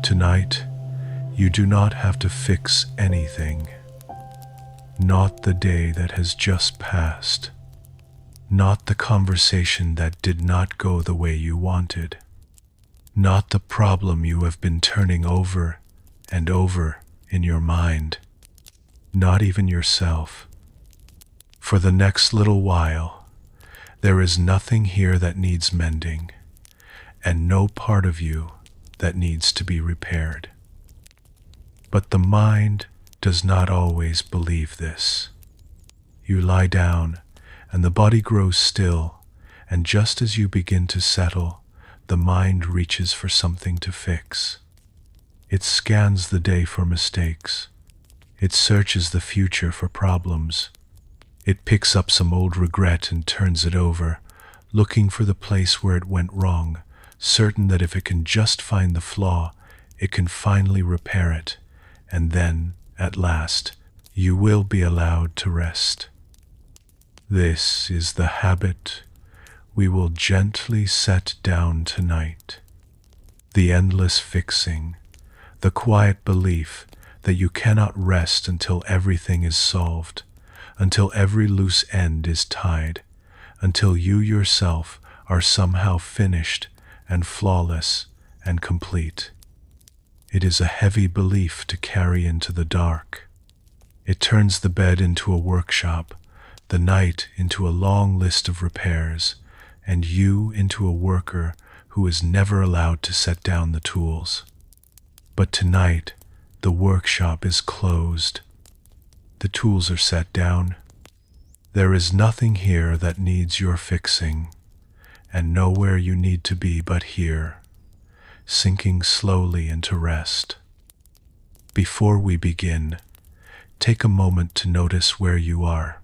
Tonight, you do not have to fix anything. Not the day that has just passed. Not the conversation that did not go the way you wanted. Not the problem you have been turning over and over in your mind. Not even yourself. For the next little while, there is nothing here that needs mending, and no part of you that needs to be repaired. But the mind does not always believe this. You lie down, and the body grows still, and just as you begin to settle, the mind reaches for something to fix. It scans the day for mistakes. It searches the future for problems. It picks up some old regret and turns it over, looking for the place where it went wrong, certain that if it can just find the flaw, it can finally repair it, and then, at last, you will be allowed to rest. This is the habit we will gently set down tonight. The endless fixing, the quiet belief that you cannot rest until everything is solved, until every loose end is tied, until you yourself are somehow finished and flawless and complete. It is a heavy belief to carry into the dark. It turns the bed into a workshop, the night into a long list of repairs, and you into a worker who is never allowed to set down the tools. But tonight, the workshop is closed. The tools are set down. There is nothing here that needs your fixing, and nowhere you need to be but here, sinking slowly into rest. Before we begin, take a moment to notice where you are.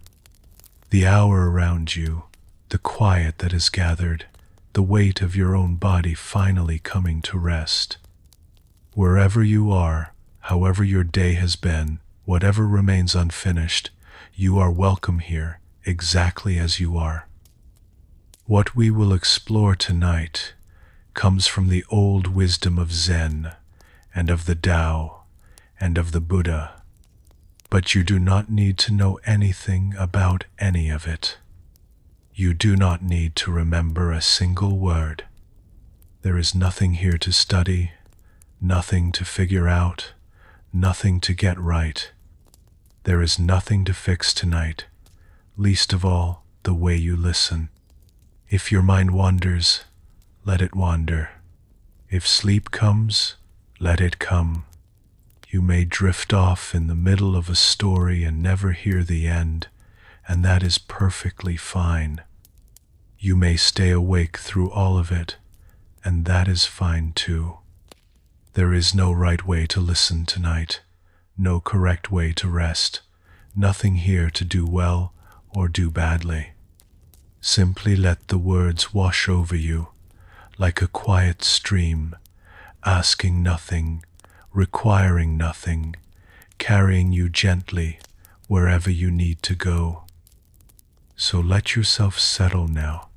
The hour around you, the quiet that is gathered, the weight of your own body finally coming to rest. Wherever you are, however your day has been, whatever remains unfinished, you are welcome here, exactly as you are. What we will explore tonight comes from the old wisdom of Zen and of the Tao and of the Buddha, but you do not need to know anything about any of it. You do not need to remember a single word. There is nothing here to study, nothing to figure out, nothing to get right. There is nothing to fix tonight, least of all the way you listen. If your mind wanders, let it wander. If sleep comes, let it come. You may drift off in the middle of a story and never hear the end, and that is perfectly fine. You may stay awake through all of it, and that is fine too. There is no right way to listen tonight, no correct way to rest, nothing here to do well or do badly. Simply let the words wash over you, like a quiet stream, asking nothing, requiring nothing, carrying you gently wherever you need to go. So let yourself settle now.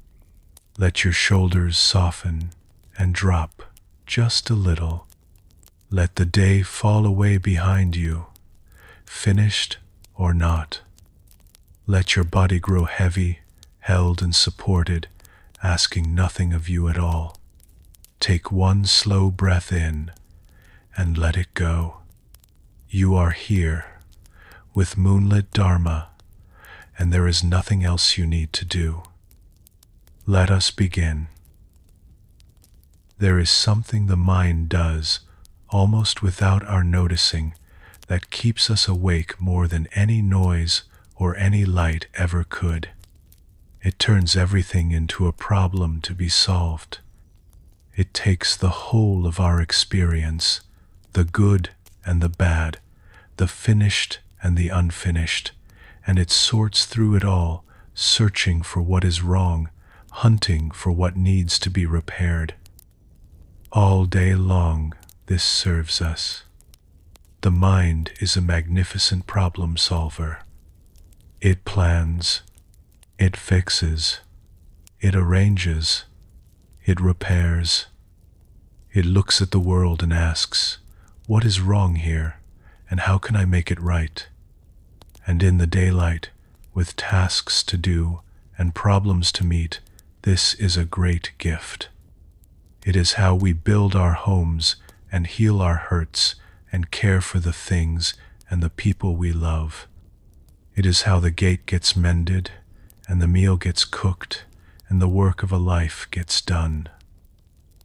Let your shoulders soften and drop just a little. Let the day fall away behind you, finished or not. Let your body grow heavy, held and supported, asking nothing of you at all. Take one slow breath in and let it go. You are here with moonlit Dharma, and there is nothing else you need to do. Let us begin. There is something the mind does, almost without our noticing, that keeps us awake more than any noise or any light ever could. It turns everything into a problem to be solved. It takes the whole of our experience, the good and the bad, the finished and the unfinished, and it sorts through it all, searching for what is wrong, hunting for what needs to be repaired. All day long, this serves us. The mind is a magnificent problem solver. It plans, it fixes, it arranges, it repairs. It looks at the world and asks, what is wrong here, and how can I make it right? And in the daylight, with tasks to do and problems to meet, this is a great gift. It is how we build our homes and heal our hurts and care for the things and the people we love. It is how the gate gets mended and the meal gets cooked and the work of a life gets done.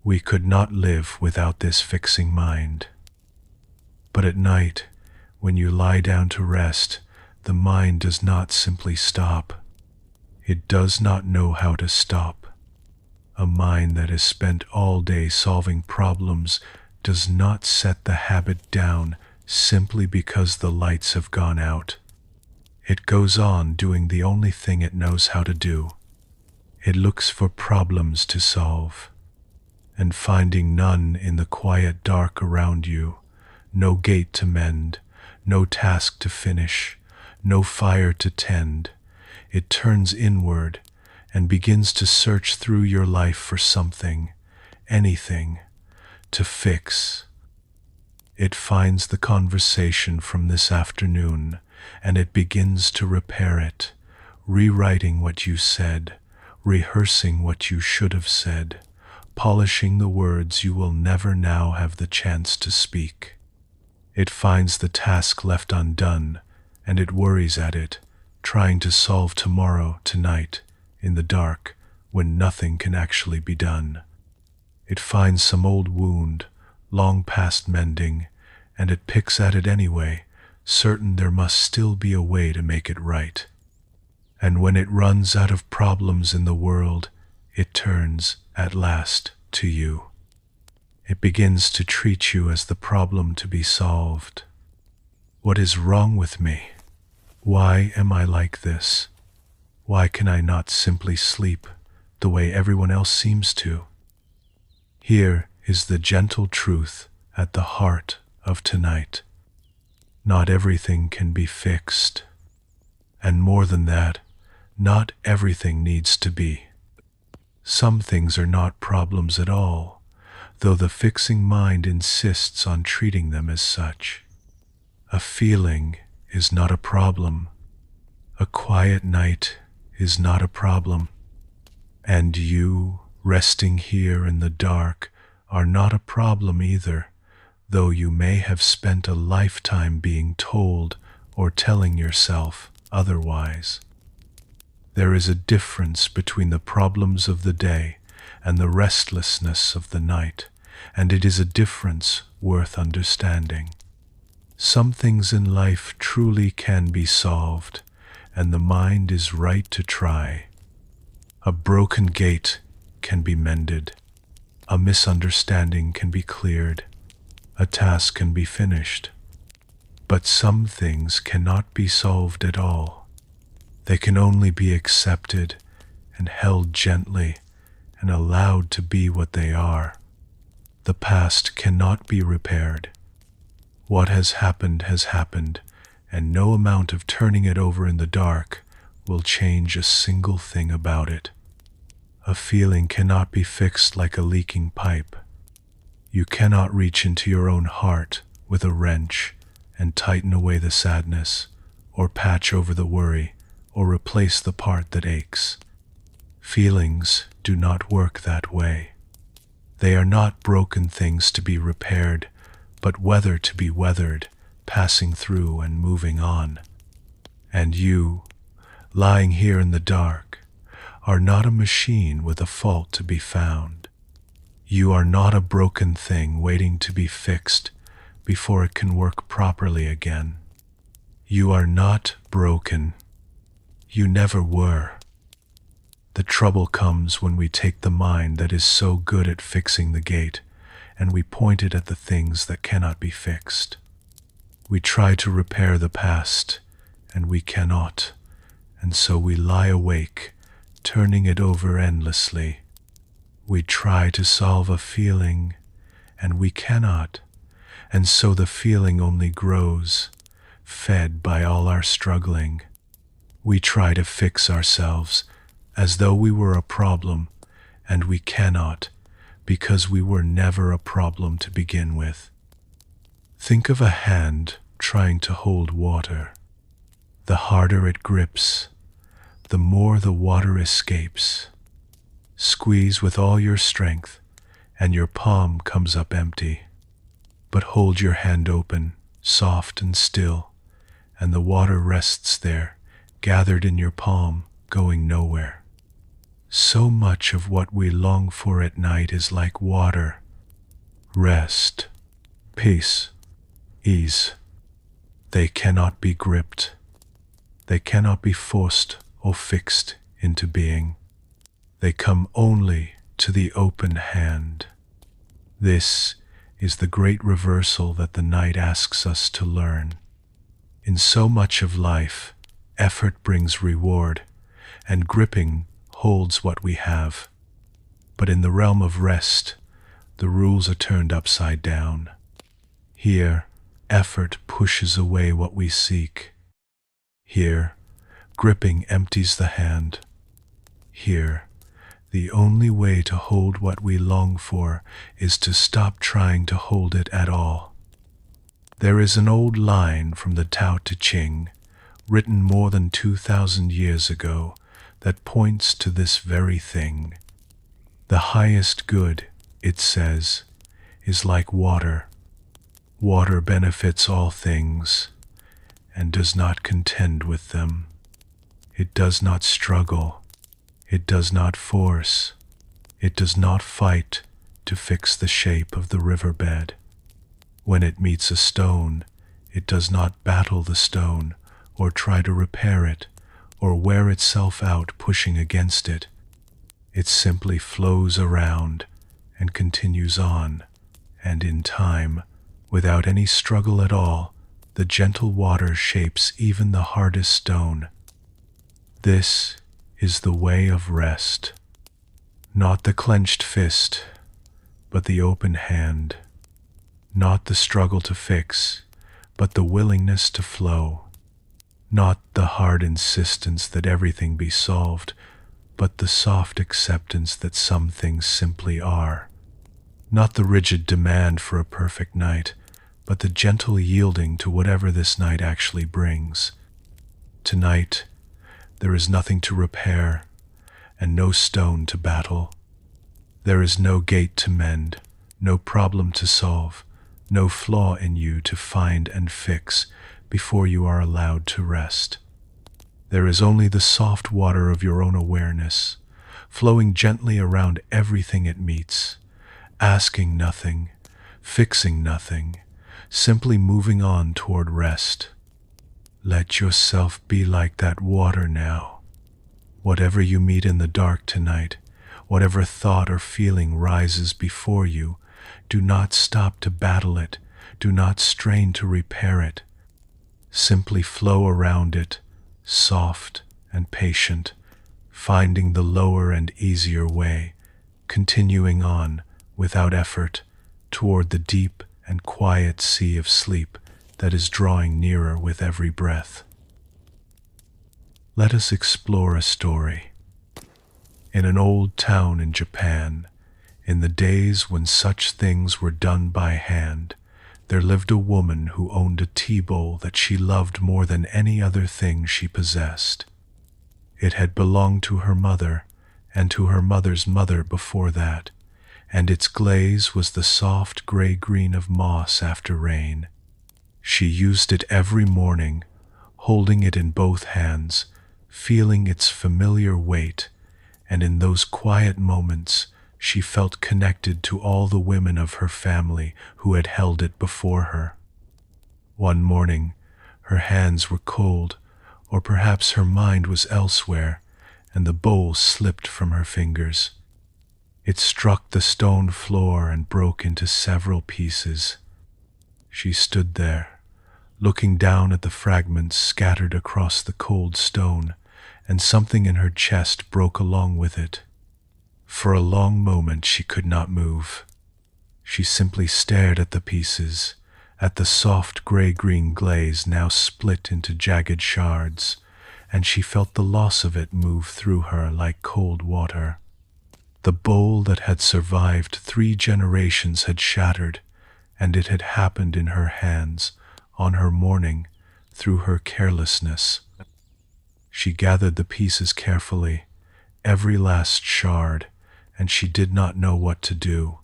We could not live without this fixing mind. But at night, when you lie down to rest, the mind does not simply stop. It does not know how to stop. A mind that is spent all day solving problems does not set the habit down simply because the lights have gone out. It goes on doing the only thing it knows how to do. It looks for problems to solve. And finding none in the quiet dark around you, no gate to mend, no task to finish, no fire to tend, it turns inward and begins to search through your life for something, anything, to fix. It finds the conversation from this afternoon, and it begins to repair it, rewriting what you said, rehearsing what you should have said, polishing the words you will never now have the chance to speak. It finds the task left undone, and it worries at it, trying to solve tomorrow, tonight, in the dark, when nothing can actually be done. It finds some old wound, long past mending, and it picks at it anyway, certain there must still be a way to make it right. And when it runs out of problems in the world, it turns, at last, to you. It begins to treat you as the problem to be solved. What is wrong with me? Why am I like this? Why can I not simply sleep the way everyone else seems to? Here is the gentle truth at the heart of tonight. Not everything can be fixed. And more than that, not everything needs to be. Some things are not problems at all, though the fixing mind insists on treating them as such. A feeling is not a problem. A quiet night is not a problem. And you, resting here in the dark, are not a problem either, though you may have spent a lifetime being told or telling yourself otherwise. There is a difference between the problems of the day and the restlessness of the night, and it is a difference worth understanding. Some things in life truly can be solved, and the mind is right to try. A broken gate can be mended. A misunderstanding can be cleared. A task can be finished. But some things cannot be solved at all. They can only be accepted and held gently and allowed to be what they are. The past cannot be repaired. What has happened, and no amount of turning it over in the dark will change a single thing about it. A feeling cannot be fixed like a leaking pipe. You cannot reach into your own heart with a wrench and tighten away the sadness, or patch over the worry, or replace the part that aches. Feelings do not work that way. They are not broken things to be repaired, but weather to be weathered, passing through and moving on. And you, lying here in the dark, are not a machine with a fault to be found. You are not a broken thing waiting to be fixed before it can work properly again. You are not broken. You never were. The trouble comes when we take the mind that is so good at fixing the gate and we point it at the things that cannot be fixed. We try to repair the past, and we cannot, and so we lie awake, turning it over endlessly. We try to solve a feeling, and we cannot, and so the feeling only grows, fed by all our struggling. We try to fix ourselves as though we were a problem, and we cannot, because we were never a problem to begin with. Think of a hand trying to hold water. The harder it grips, the more the water escapes. Squeeze with all your strength, and your palm comes up empty. But hold your hand open, soft and still, and the water rests there, gathered in your palm, going nowhere. So much of what we long for at night is like water. Rest, peace, ease. They cannot be gripped. They cannot be forced or fixed into being. They come only to the open hand. This is the great reversal that the night asks us to learn. In so much of life, effort brings reward, and gripping holds what we have. But in the realm of rest, the rules are turned upside down. Here, effort pushes away what we seek. Here, gripping empties the hand. Here, the only way to hold what we long for is to stop trying to hold it at all. There is an old line from the Tao Te Ching, written more than 2,000 years ago, that points to this very thing. The highest good, it says, is like water. Water benefits all things, and does not contend with them. It does not struggle. It does not force. It does not fight to fix the shape of the riverbed. When it meets a stone, it does not battle the stone, or try to repair it, or wear itself out pushing against it. It simply flows around and continues on, and in time, without any struggle at all, the gentle water shapes even the hardest stone. This is the way of rest. Not the clenched fist, but the open hand. Not the struggle to fix, but the willingness to flow. Not the hard insistence that everything be solved, but the soft acceptance that some things simply are. Not the rigid demand for a perfect night, but the gentle yielding to whatever this night actually brings. Tonight, there is nothing to repair, and no stone to battle. There is no gate to mend, no problem to solve, no flaw in you to find and fix before you are allowed to rest. There is only the soft water of your own awareness, flowing gently around everything it meets, asking nothing, fixing nothing, simply moving on toward rest. Let yourself be like that water now. Whatever you meet in the dark tonight, whatever thought or feeling rises before you, do not stop to battle it, do not strain to repair it. Simply flow around it, soft and patient, finding the lower and easier way, continuing on without effort toward the deep and quiet sea of sleep that is drawing nearer with every breath. Let us explore a story. In an old town in Japan, in the days when such things were done by hand, there lived a woman who owned a tea bowl that she loved more than any other thing she possessed. It had belonged to her mother, and to her mother's mother before that, and its glaze was the soft gray-green of moss after rain. She used it every morning, holding it in both hands, feeling its familiar weight, and in those quiet moments she felt connected to all the women of her family who had held it before her. One morning, her hands were cold, or perhaps her mind was elsewhere, and the bowl slipped from her fingers. It struck the stone floor and broke into several pieces. She stood there, looking down at the fragments scattered across the cold stone, and something in her chest broke along with it. For a long moment she could not move. She simply stared at the pieces, at the soft gray-green glaze now split into jagged shards, and she felt the loss of it move through her like cold water. The bowl that had survived 3 generations had shattered, and it had happened in her hands, on her morning, through her carelessness. She gathered the pieces carefully, every last shard, and she did not know what to do.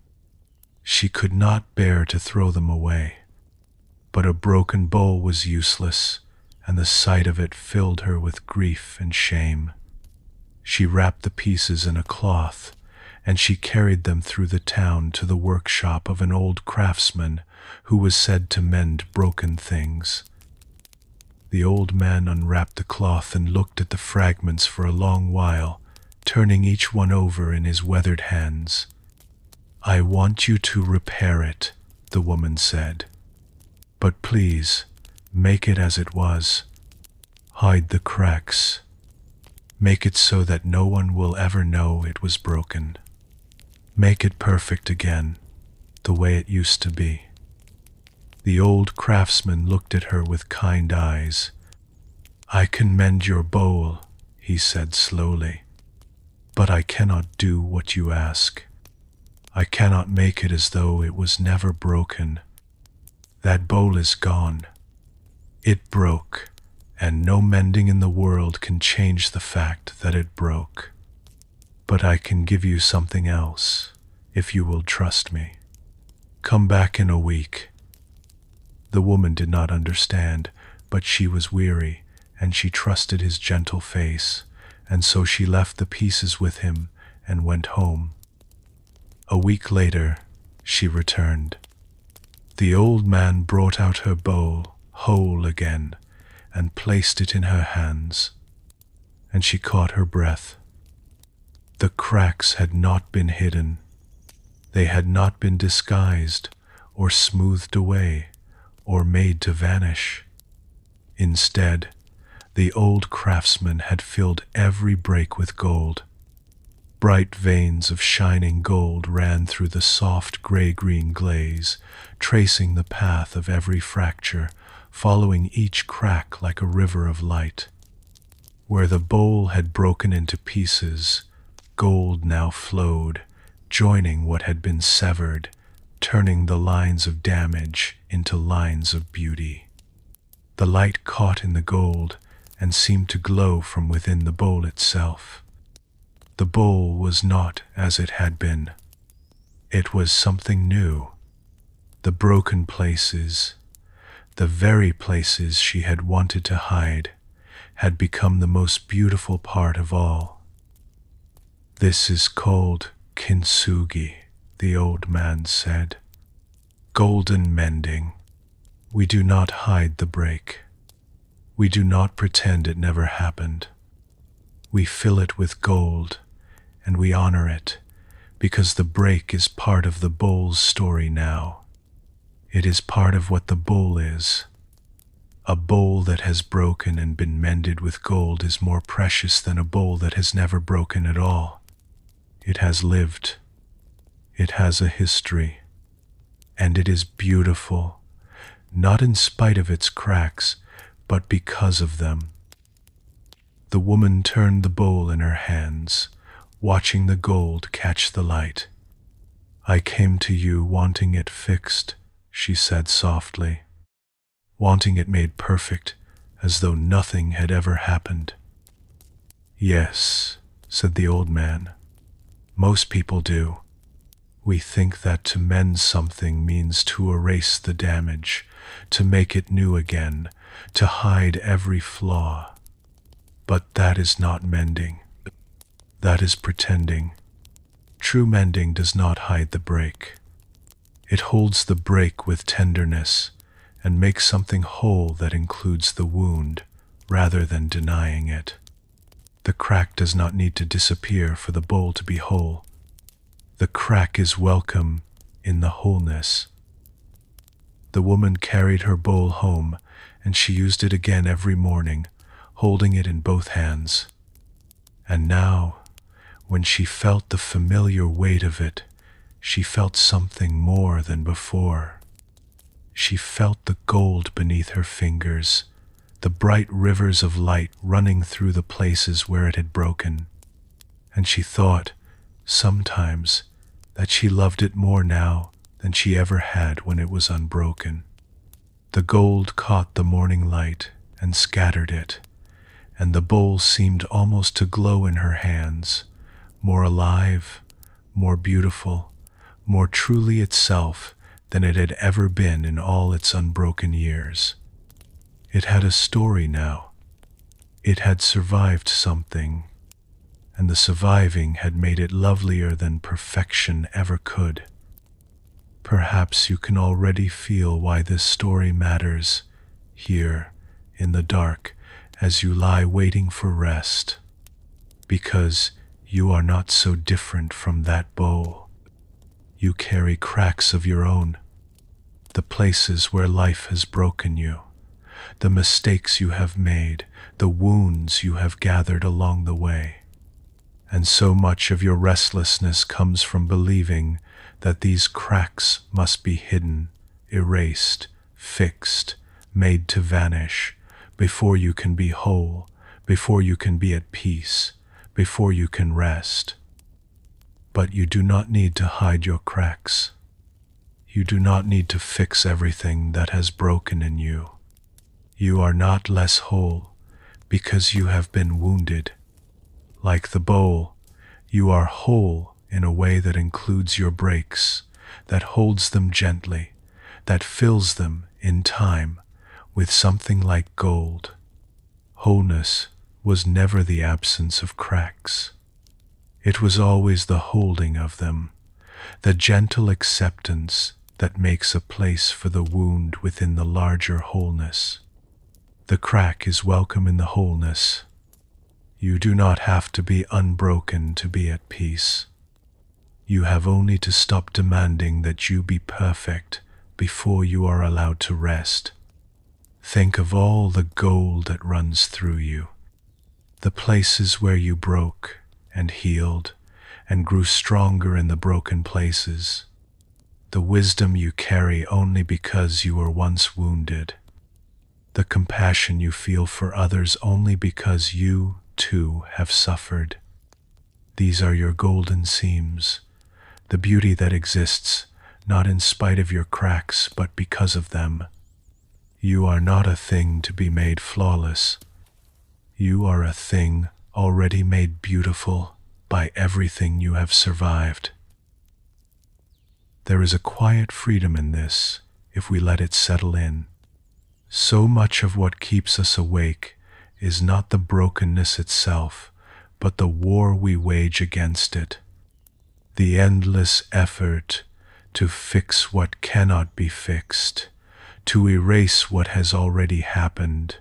She could not bear to throw them away. But a broken bowl was useless, and the sight of it filled her with grief and shame. She wrapped the pieces in a cloth, and she carried them through the town to the workshop of an old craftsman who was said to mend broken things. The old man unwrapped the cloth and looked at the fragments for a long while, turning each one over in his weathered hands. "I want you to repair it," the woman said. "But please, make it as it was. Hide the cracks. Make it so that no one will ever know it was broken. Make it perfect again, the way it used to be." The old craftsman looked at her with kind eyes. "I can mend your bowl," he said slowly, "but I cannot do what you ask. I cannot make it as though it was never broken. That bowl is gone. It broke, and no mending in the world can change the fact that it broke. But I can give you something else, if you will trust me. Come back in a week." The woman did not understand, but she was weary, and she trusted his gentle face, and so she left the pieces with him and went home. A week later, she returned. The old man brought out her bowl, whole again, and placed it in her hands, and she caught her breath. The cracks had not been hidden. They had not been disguised, or smoothed away, or made to vanish. Instead, the old craftsman had filled every break with gold. Bright veins of shining gold ran through the soft gray-green glaze, tracing the path of every fracture, following each crack like a river of light. Where the bowl had broken into pieces, gold now flowed, joining what had been severed, turning the lines of damage into lines of beauty. The light caught in the gold and seemed to glow from within the bowl itself. The bowl was not as it had been. It was something new. The broken places, the very places she had wanted to hide, had become the most beautiful part of all. "This is called kintsugi," the old man said. "Golden mending. We do not hide the break. We do not pretend it never happened. We fill it with gold, and we honor it, because the break is part of the bowl's story now. It is part of what the bowl is. A bowl that has broken and been mended with gold is more precious than a bowl that has never broken at all. It has lived. It has a history. And it is beautiful, not in spite of its cracks, but because of them." The woman turned the bowl in her hands, watching the gold catch the light. "I came to you wanting it fixed," she said softly, "wanting it made perfect, as though nothing had ever happened." "Yes," said the old man, "most people do. We think that to mend something means to erase the damage, to make it new again, to hide every flaw. But that is not mending. That is pretending. True mending does not hide the break. It holds the break with tenderness and makes something whole that includes the wound rather than denying it. The crack does not need to disappear for the bowl to be whole. The crack is welcome in the wholeness." The woman carried her bowl home, and she used it again every morning, holding it in both hands. And now, when she felt the familiar weight of it, she felt something more than before. She felt the gold beneath her fingers, the bright rivers of light running through the places where it had broken. And she thought, sometimes, that she loved it more now than she ever had when it was unbroken. The gold caught the morning light and scattered it, and the bowl seemed almost to glow in her hands, more alive, more beautiful, more truly itself than it had ever been in all its unbroken years. It had a story now. It had survived something, and the surviving had made it lovelier than perfection ever could. Perhaps you can already feel why this story matters, here, in the dark, as you lie waiting for rest. Because you are not so different from that bowl. You carry cracks of your own, the places where life has broken you, the mistakes you have made, the wounds you have gathered along the way. And so much of your restlessness comes from believing that these cracks must be hidden, erased, fixed, made to vanish, before you can be whole, before you can be at peace, before you can rest. But you do not need to hide your cracks. You do not need to fix everything that has broken in you. You are not less whole because you have been wounded. Like the bowl, you are whole in a way that includes your breaks, that holds them gently, that fills them in time with something like gold. Wholeness was never the absence of cracks. It was always the holding of them, the gentle acceptance that makes a place for the wound within the larger wholeness. The crack is welcome in the wholeness. You do not have to be unbroken to be at peace. You have only to stop demanding that you be perfect before you are allowed to rest. Think of all the gold that runs through you, the places where you broke and healed and grew stronger in the broken places, the wisdom you carry only because you were once wounded, the compassion you feel for others only because you, too, have suffered. These are your golden seams, the beauty that exists not in spite of your cracks but because of them. You are not a thing to be made flawless. You are a thing already made beautiful by everything you have survived. There is a quiet freedom in this if we let it settle in. So much of what keeps us awake is not the brokenness itself, but the war we wage against it. The endless effort to fix what cannot be fixed, to erase what has already happened,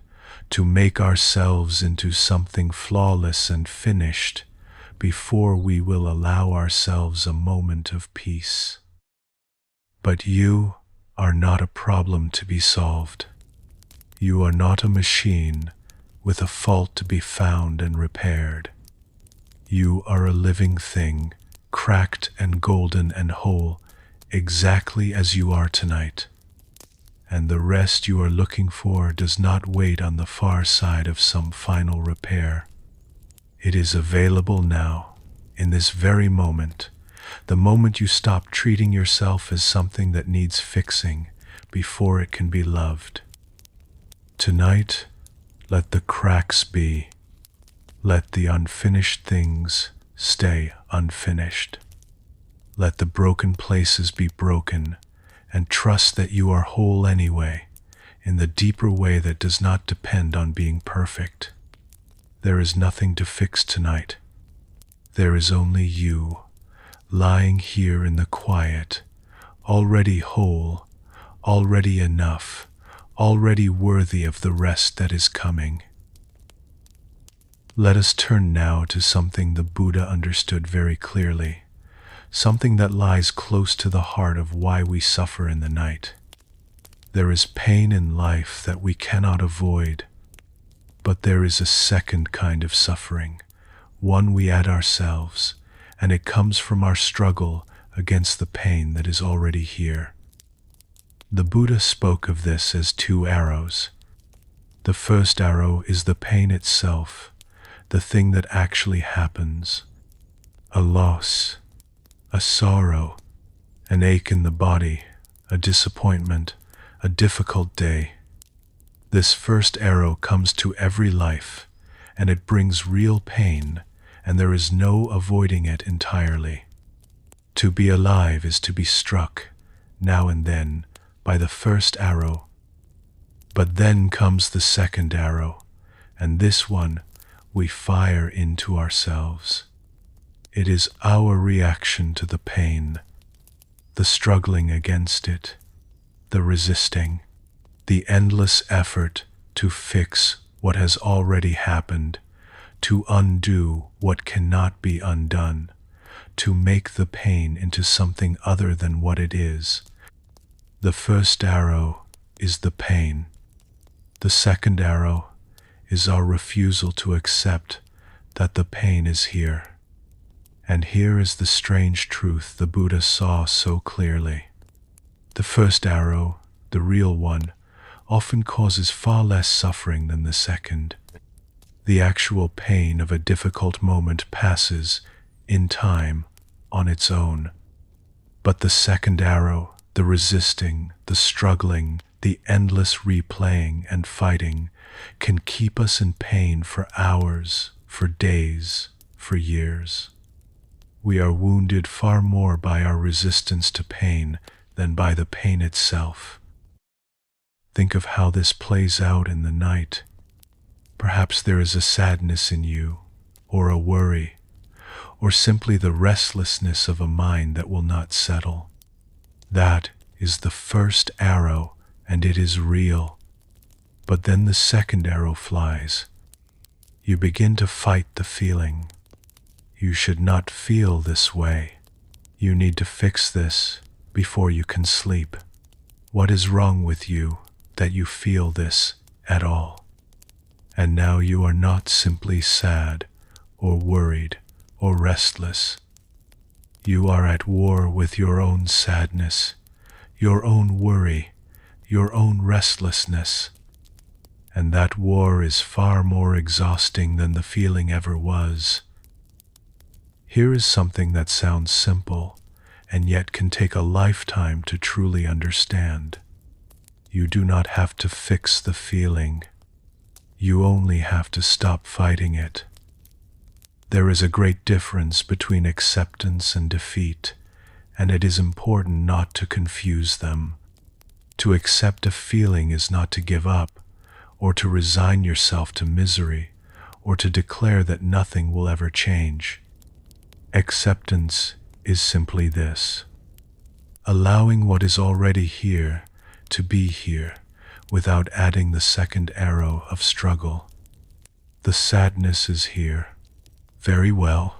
to make ourselves into something flawless and finished before we will allow ourselves a moment of peace. But you are not a problem to be solved. You are not a machine with a fault to be found and repaired. You are a living thing, cracked and golden and whole, exactly as you are tonight. And the rest you are looking for does not wait on the far side of some final repair. It is available now, in this very moment, the moment you stop treating yourself as something that needs fixing before it can be loved. Tonight, let the cracks be. Let the unfinished things stay unfinished. Let the broken places be broken, and trust that you are whole anyway, in the deeper way that does not depend on being perfect. There is nothing to fix tonight. There is only you, lying here in the quiet, already whole, already enough, already worthy of the rest that is coming. Let us turn now to something the Buddha understood very clearly, something that lies close to the heart of why we suffer in the night. There is pain in life that we cannot avoid, but there is a second kind of suffering, one we add ourselves, and it comes from our struggle against the pain that is already here. The Buddha spoke of this as two arrows. The first arrow is the pain itself, the thing that actually happens. a loss, a sorrow, an ache in the body, a disappointment, a difficult day. This first arrow comes to every life, and it brings real pain, and there is no avoiding it entirely. To be alive is to be struck, now and then, by the first arrow. But then comes the second arrow, and this one we fire into ourselves. It is our reaction to the pain, the struggling against it, the resisting, the endless effort to fix what has already happened, to undo what cannot be undone, to make the pain into something other than what it is. The first arrow is the pain. The second arrow is our refusal to accept that the pain is here. And here is the strange truth the Buddha saw so clearly. The first arrow, the real one, often causes far less suffering than the second. The actual pain of a difficult moment passes, in time, on its own. But the second arrow, the resisting, the struggling, the endless replaying and fighting, can keep us in pain for hours, for days, for years. We are wounded far more by our resistance to pain than by the pain itself. Think of how this plays out in the night. Perhaps there is a sadness in you, or a worry, or simply the restlessness of a mind that will not settle. That is the first arrow, and it is real. But then the second arrow flies. You begin to fight the feeling. You should not feel this way. You need to fix this before you can sleep. What is wrong with you that you feel this at all? And now you are not simply sad or worried or restless. You are at war with your own sadness, your own worry, your own restlessness. And that war is far more exhausting than the feeling ever was. Here is something that sounds simple, and yet can take a lifetime to truly understand. You do not have to fix the feeling. You only have to stop fighting it. There is a great difference between acceptance and defeat, and it is important not to confuse them. To accept a feeling is not to give up, or to resign yourself to misery, or to declare that nothing will ever change. Acceptance is simply this: allowing what is already here to be here without adding the second arrow of struggle. The sadness is here. Very well,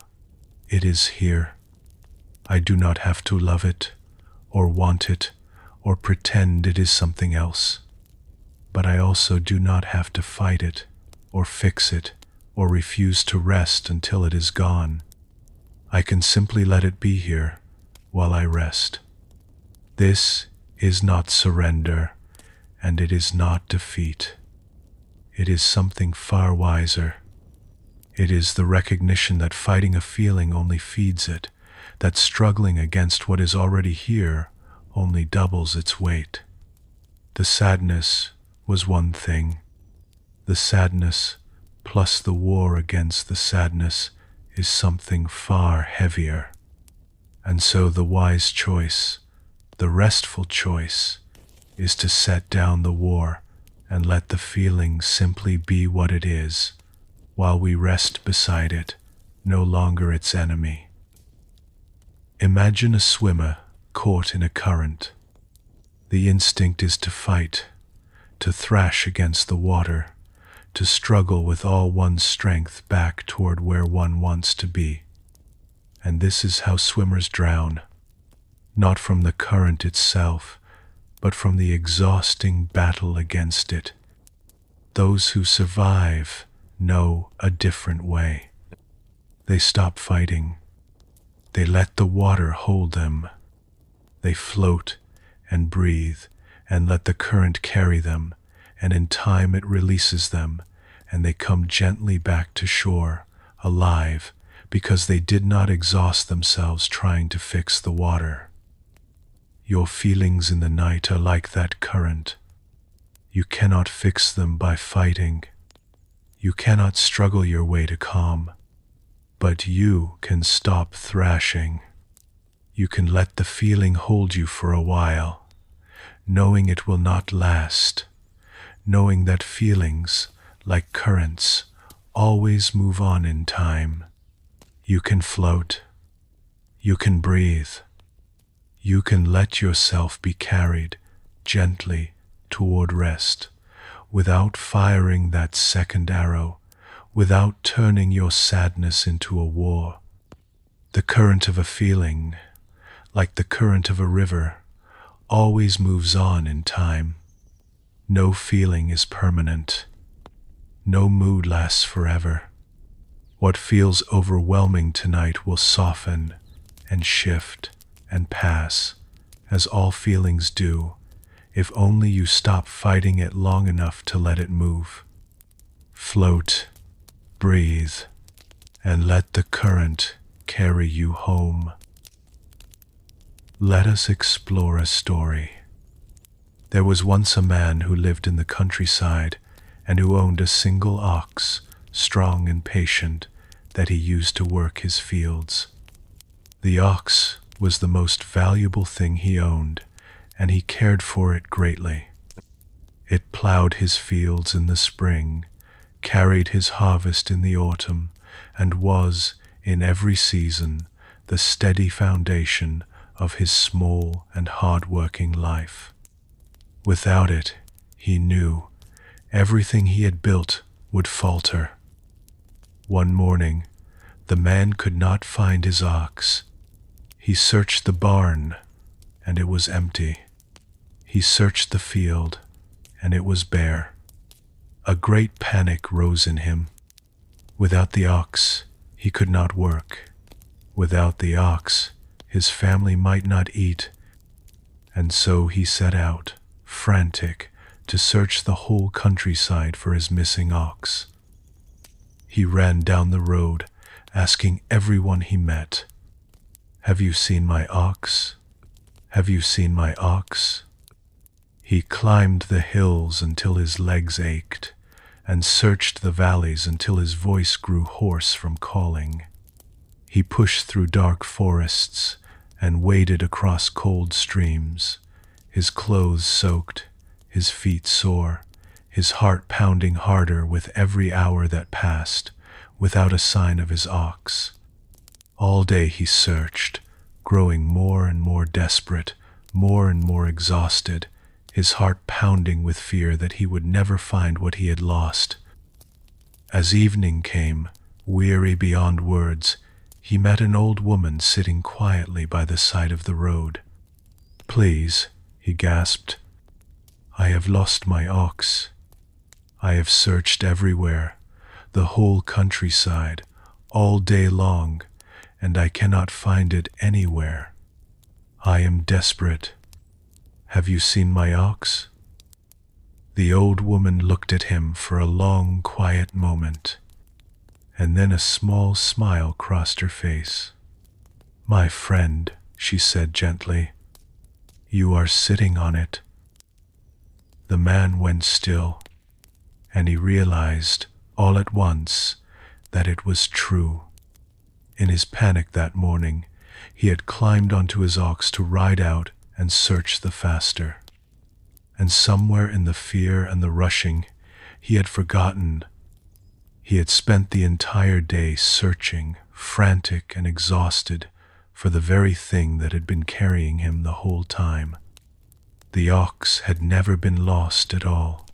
it is here. I do not have to love it, or want it, or pretend it is something else. But I also do not have to fight it, or fix it, or refuse to rest until it is gone. I can simply let it be here while I rest. This is not surrender, and it is not defeat. It is something far wiser. It is the recognition that fighting a feeling only feeds it, that struggling against what is already here only doubles its weight. The sadness was one thing. The sadness plus the war against the sadness is something far heavier. And so the wise choice, the restful choice, is to set down the war and let the feeling simply be what it is, while we rest beside it, no longer its enemy. Imagine a swimmer caught in a current. The instinct is to fight, to thrash against the water, to struggle with all one's strength back toward where one wants to be. And this is how swimmers drown, not from the current itself, but from the exhausting battle against it. Those who survive know a different way. They stop fighting. They let the water hold them. They float and breathe and let the current carry them, and in time it releases them, and they come gently back to shore, alive, because they did not exhaust themselves trying to fix the water. Your feelings in the night are like that current. You cannot fix them by fighting. You cannot struggle your way to calm, but you can stop thrashing. You can let the feeling hold you for a while, knowing it will not last, knowing that feelings, like currents, always move on in time. You can float. You can breathe. You can let yourself be carried gently toward rest, without firing that second arrow, without turning your sadness into a war. The current of a feeling, like the current of a river, always moves on in time. No feeling is permanent. No mood lasts forever. What feels overwhelming tonight will soften and shift and pass, as all feelings do, if only you stop fighting it long enough to let it move. Float, breathe, and let the current carry you home. Let us explore a story. There was once a man who lived in the countryside and who owned a single ox, strong and patient, that he used to work his fields. The ox was the most valuable thing he owned, and he cared for it greatly. It plowed his fields in the spring, carried his harvest in the autumn, and was, in every season, the steady foundation of his small and hard-working life. Without it, he knew, everything he had built would falter. One morning, the man could not find his ox. He searched the barn, and it was empty. He searched the field, and it was bare. A great panic rose in him. Without the ox, he could not work. Without the ox, his family might not eat. And so he set out, frantic, to search the whole countryside for his missing ox. He ran down the road, asking everyone he met, "Have you seen my ox? Have you seen my ox?" He climbed the hills until his legs ached, and searched the valleys until his voice grew hoarse from calling. He pushed through dark forests and waded across cold streams, his clothes soaked, his feet sore, his heart pounding harder with every hour that passed, without a sign of his ox. All day he searched, growing more and more desperate, more and more exhausted, his heart pounding with fear that he would never find what he had lost. As evening came, weary beyond words, he met an old woman sitting quietly by the side of the road. "Please," he gasped, "I have lost my ox. I have searched everywhere, the whole countryside, all day long, and I cannot find it anywhere. I am desperate. Have you seen my ox?" The old woman looked at him for a long, quiet moment, and then a small smile crossed her face. "My friend," she said gently, "you are sitting on it." The man went still, and he realized, all at once, that it was true. In his panic that morning, he had climbed onto his ox to ride out and search the faster. And somewhere in the fear and the rushing, he had forgotten. He had spent the entire day searching, frantic and exhausted, for the very thing that had been carrying him the whole time. The ox had never been lost at all.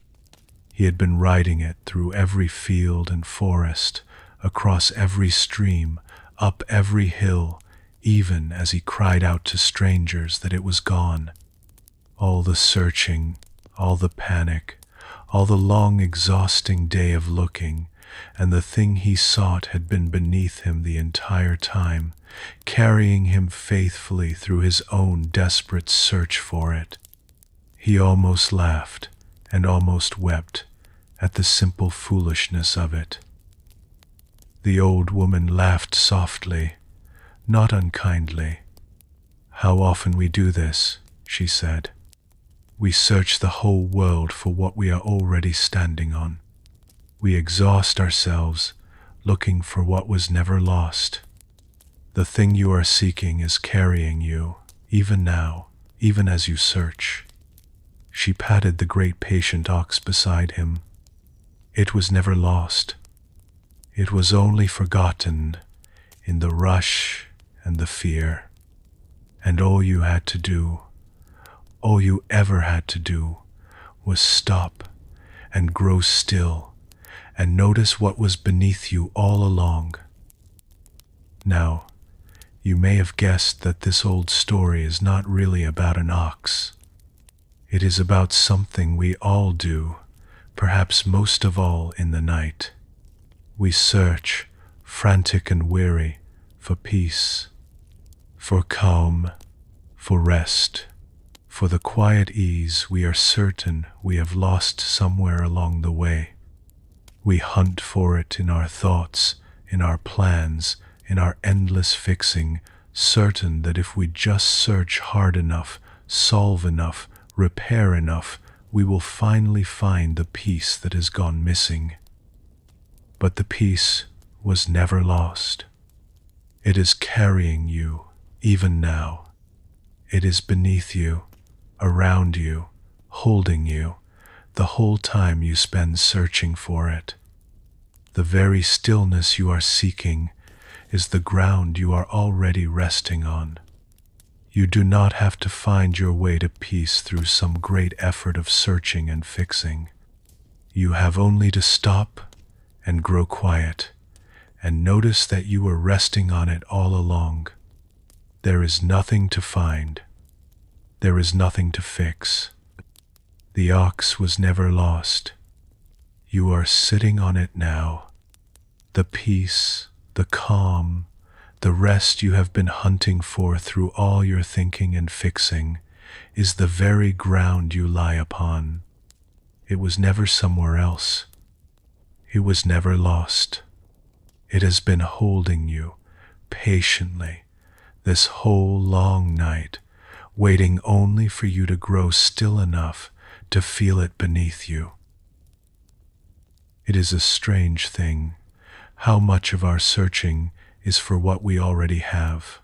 He had been riding it through every field and forest, across every stream, up every hill, even as he cried out to strangers that it was gone. All the searching, all the panic, all the long exhausting day of looking, and the thing he sought had been beneath him the entire time, carrying him faithfully through his own desperate search for it. He almost laughed and almost wept at the simple foolishness of it. The old woman laughed softly, not unkindly. How often we do this, she said. We search the whole world for what we are already standing on. We exhaust ourselves looking for what was never lost. The thing you are seeking is carrying you, even now, even as you search. She patted the great patient ox beside him. It was never lost. It was only forgotten in the rush and the fear. And all you had to do, all you ever had to do, was stop and grow still and notice what was beneath you all along. Now, you may have guessed that this old story is not really about an ox. It is about something we all do, perhaps most of all in the night. We search, frantic and weary, for peace, for calm, for rest, for the quiet ease we are certain we have lost somewhere along the way. We hunt for it in our thoughts, in our plans, in our endless fixing, certain that if we just search hard enough, solve enough, repair enough, we will finally find the peace that has gone missing. But the peace was never lost. It is carrying you, even now. It is beneath you, around you, holding you, the whole time you spend searching for it. The very stillness you are seeking is the ground you are already resting on. You do not have to find your way to peace through some great effort of searching and fixing. You have only to stop and grow quiet and notice that you were resting on it all along. There is nothing to find. There is nothing to fix. The ox was never lost. You are sitting on it now. The peace, the calm, the rest you have been hunting for through all your thinking and fixing is the very ground you lie upon. It was never somewhere else. It was never lost. It has been holding you patiently this whole long night, waiting only for you to grow still enough to feel it beneath you. It is a strange thing how much of our searching is for what we already have.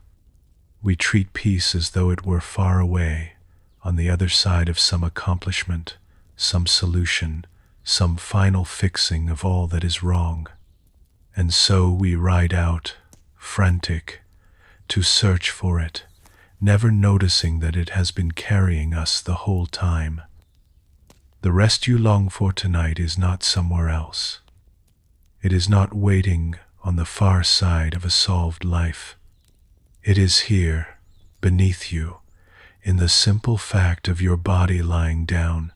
We treat peace as though it were far away, on the other side of some accomplishment, some solution, some final fixing of all that is wrong. And so we ride out, frantic, to search for it, never noticing that it has been carrying us the whole time. The rest you long for tonight is not somewhere else. It is not waiting on the far side of a solved life. It is here, beneath you, in the simple fact of your body lying down,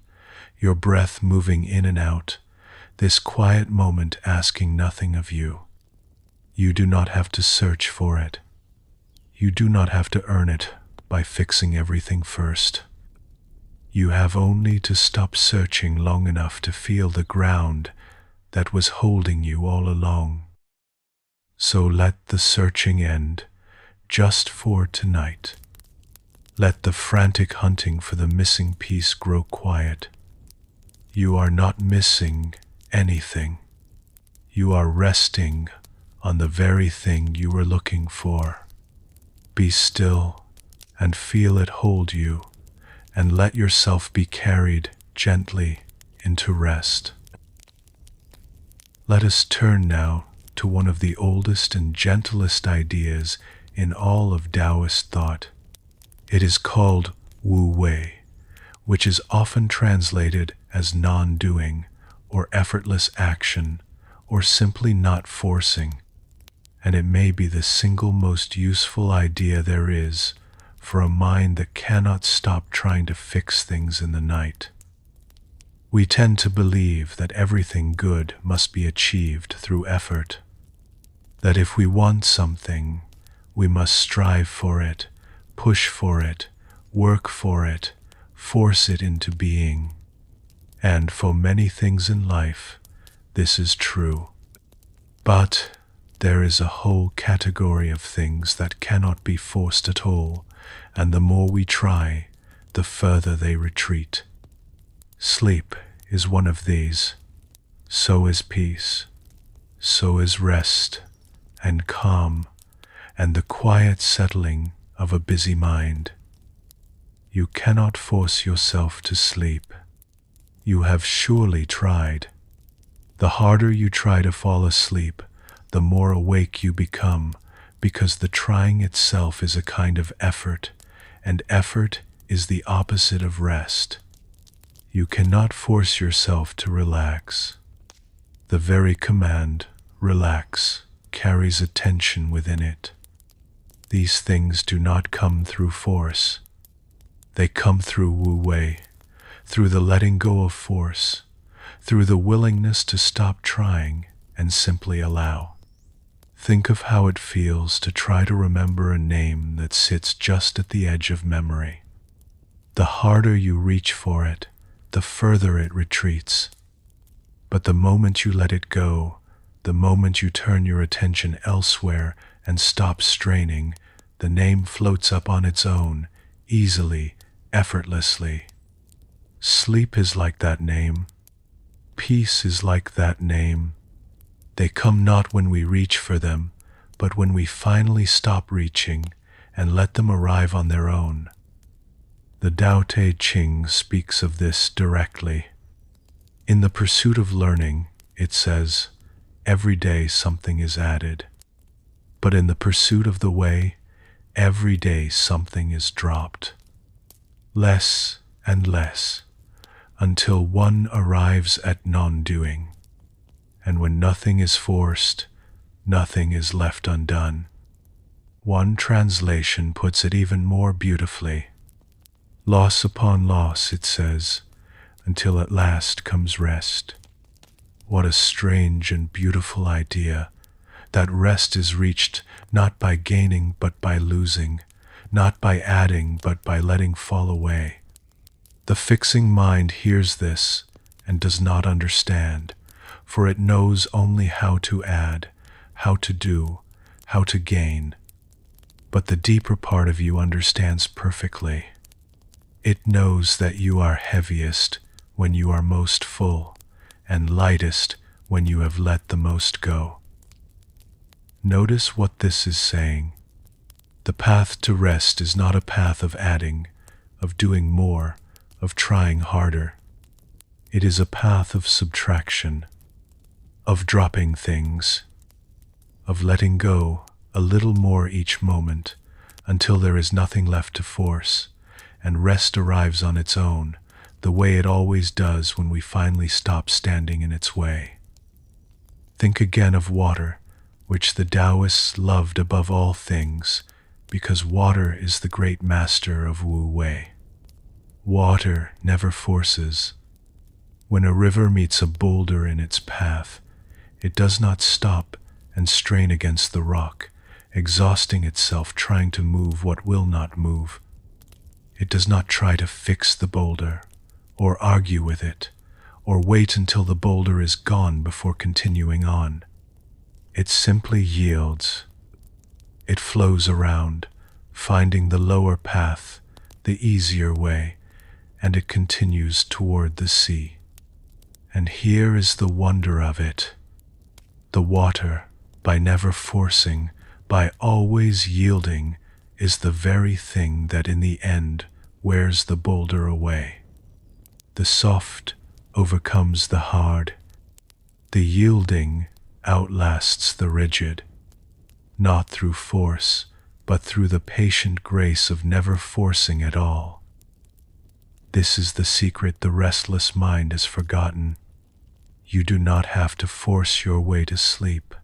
your breath moving in and out, this quiet moment asking nothing of you. You do not have to search for it. You do not have to earn it by fixing everything first. You have only to stop searching long enough to feel the ground that was holding you all along. So let the searching end, just for tonight. Let the frantic hunting for the missing piece grow quiet. You are not missing anything. You are resting on the very thing you were looking for. Be still and feel it hold you, and let yourself be carried gently into rest. Let us turn now to one of the oldest and gentlest ideas in all of Taoist thought. It is called Wu Wei, which is often translated as non-doing, or effortless action, or simply not forcing, and it may be the single most useful idea there is for a mind that cannot stop trying to fix things in the night. We tend to believe that everything good must be achieved through effort, that if we want something, we must strive for it, push for it, work for it, force it into being. And for many things in life, this is true. But There is a whole category of things that cannot be forced at all, and the more we try, the further they retreat. Sleep is one of these. So is peace. So is rest and calm and the quiet settling of a busy mind. You cannot force yourself to sleep. You have surely tried. The harder you try to fall asleep, the more awake you become, because the trying itself is a kind of effort, and effort is the opposite of rest. You cannot force yourself to relax. The very command, relax, carries a tension within it. These things do not come through force. They come through Wu Wei, through the letting go of force, through the willingness to stop trying and simply allow. Think of how it feels to try to remember a name that sits just at the edge of memory. The harder you reach for it, the further it retreats. But the moment you let it go, the moment you turn your attention elsewhere and stop straining, the name floats up on its own, easily, effortlessly. Sleep is like that name. Peace is like that name. They come not when we reach for them, but when we finally stop reaching and let them arrive on their own. The Tao Te Ching speaks of this directly. In the pursuit of learning, it says, every day something is added. But in the pursuit of the way, every day something is dropped. Less and less, until one arrives at non-doing. And when nothing is forced, nothing is left undone. One translation puts it even more beautifully. Loss upon loss, it says, until at last comes rest. What a strange and beautiful idea, that rest is reached not by gaining but by losing, not by adding but by letting fall away. The fixing mind hears this and does not understand, for it knows only how to add, how to do, how to gain. But the deeper part of you understands perfectly. It knows that you are heaviest when you are most full, and lightest when you have let the most go. Notice what this is saying. The path to rest is not a path of adding, of doing more, of trying harder. It is a path of subtraction, of dropping things, of letting go a little more each moment until there is nothing left to force, and rest arrives on its own, the way it always does when we finally stop standing in its way. Think again of water, which the Taoists loved above all things, because water is the great master of Wu Wei. Water never forces. When a river meets a boulder in its path, it does not stop and strain against the rock, exhausting itself trying to move what will not move. It does not try to fix the boulder, or argue with it, or wait until the boulder is gone before continuing on. It simply yields. It flows around, finding the lower path, the easier way, and it continues toward the sea. And here is the wonder of it. The water, by never forcing, by always yielding, is the very thing that in the end wears the boulder away. The soft overcomes the hard. The yielding outlasts the rigid, not through force, but through the patient grace of never forcing at all. This is the secret the restless mind has forgotten. You do not have to force your way to sleep.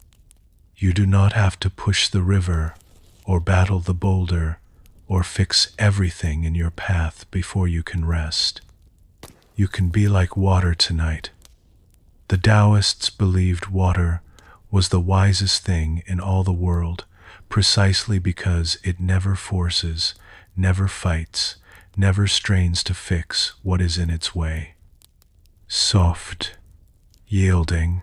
You do not have to push the river, or battle the boulder, or fix everything in your path before you can rest. You can be like water tonight. The Taoists believed water was the wisest thing in all the world, precisely because it never forces, never fights, never strains to fix what is in its way. Soft, yielding,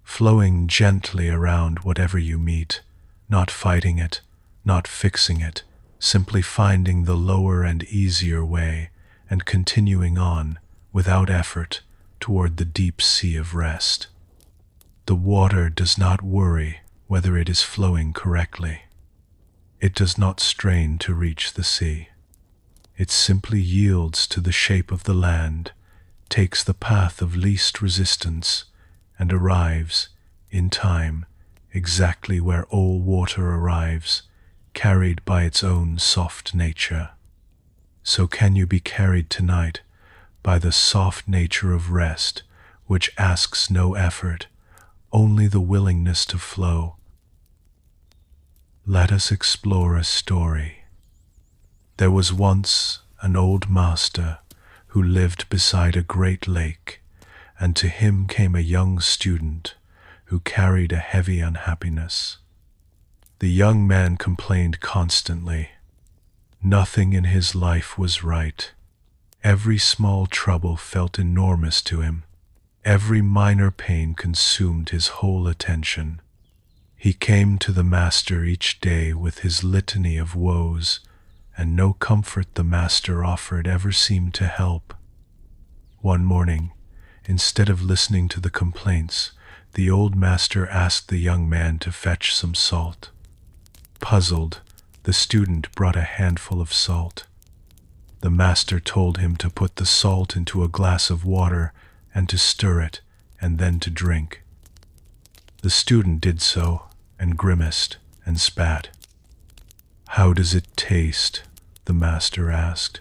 flowing gently around whatever you meet, not fighting it, not fixing it, simply finding the lower and easier way and continuing on without effort toward the deep sea of rest. The water does not worry whether it is flowing correctly. It does not strain to reach the sea. It simply yields to the shape of the land, takes the path of least resistance, and arrives, in time, exactly where all water arrives, carried by its own soft nature. So can you be carried tonight by the soft nature of rest, which asks no effort, only the willingness to flow? Let us explore a story. There was once an old master who lived beside a great lake, and to him came a young student who carried a heavy unhappiness. The young man complained constantly. Nothing in his life was right. Every small trouble felt enormous to him. Every minor pain consumed his whole attention. He came to the master each day with his litany of woes, and no comfort the master offered ever seemed to help. One morning, instead of listening to the complaints, the old master asked the young man to fetch some salt. Puzzled, the student brought a handful of salt. The master told him to put the salt into a glass of water and to stir it, and then to drink. The student did so, and grimaced and spat. "How does it taste?" the master asked.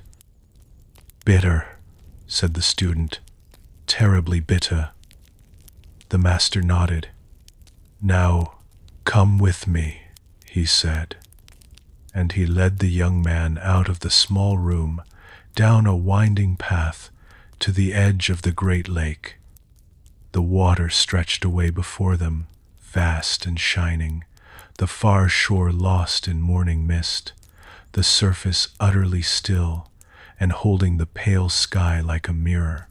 "Bitter," said the student. "Terribly bitter." The master nodded. "Now, come with me," he said. And he led the young man out of the small room, down a winding path, to the edge of the great lake. The water stretched away before them, vast and shining, the far shore lost in morning mist, the surface utterly still, and holding the pale sky like a mirror.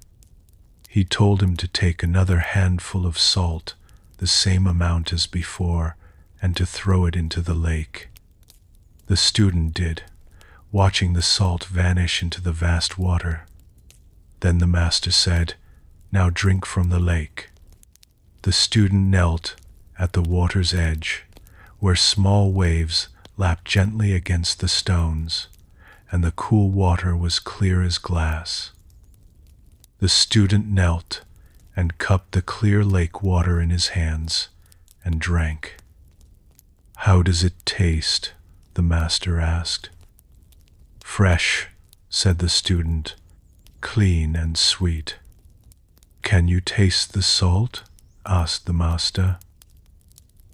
He told him to take another handful of salt, the same amount as before, and to throw it into the lake. The student did, watching the salt vanish into the vast water. Then the master said, "Now drink from the lake." The student knelt at the water's edge, where small waves lapped gently against the stones, and the cool water was clear as glass. The student knelt and cupped the clear lake water in his hands and drank. "How does it taste?" the master asked. "Fresh," said the student, "clean and sweet." "Can you taste the salt?" asked the master.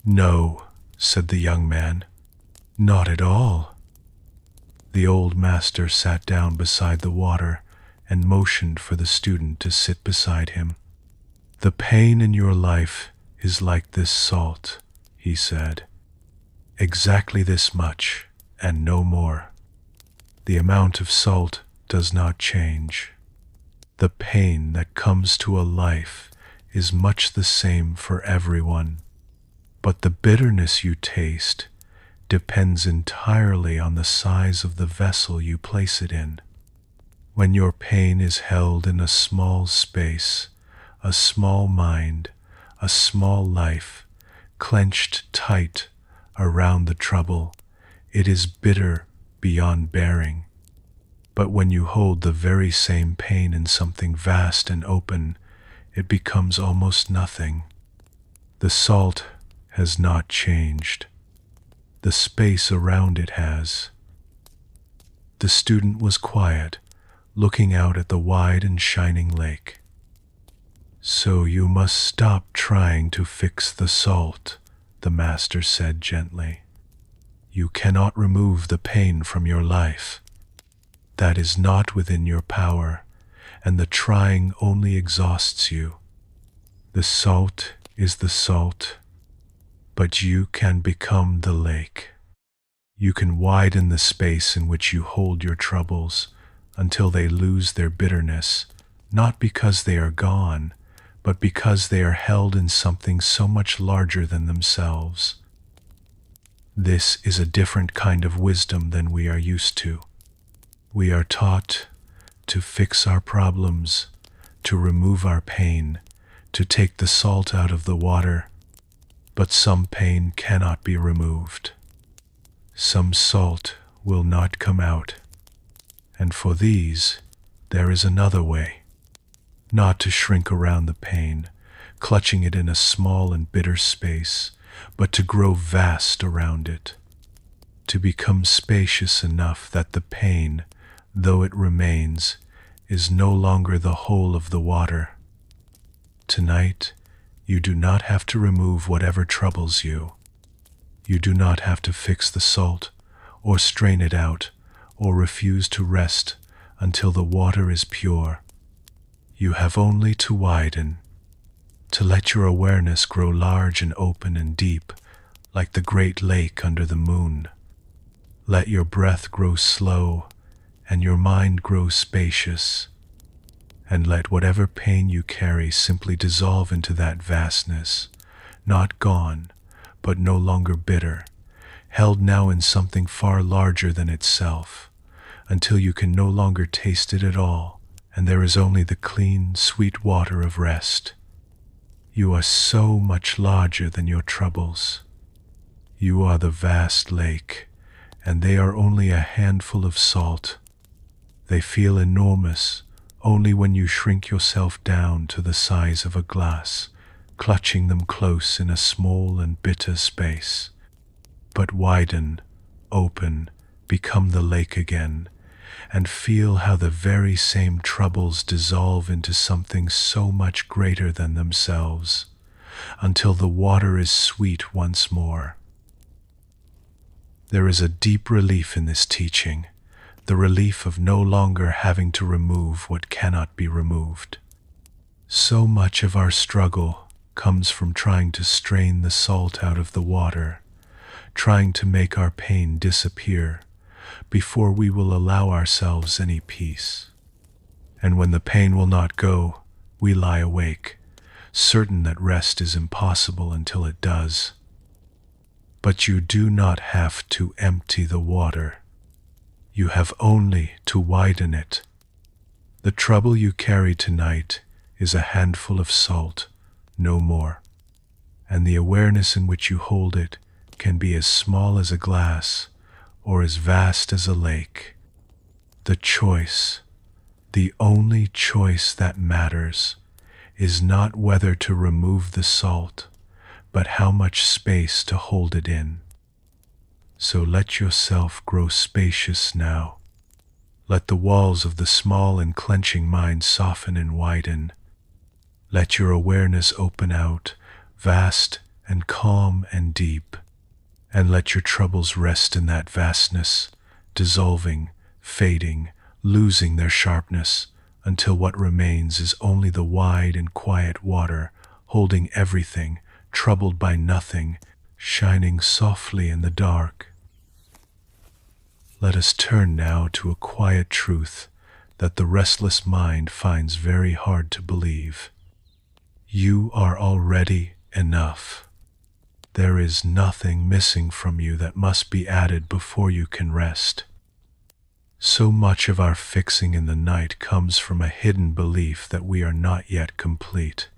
"No," said the young man, "not at all." The old master sat down beside the water and motioned for the student to sit beside him. "The pain in your life is like this salt," he said. "Exactly this much, and no more. The amount of salt does not change. The pain that comes to a life is much the same for everyone, but the bitterness you taste depends entirely on the size of the vessel you place it in. When your pain is held in a small space, a small mind, a small life, clenched tight around the trouble, it is bitter beyond bearing. But when you hold the very same pain in something vast and open, it becomes almost nothing. The salt has not changed. The space around it has." The student was quiet, looking out at the wide and shining lake. "So you must stop trying to fix the salt," the master said gently. "You cannot remove the pain from your life. That is not within your power, and the trying only exhausts you. The salt is the salt, but you can become the lake. You can widen the space in which you hold your troubles until they lose their bitterness, not because they are gone, but because they are held in something so much larger than themselves. This is a different kind of wisdom than we are used to. We are taught to fix our problems, to remove our pain, to take the salt out of the water, but some pain cannot be removed. Some salt will not come out, and for these there is another way. Not to shrink around the pain, clutching it in a small and bitter space, but to grow vast around it, to become spacious enough that the pain, though it remains, is no longer the whole of the water. Tonight, you do not have to remove whatever troubles you. You do not have to fix the salt, or strain it out, or refuse to rest until the water is pure. You have only to widen, to let your awareness grow large and open and deep, like the great lake under the moon. Let your breath grow slow, and your mind grow spacious, and let whatever pain you carry simply dissolve into that vastness, not gone, but no longer bitter, held now in something far larger than itself, until you can no longer taste it at all, and there is only the clean, sweet water of rest. You are so much larger than your troubles. You are the vast lake, and they are only a handful of salt. They feel enormous only when you shrink yourself down to the size of a glass, clutching them close in a small and bitter space. But widen, open, become the lake again, and feel how the very same troubles dissolve into something so much greater than themselves, until the water is sweet once more. There is a deep relief in this teaching, the relief of no longer having to remove what cannot be removed. So much of our struggle comes from trying to strain the salt out of the water, trying to make our pain disappear before we will allow ourselves any peace. And when the pain will not go, we lie awake, certain that rest is impossible until it does. But you do not have to empty the water. You have only to widen it. The trouble you carry tonight is a handful of salt, no more, and the awareness in which you hold it can be as small as a glass or as vast as a lake. The choice, the only choice that matters, is not whether to remove the salt, but how much space to hold it in. So let yourself grow spacious now. Let the walls of the small and clenching mind soften and widen. Let your awareness open out, vast and calm and deep, and let your troubles rest in that vastness, dissolving, fading, losing their sharpness, until what remains is only the wide and quiet water, holding everything, troubled by nothing, shining softly in the dark. Let us turn now to a quiet truth that the restless mind finds very hard to believe. You are already enough. There is nothing missing from you that must be added before you can rest. So much of our fixing in the night comes from a hidden belief that we are not yet complete,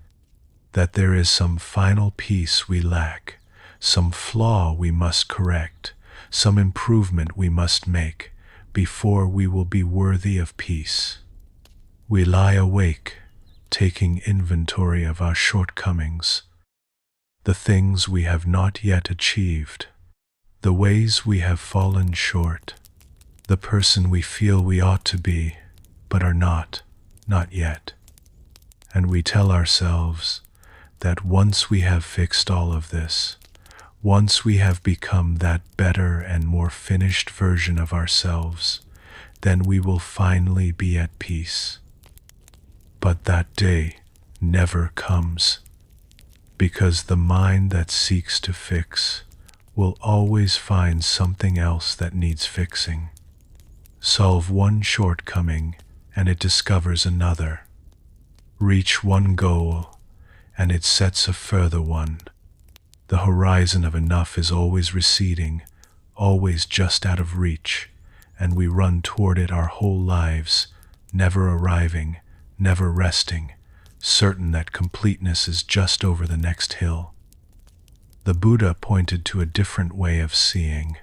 that there is some final piece we lack, some flaw we must correct, some improvement we must make before we will be worthy of peace. We lie awake, taking inventory of our shortcomings, the things we have not yet achieved, the ways we have fallen short, the person we feel we ought to be, but are not yet. And we tell ourselves that once we have fixed all of this, once we have become that better and more finished version of ourselves, then we will finally be at peace. But that day never comes, because the mind that seeks to fix will always find something else that needs fixing. Solve one shortcoming and it discovers another. Reach one goal and it sets a further one. The horizon of enough is always receding, always just out of reach, and we run toward it our whole lives, never arriving, never resting, certain that completeness is just over the next hill. The Buddha pointed to a different way of seeing.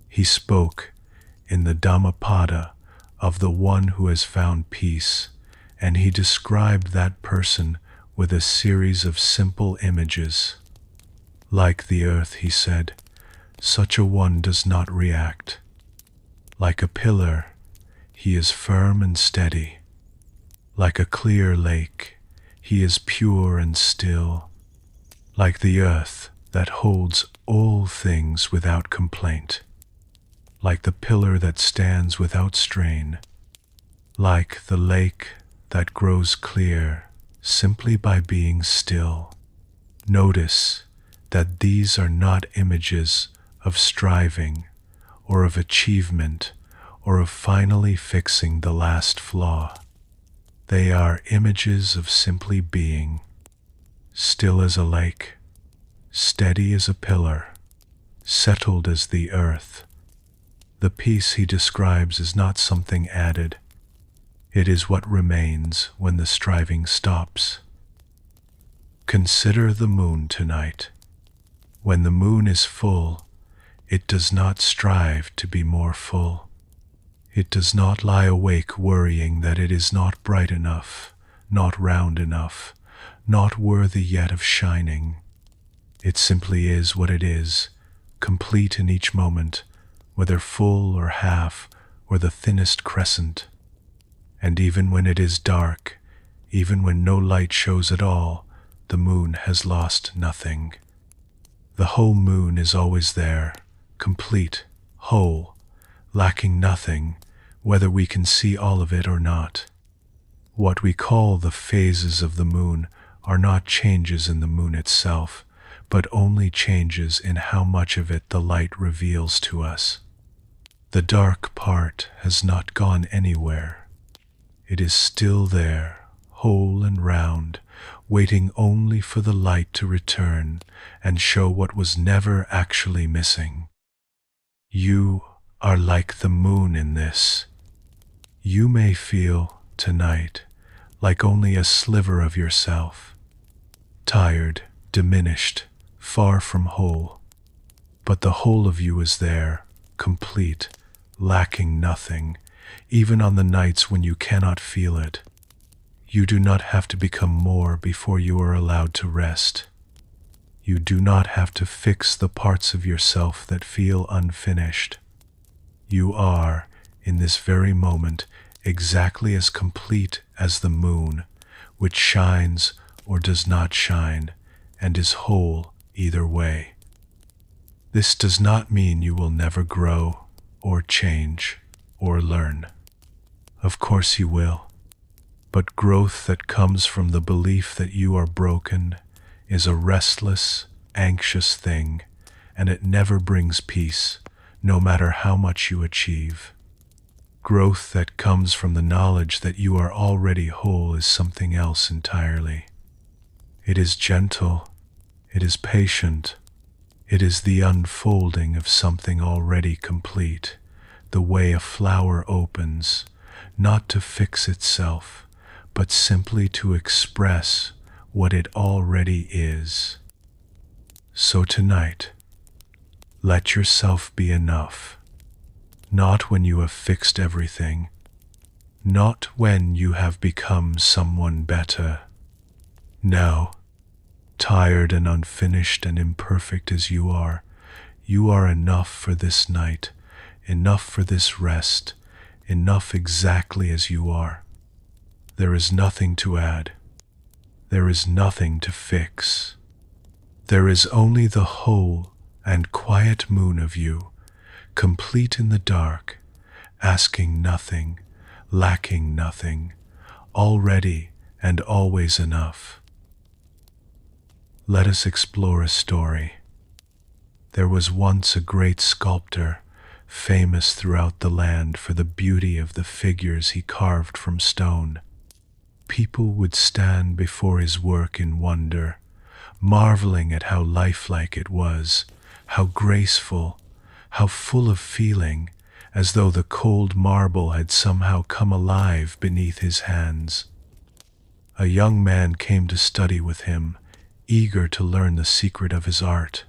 He spoke, in the Dhammapada, of the one who has found peace, and he described that person with a series of simple images. Like the earth, he said, such a one does not react. Like a pillar, he is firm and steady. Like a clear lake, he is pure and still. Like the earth that holds all things without complaint. Like the pillar that stands without strain. Like the lake that grows clear simply by being still. Notice that these are not images of striving or of achievement or of finally fixing the last flaw. They are images of simply being, still as a lake, steady as a pillar, settled as the earth. The peace he describes is not something added. It is what remains when the striving stops. Consider the moon tonight. When the moon is full, it does not strive to be more full. It does not lie awake worrying that it is not bright enough, not round enough, not worthy yet of shining. It simply is what it is, complete in each moment, whether full or half, or the thinnest crescent. And even when it is dark, even when no light shows at all, the moon has lost nothing. The whole moon is always there, complete, whole, lacking nothing, whether we can see all of it or not. What we call the phases of the moon are not changes in the moon itself, but only changes in how much of it the light reveals to us. The dark part has not gone anywhere. It is still there, whole and round, waiting only for the light to return and show what was never actually missing. You are like the moon in this. You may feel, tonight, like only a sliver of yourself, tired, diminished, far from whole. But the whole of you is there, complete, lacking nothing, even on the nights when you cannot feel it. You do not have to become more before you are allowed to rest. You do not have to fix the parts of yourself that feel unfinished. You are, in this very moment, exactly as complete as the moon, which shines or does not shine, and is whole either way. This does not mean you will never grow, or change, or learn. Of course you will. But growth that comes from the belief that you are broken is a restless, anxious thing, and it never brings peace, no matter how much you achieve. Growth that comes from the knowledge that you are already whole is something else entirely. It is gentle, it is patient, it is the unfolding of something already complete, the way a flower opens, not to fix itself, but simply to express what it already is. So tonight, let yourself be enough, not when you have fixed everything, not when you have become someone better. No, tired and unfinished and imperfect as you are enough for this night, enough for this rest, enough exactly as you are. There is nothing to add. There is nothing to fix. There is only the whole and quiet moon of you, complete in the dark, asking nothing, lacking nothing, already and always enough. Let us explore a story. There was once a great sculptor, famous throughout the land for the beauty of the figures he carved from stone. People would stand before his work in wonder, marveling at how lifelike it was, how graceful, how full of feeling, as though the cold marble had somehow come alive beneath his hands. A young man came to study with him, eager to learn the secret of his art.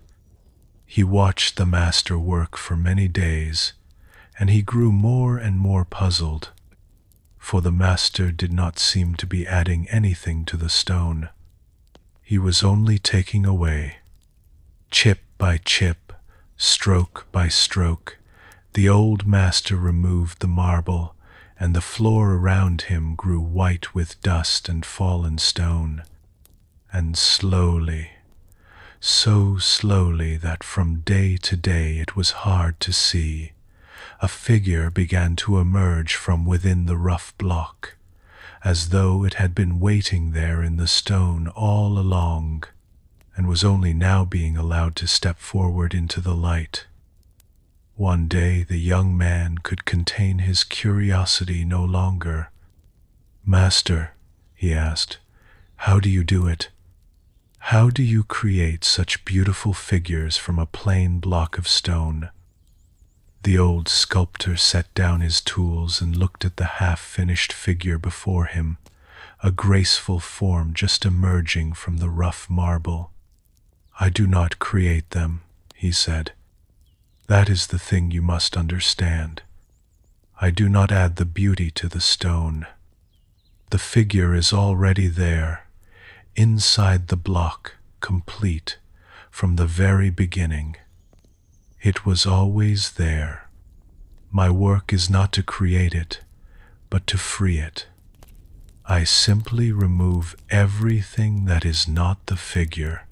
He watched the master work for many days, and he grew more and more puzzled, for the master did not seem to be adding anything to the stone. He was only taking away. Chip by chip, stroke by stroke, the old master removed the marble, and the floor around him grew white with dust and fallen stone. And slowly, so slowly that from day to day it was hard to see, a figure began to emerge from within the rough block, as though it had been waiting there in the stone all along, and was only now being allowed to step forward into the light. One day the young man could contain his curiosity no longer. "Master," he asked, "how do you do it? How do you create such beautiful figures from a plain block of stone?" The old sculptor set down his tools and looked at the half-finished figure before him, a graceful form just emerging from the rough marble. "I do not create them," he said. "That is the thing you must understand. I do not add the beauty to the stone. The figure is already there, inside the block, complete, from the very beginning. It was always there. My work is not to create it, but to free it. I simply remove everything that is not the figure.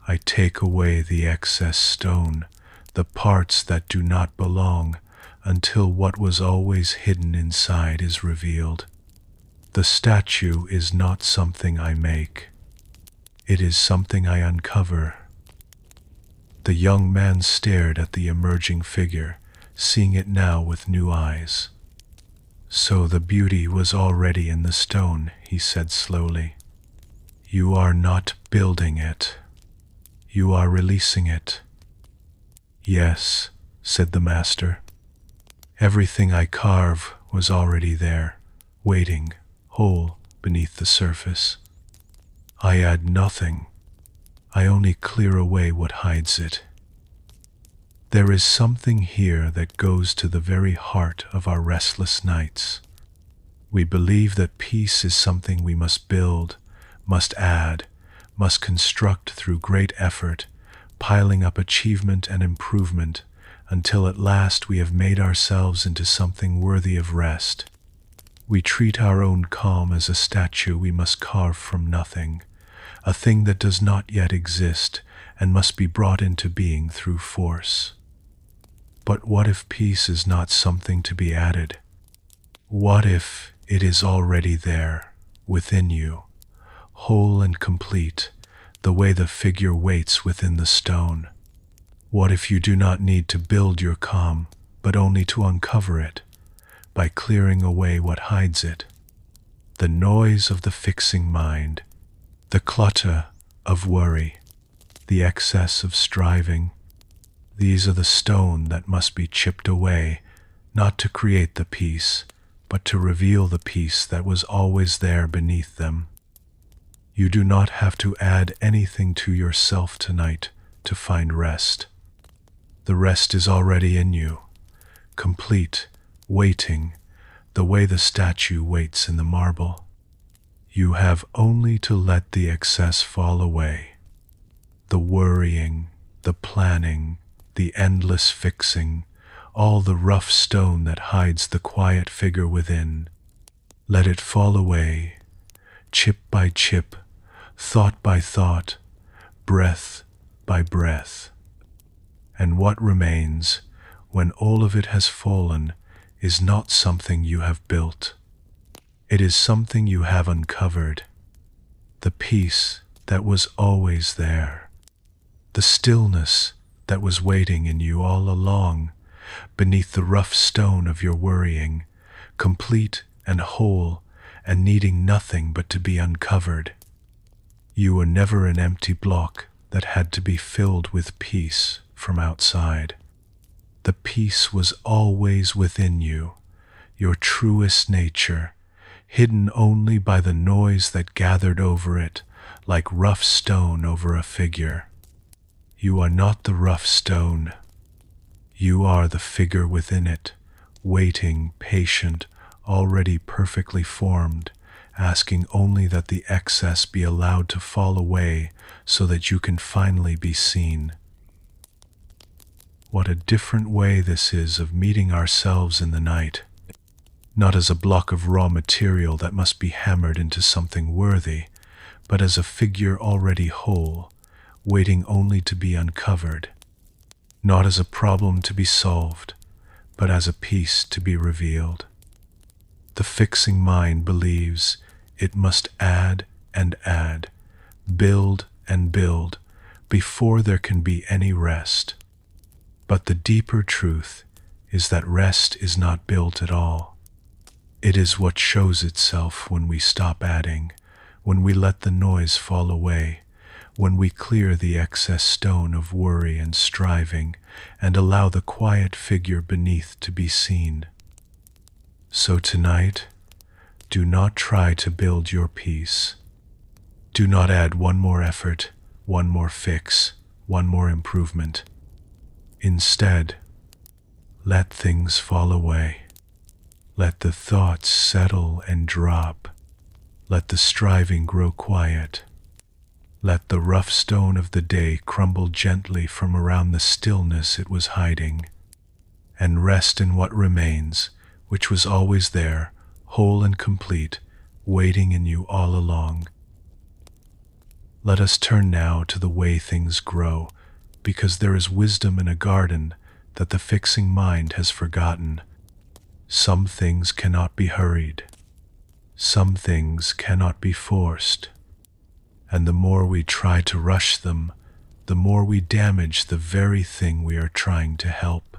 I take away the excess stone, the parts that do not belong, until what was always hidden inside is revealed. The statue is not something I make. It is something I uncover." The young man stared at the emerging figure, seeing it now with new eyes. "So the beauty was already in the stone," he said slowly. "You are not building it. You are releasing it." "Yes," said the master. "Everything I carve was already there, waiting, whole, beneath the surface. I add nothing. I only clear away what hides it. There is something here that goes to the very heart of our restless nights. We believe that peace is something we must build, must add, must construct through great effort, piling up achievement and improvement, until at last we have made ourselves into something worthy of rest. We treat our own calm as a statue we must carve from nothing, a thing that does not yet exist and must be brought into being through force. But what if peace is not something to be added? What if it is already there, within you, whole and complete, the way the figure waits within the stone? What if you do not need to build your calm, but only to uncover it, by clearing away what hides it? The noise of the fixing mind, the clutter of worry, the excess of striving, these are the stone that must be chipped away, not to create the peace, but to reveal the peace that was always there beneath them. You do not have to add anything to yourself tonight to find rest. The rest is already in you, complete, waiting, the way the statue waits in the marble. You have only to let the excess fall away. The worrying, the planning, the endless fixing, all the rough stone that hides the quiet figure within. Let it fall away, chip by chip, thought by thought, breath by breath. And what remains, when all of it has fallen, is not something you have built. It is something you have uncovered. The peace that was always there. The stillness that was waiting in you all along, beneath the rough stone of your worrying, complete and whole, and needing nothing but to be uncovered. You were never an empty block that had to be filled with peace from outside. The peace was always within you, your truest nature, hidden only by the noise that gathered over it like rough stone over a figure. You are not the rough stone. You are the figure within it, waiting, patient, already perfectly formed, asking only that the excess be allowed to fall away so that you can finally be seen. What a different way this is of meeting ourselves in the night, not as a block of raw material that must be hammered into something worthy, but as a figure already whole, waiting only to be uncovered, not as a problem to be solved, but as a piece to be revealed. The fixing mind believes it must add and add, build and build, before there can be any rest. But the deeper truth is that rest is not built at all. It is what shows itself when we stop adding, when we let the noise fall away, when we clear the excess stone of worry and striving and allow the quiet figure beneath to be seen. So tonight, do not try to build your peace. Do not add one more effort, one more fix, one more improvement. Instead, let things fall away. Let the thoughts settle and drop. Let the striving grow quiet. Let the rough stone of the day crumble gently from around the stillness it was hiding, and rest in what remains, which was always there, whole and complete, waiting in you all along. Let us turn now to the way things grow, because there is wisdom in a garden that the fixing mind has forgotten. Some things cannot be hurried. Some things cannot be forced. And the more we try to rush them, the more we damage the very thing we are trying to help.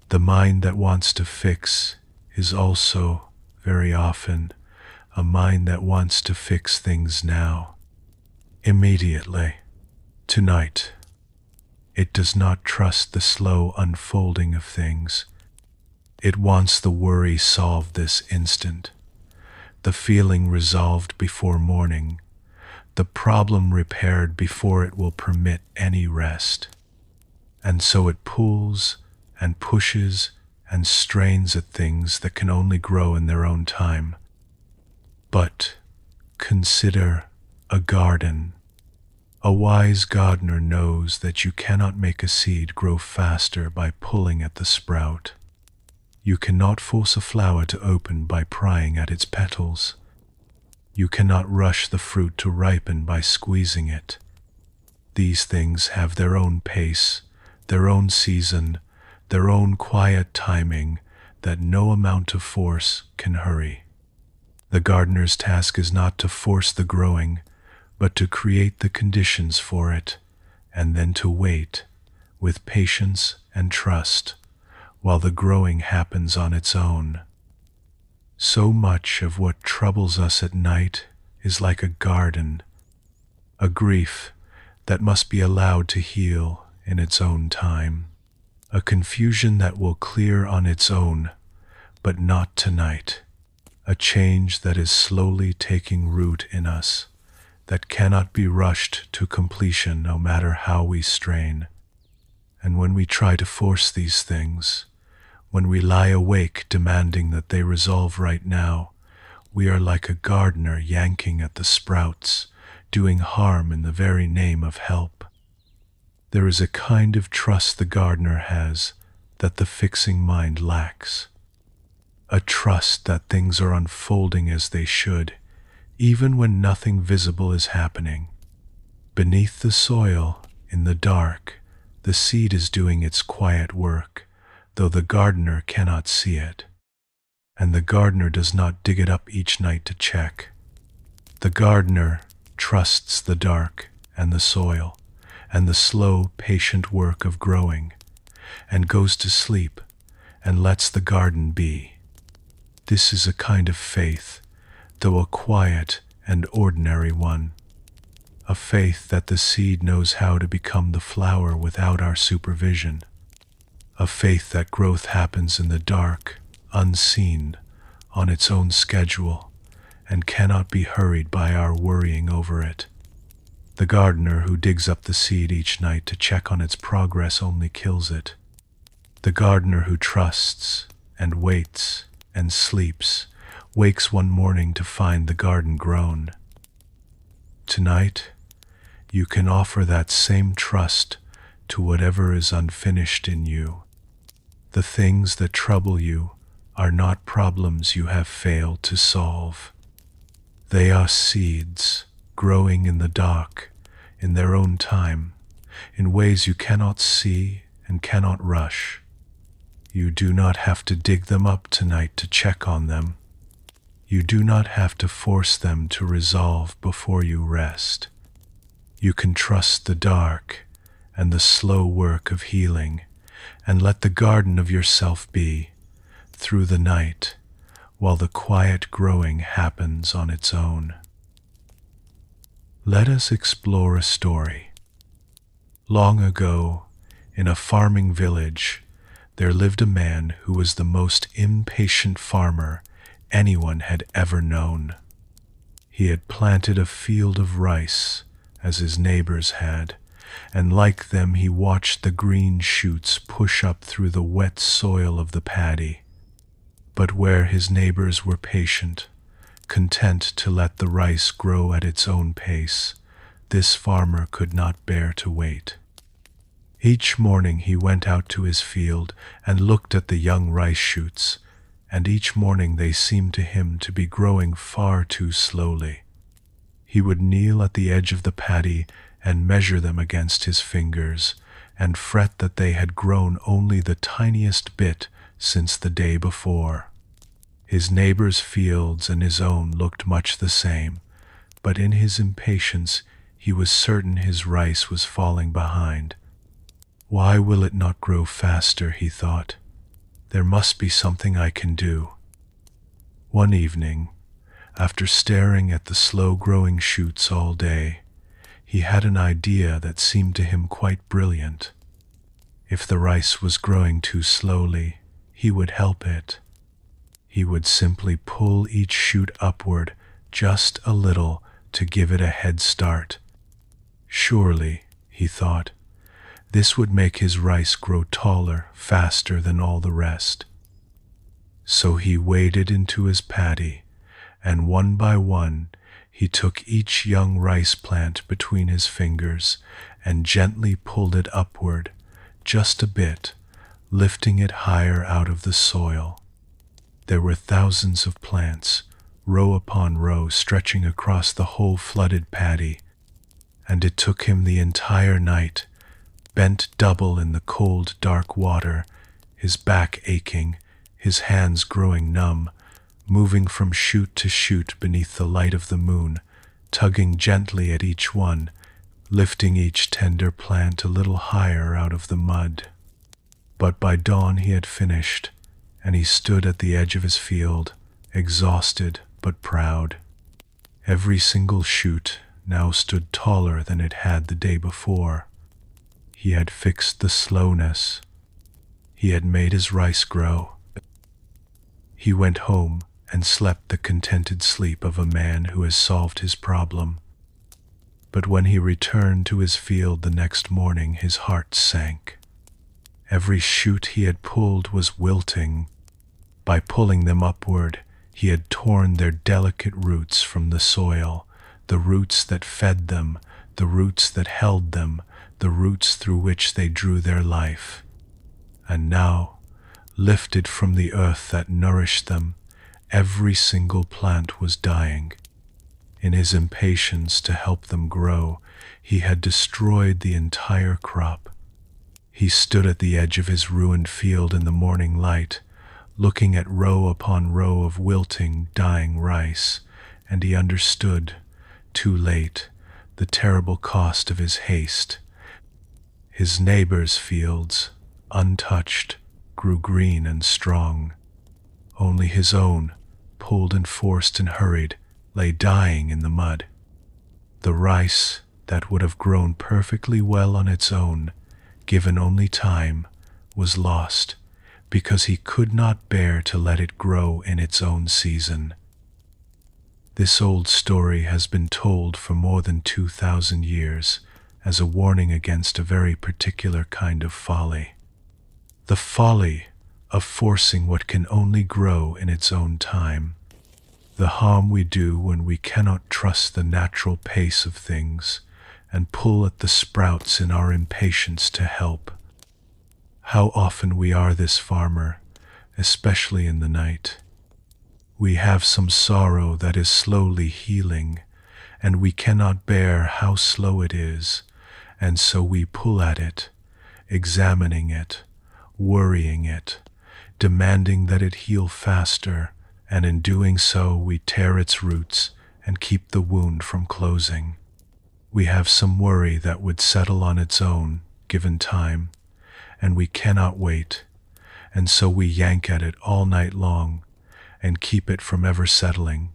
The mind that wants to fix is also, very often, a mind that wants to fix things now, immediately, tonight. It does not trust the slow unfolding of things. It wants the worry solved this instant, the feeling resolved before morning, the problem repaired before it will permit any rest. And so it pulls and pushes and strains at things that can only grow in their own time. But consider a garden. A wise gardener knows that you cannot make a seed grow faster by pulling at the sprout. You cannot force a flower to open by prying at its petals. You cannot rush the fruit to ripen by squeezing it. These things have their own pace, their own season, their own quiet timing that no amount of force can hurry. The gardener's task is not to force the growing, but to create the conditions for it, and then to wait, with patience and trust, while the growing happens on its own. So much of what troubles us at night is like a garden, a grief that must be allowed to heal in its own time, a confusion that will clear on its own, but not tonight, a change that is slowly taking root in us, that cannot be rushed to completion no matter how we strain. And when we try to force these things, when we lie awake demanding that they resolve right now, we are like a gardener yanking at the sprouts, doing harm in the very name of help. There is a kind of trust the gardener has that the fixing mind lacks, a trust that things are unfolding as they should, even when nothing visible is happening. Beneath the soil, in the dark, the seed is doing its quiet work, though the gardener cannot see it. And the gardener does not dig it up each night to check. The gardener trusts the dark and the soil and the slow, patient work of growing, and goes to sleep and lets the garden be. This is a kind of faith though a quiet and ordinary one. A faith that the seed knows how to become the flower without our supervision. A faith that growth happens in the dark, unseen, on its own schedule, and cannot be hurried by our worrying over it. The gardener who digs up the seed each night to check on its progress only kills it. The gardener who trusts and waits and sleeps wakes one morning to find the garden grown. Tonight, you can offer that same trust to whatever is unfinished in you. The things that trouble you are not problems you have failed to solve. They are seeds growing in the dark, in their own time, in ways you cannot see and cannot rush. You do not have to dig them up tonight to check on them. You do not have to force them to resolve before you rest. You can trust the dark and the slow work of healing, and let the garden of yourself be, through the night, while the quiet growing happens on its own. Let us explore a story. Long ago, in a farming village, there lived a man who was the most impatient farmer anyone had ever known. He had planted a field of rice, as his neighbors had, and like them he watched the green shoots push up through the wet soil of the paddy. But where his neighbors were patient, content to let the rice grow at its own pace, this farmer could not bear to wait. Each morning he went out to his field and looked at the young rice shoots, and each morning they seemed to him to be growing far too slowly. He would kneel at the edge of the paddy and measure them against his fingers, and fret that they had grown only the tiniest bit since the day before. His neighbors' fields and his own looked much the same, but in his impatience he was certain his rice was falling behind. Why will it not grow faster, he thought. There must be something I can do. One evening, after staring at the slow-growing shoots all day, he had an idea that seemed to him quite brilliant. If the rice was growing too slowly, he would help it. He would simply pull each shoot upward just a little to give it a head start. Surely, he thought, this would make his rice grow taller faster than all the rest. So he waded into his paddy, and one by one he took each young rice plant between his fingers and gently pulled it upward, just a bit, lifting it higher out of the soil. There were thousands of plants, row upon row, stretching across the whole flooded paddy, and it took him the entire night, bent double in the cold, dark water, his back aching, his hands growing numb, moving from shoot to shoot beneath the light of the moon, tugging gently at each one, lifting each tender plant a little higher out of the mud. But by dawn he had finished, and he stood at the edge of his field, exhausted but proud. Every single shoot now stood taller than it had the day before. He had fixed the slowness. He had made his rice grow. He went home and slept the contented sleep of a man who has solved his problem. But when he returned to his field the next morning, his heart sank. Every shoot he had pulled was wilting. By pulling them upward, he had torn their delicate roots from the soil, the roots that fed them, the roots that held them, the roots through which they drew their life. And now, lifted from the earth that nourished them, every single plant was dying. In his impatience to help them grow, he had destroyed the entire crop. He stood at the edge of his ruined field in the morning light, looking at row upon row of wilting, dying rice, and he understood, too late, the terrible cost of his haste. His neighbors' fields, untouched, grew green and strong. Only his own, pulled and forced and hurried, lay dying in the mud. The rice that would have grown perfectly well on its own, given only time, was lost because he could not bear to let it grow in its own season. This old story has been told for more than 2,000 years as a warning against a very particular kind of folly. The folly of forcing what can only grow in its own time. The harm we do when we cannot trust the natural pace of things and pull at the sprouts in our impatience to help. How often we are this farmer, especially in the night. We have some sorrow that is slowly healing, and we cannot bear how slow it is, and so we pull at it, examining it, worrying it, demanding that it heal faster, and in doing so we tear its roots and keep the wound from closing. We have some worry that would settle on its own, given time, and we cannot wait, and so we yank at it all night long and keep it from ever settling.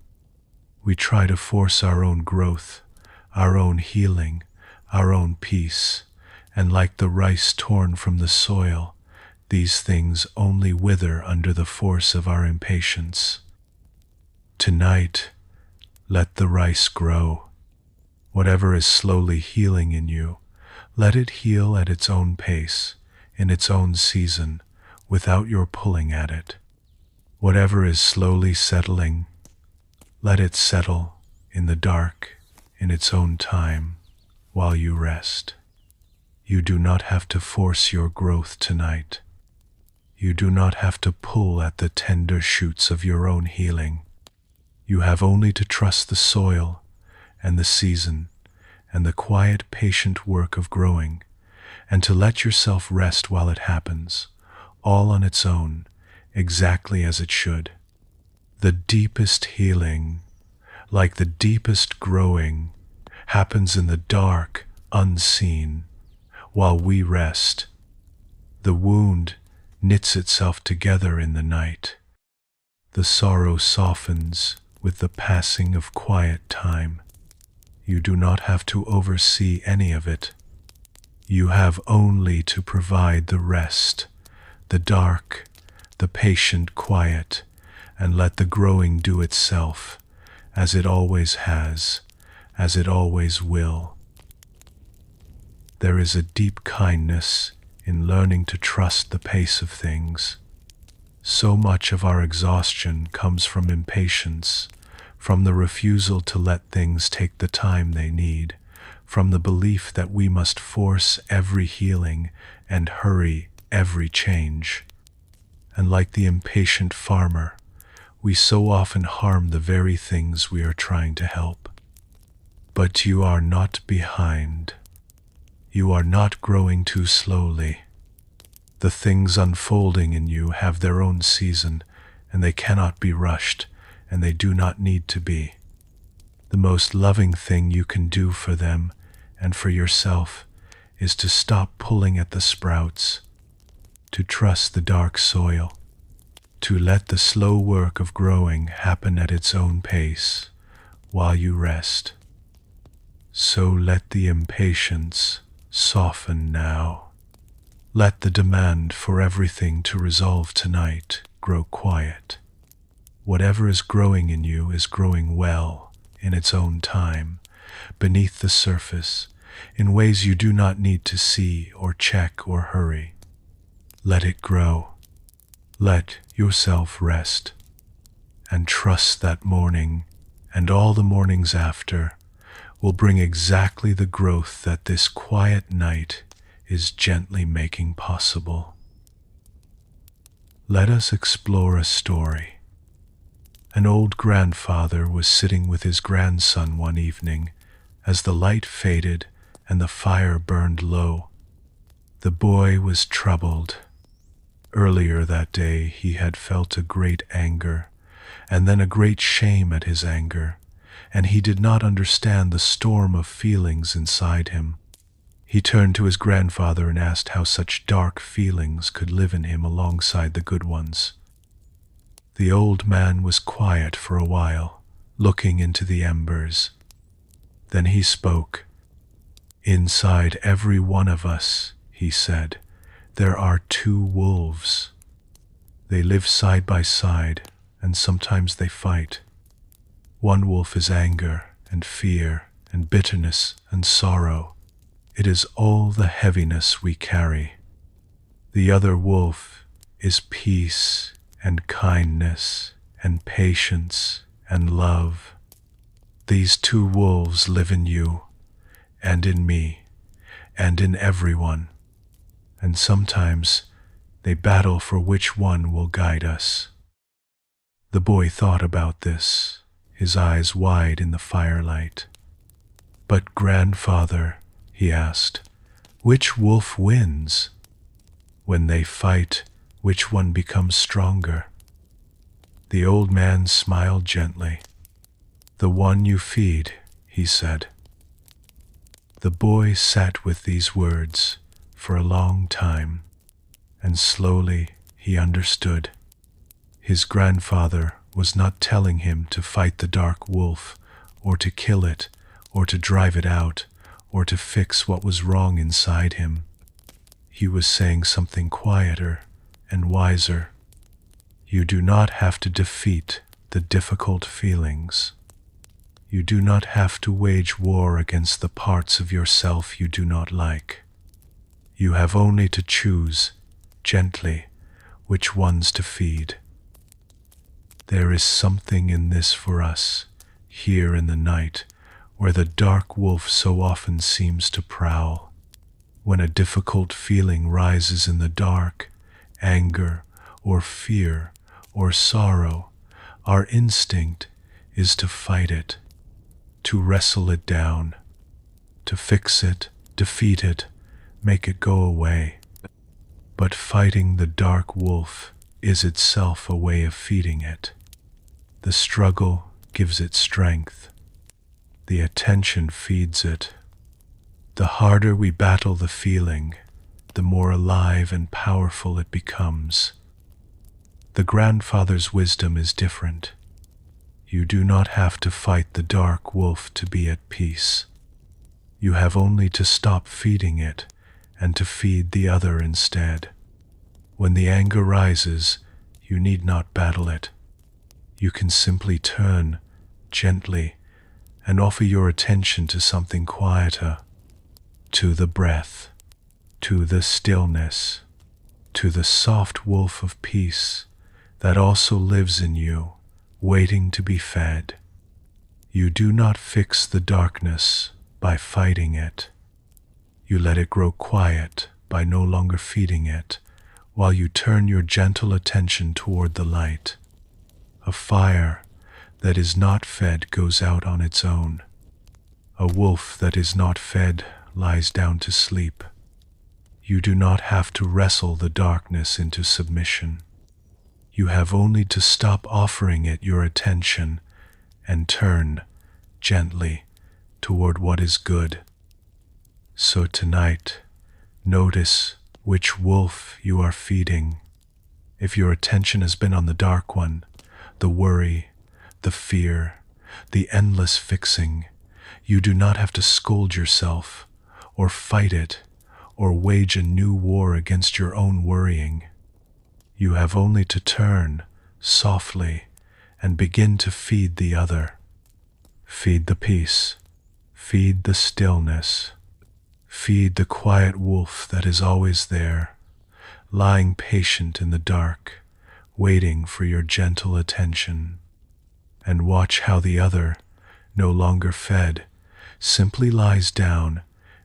We try to force our own growth, our own healing, our own peace, and like the rice torn from the soil, these things only wither under the force of our impatience. Tonight, let the rice grow. Whatever is slowly healing in you, let it heal at its own pace, in its own season, without your pulling at it. Whatever is slowly settling, let it settle in the dark, in its own time, while you rest. You do not have to force your growth tonight. You do not have to pull at the tender shoots of your own healing. You have only to trust the soil and the season and the quiet, patient work of growing, and to let yourself rest while it happens, all on its own, exactly as it should. The deepest healing, like the deepest growing, happens in the dark, unseen, while we rest. The wound knits itself together in the night. The sorrow softens with the passing of quiet time. You do not have to oversee any of it. You have only to provide the rest, the dark, the patient quiet, and let the growing do itself, as it always has, as it always will. There is a deep kindness in learning to trust the pace of things. So much of our exhaustion comes from impatience, from the refusal to let things take the time they need, from the belief that we must force every healing and hurry every change. And like the impatient farmer, we so often harm the very things we are trying to help. But you are not behind. You are not growing too slowly. The things unfolding in you have their own season, and they cannot be rushed, and they do not need to be. The most loving thing you can do for them and for yourself is to stop pulling at the sprouts, to trust the dark soil, to let the slow work of growing happen at its own pace while you rest. So let the impatience soften now. Let the demand for everything to resolve tonight grow quiet. Whatever is growing in you is growing well in its own time, beneath the surface, in ways you do not need to see or check or hurry. Let it grow. Let yourself rest, and trust that morning and all the mornings after will bring exactly the growth that this quiet night is gently making possible. Let us explore a story. An old grandfather was sitting with his grandson one evening as the light faded and the fire burned low. The boy was troubled. Earlier that day he had felt a great anger, and then a great shame at his anger, and he did not understand the storm of feelings inside him. He turned to his grandfather and asked how such dark feelings could live in him alongside the good ones. The old man was quiet for a while, looking into the embers. Then he spoke. "Inside every one of us," he said, "there are two wolves. They live side by side, and sometimes they fight. One wolf is anger and fear and bitterness and sorrow. It is all the heaviness we carry. The other wolf is peace and kindness and patience and love. These two wolves live in you and in me and in everyone, and sometimes they battle for which one will guide us." The boy thought about this, his eyes wide in the firelight. "But grandfather," he asked, "which wolf wins? When they fight, which one becomes stronger?" The old man smiled gently. "The one you feed," he said. The boy sat with these words for a long time, and slowly he understood. His grandfather was not telling him to fight the dark wolf, or to kill it, or to drive it out, or to fix what was wrong inside him. He was saying something quieter and wiser. You do not have to defeat the difficult feelings. You do not have to wage war against the parts of yourself you do not like. You have only to choose, gently, which ones to feed. There is something in this for us, here in the night, where the dark wolf so often seems to prowl. When a difficult feeling rises in the dark, anger or fear or sorrow, our instinct is to fight it, to wrestle it down, to fix it, defeat it, make it go away. But fighting the dark wolf is itself a way of feeding it. The struggle gives it strength. The attention feeds it. The harder we battle the feeling, the more alive and powerful it becomes. The grandfather's wisdom is different. You do not have to fight the dark wolf to be at peace. You have only to stop feeding it and to feed the other instead. When the anger rises, you need not battle it. You can simply turn gently and offer your attention to something quieter, to the breath, to the stillness, to the soft wolf of peace that also lives in you, waiting to be fed. You do not fix the darkness by fighting it. You let it grow quiet by no longer feeding it, while you turn your gentle attention toward the light. A fire that is not fed goes out on its own. A wolf that is not fed lies down to sleep. You do not have to wrestle the darkness into submission. You have only to stop offering it your attention and turn gently toward what is good. So tonight, notice which wolf you are feeding. If your attention has been on the dark one, the worry, the fear, the endless fixing, you do not have to scold yourself or fight it or wage a new war against your own worrying. You have only to turn softly and begin to feed the other. Feed the peace. Feed the stillness. Feed the quiet wolf that is always there, lying patient in the dark, waiting for your gentle attention. And watch how the other, no longer fed, simply lies down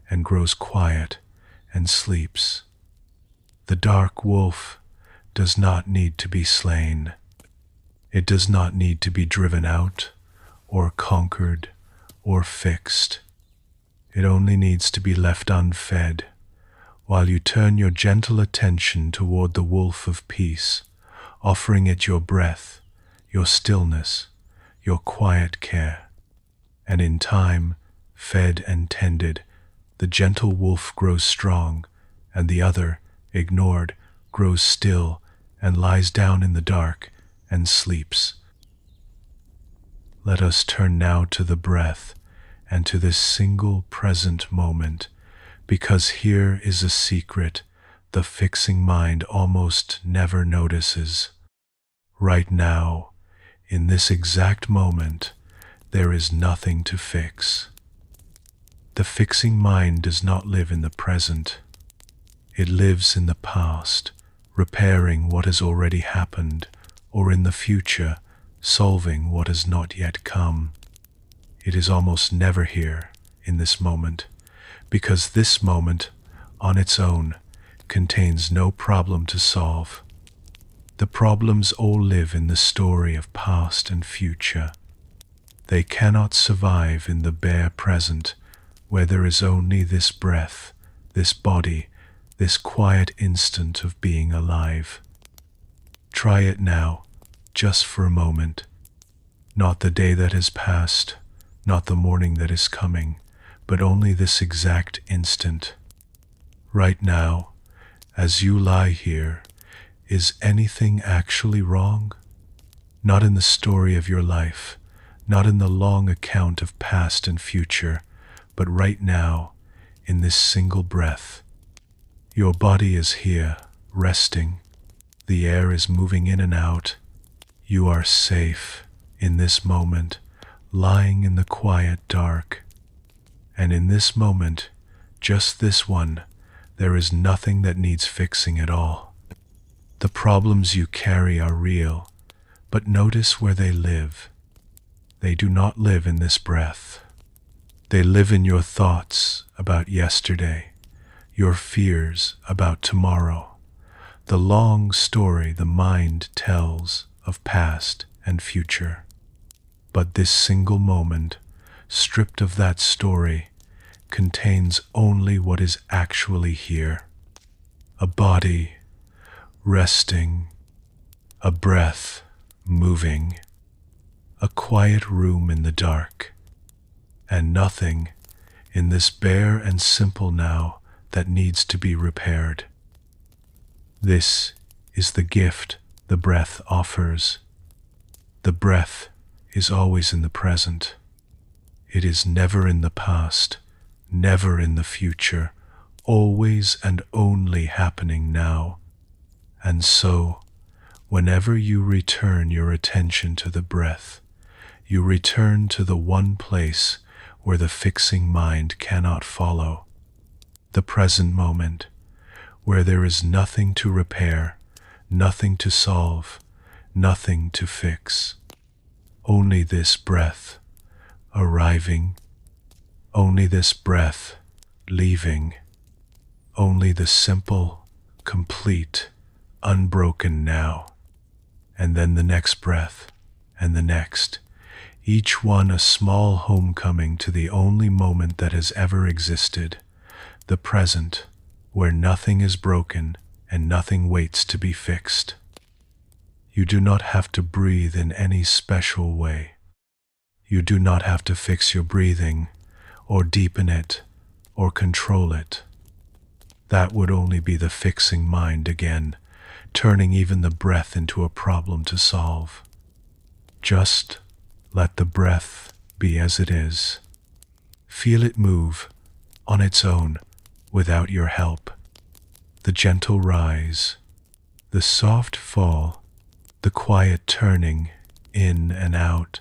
and grows quiet and sleeps. The dark wolf does not need to be slain. It does not need to be driven out or conquered or fixed. It only needs to be left unfed, while you turn your gentle attention toward the wolf of peace, offering it your breath, your stillness, your quiet care. And in time, fed and tended, the gentle wolf grows strong, and the other, ignored, grows still and lies down in the dark and sleeps. Let us turn now to the breath and to this single present moment, because here is a secret the fixing mind almost never notices. Right now, in this exact moment, there is nothing to fix. The fixing mind does not live in the present. It lives in the past, repairing what has already happened, or in the future, solving what has not yet come. It is almost never here, in this moment, because this moment, on its own, contains no problem to solve. The problems all live in the story of past and future. They cannot survive in the bare present, where there is only this breath, this body, this quiet instant of being alive. Try it now, just for a moment. Not the day that has passed, not the morning that is coming, but only this exact instant. Right now, as you lie here, is anything actually wrong? Not in the story of your life, not in the long account of past and future, but right now, in this single breath. Your body is here, resting. The air is moving in and out. You are safe in this moment, lying in the quiet dark. And in this moment, just this one, there is nothing that needs fixing at all. The problems you carry are real, but notice where they live. They do not live in this breath. They live in your thoughts about yesterday, your fears about tomorrow, the long story the mind tells of past and future. But this single moment, stripped of that story, contains only what is actually here. A body resting, a breath moving, a quiet room in the dark, and nothing in this bare and simple now that needs to be repaired. This is the gift the breath offers. The breath is always in the present. It is never in the past, never in the future, always and only happening now. And so, whenever you return your attention to the breath, you return to the one place where the fixing mind cannot follow, the present moment, where there is nothing to repair, nothing to solve, nothing to fix. Only this breath arriving, only this breath leaving, only the simple, complete, unbroken now, and then the next breath, and the next, each one a small homecoming to the only moment that has ever existed, the present, where nothing is broken and nothing waits to be fixed. You do not have to breathe in any special way. You do not have to fix your breathing, or deepen it, or control it. That would only be the fixing mind again, turning even the breath into a problem to solve. Just let the breath be as it is. Feel it move on its own without your help. The gentle rise, the soft fall, the quiet turning in and out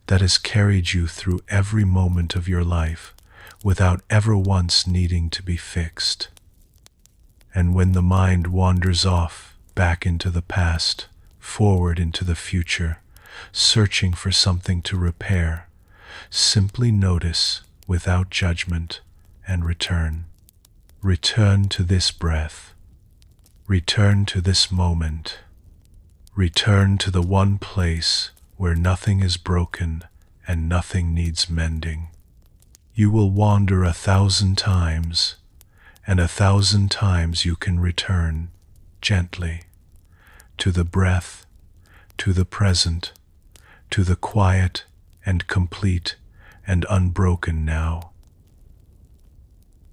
that has carried you through every moment of your life without ever once needing to be fixed. And when the mind wanders off back into the past, forward into the future, searching for something to repair, simply notice without judgment and return. Return to this breath. Return to this moment. Return to the one place where nothing is broken and nothing needs mending. You will wander 1,000 times, and 1,000 times you can return gently to the breath, to the present, to the quiet and complete and unbroken now.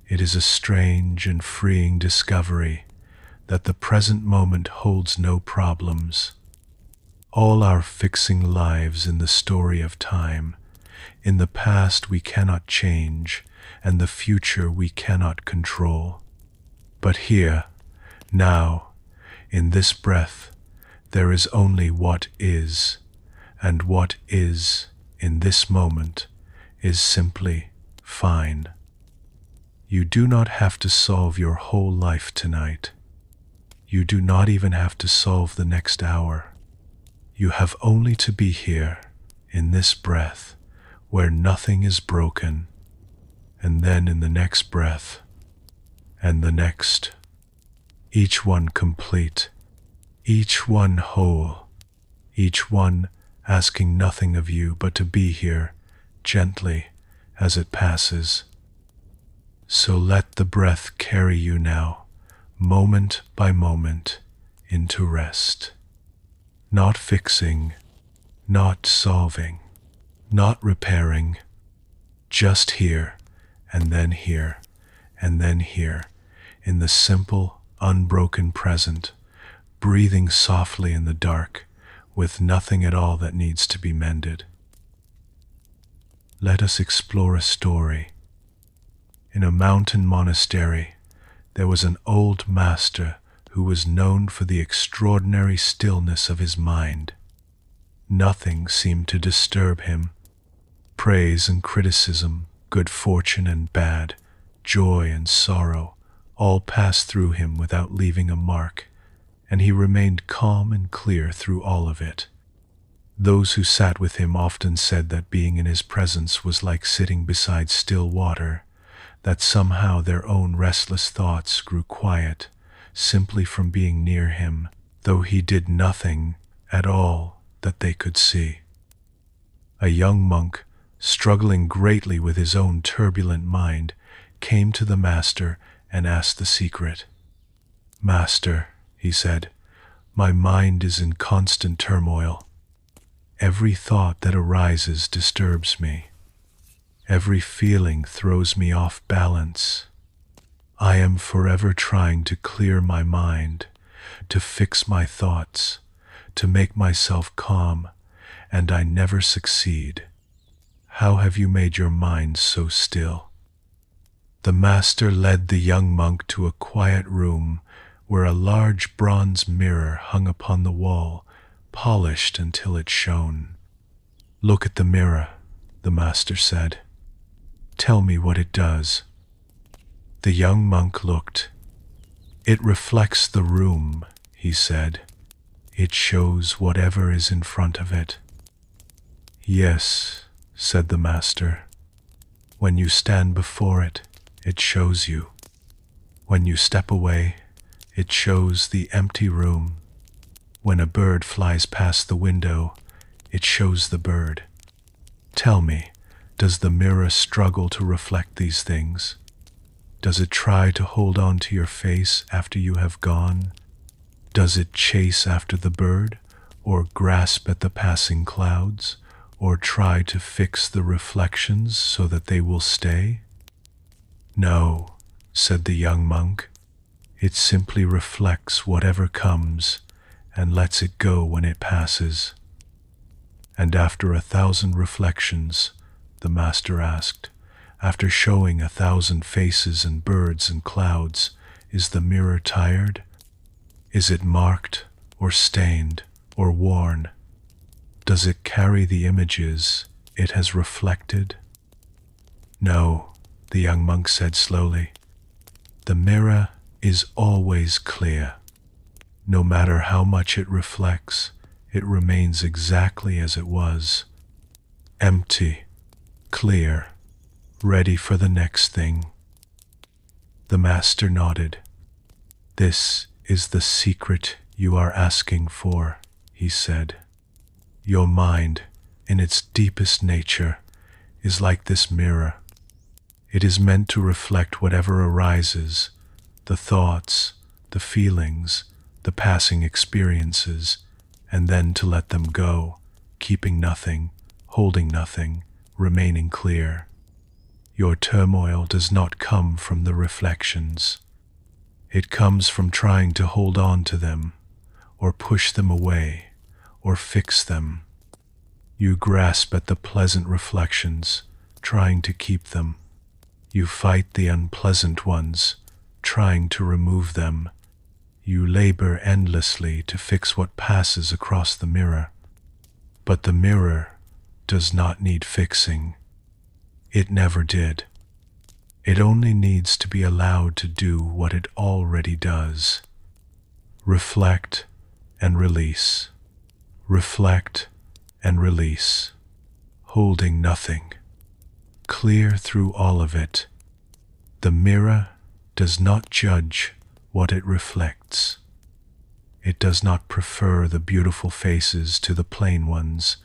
It is a strange and freeing discovery that the present moment holds no problems, All our fixing lives in the story of time. In the past we cannot change, and the future we cannot control. But here, now, in this breath, there is only what is, and what is, in this moment, is simply fine. You do not have to solve your whole life tonight. You do not even have to solve the next hour. You have only to be here, in this breath, where nothing is broken, and then in the next breath, and the next, each one complete, each one whole, each one asking nothing of you but to be here, gently, as it passes. So let the breath carry you now, moment by moment, into rest. Not fixing, not solving, not repairing, just here, and then here, and then here, in the simple, unbroken present, breathing softly in the dark, with nothing at all that needs to be mended. Let us explore a story. In a mountain monastery, there was an old master who was known for the extraordinary stillness of his mind. Nothing seemed to disturb him. Praise and criticism, good fortune and bad, joy and sorrow, all passed through him without leaving a mark, and he remained calm and clear through all of it. Those who sat with him often said that being in his presence was like sitting beside still water, that somehow their own restless thoughts grew quiet simply from being near him, though he did nothing at all that they could see. A young monk, struggling greatly with his own turbulent mind, came to the master and asked the secret. "Master," he said, "my mind is in constant turmoil. Every thought that arises disturbs me. Every feeling throws me off balance. I am forever trying to clear my mind, to fix my thoughts, to make myself calm, and I never succeed. How have you made your mind so still?" The master led the young monk to a quiet room where a large bronze mirror hung upon the wall, polished until it shone. "Look at the mirror," the master said. "Tell me what it does." The young monk looked. "It reflects the room," he said. "It shows whatever is in front of it." "Yes," said the master. "When you stand before it, it shows you. When you step away, it shows the empty room. When a bird flies past the window, it shows the bird. Tell me, does the mirror struggle to reflect these things? Does it try to hold on to your face after you have gone? Does it chase after the bird, or grasp at the passing clouds, or try to fix the reflections so that they will stay?" "No," said the young monk. "It simply reflects whatever comes and lets it go when it passes." "And after 1,000 reflections," the master asked, "after showing 1,000 faces and birds and clouds, is the mirror tired? Is it marked or stained or worn? Does it carry the images it has reflected?" "No," the young monk said slowly. "The mirror is always clear. No matter how much it reflects, it remains exactly as it was. Empty, clear, ready for the next thing." The master nodded. "This is the secret you are asking for," he said. "Your mind, in its deepest nature, is like this mirror. It is meant to reflect whatever arises, the thoughts, the feelings, the passing experiences, and then to let them go, keeping nothing, holding nothing, remaining clear. Your turmoil does not come from the reflections. It comes from trying to hold on to them, or push them away, or fix them. You grasp at the pleasant reflections, trying to keep them. You fight the unpleasant ones, trying to remove them. You labor endlessly to fix what passes across the mirror. But the mirror does not need fixing. It never did. It only needs to be allowed to do what it already does. Reflect and release. Reflect and release. Holding nothing. Clear through all of it. The mirror does not judge what it reflects. It does not prefer the beautiful faces to the plain ones,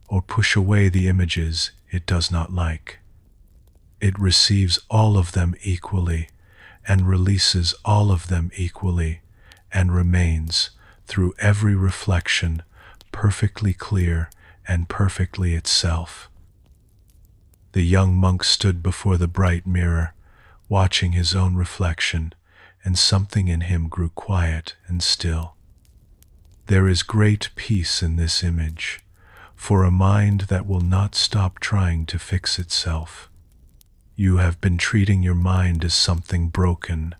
or push away the images it does not like. It receives all of them equally, and releases all of them equally, and remains, through every reflection, perfectly clear and perfectly itself. The young monk stood before the bright mirror, watching his own reflection, and something in him grew quiet and still. There is great peace in this image, for a mind that will not stop trying to fix itself. You have been treating your mind as something broken,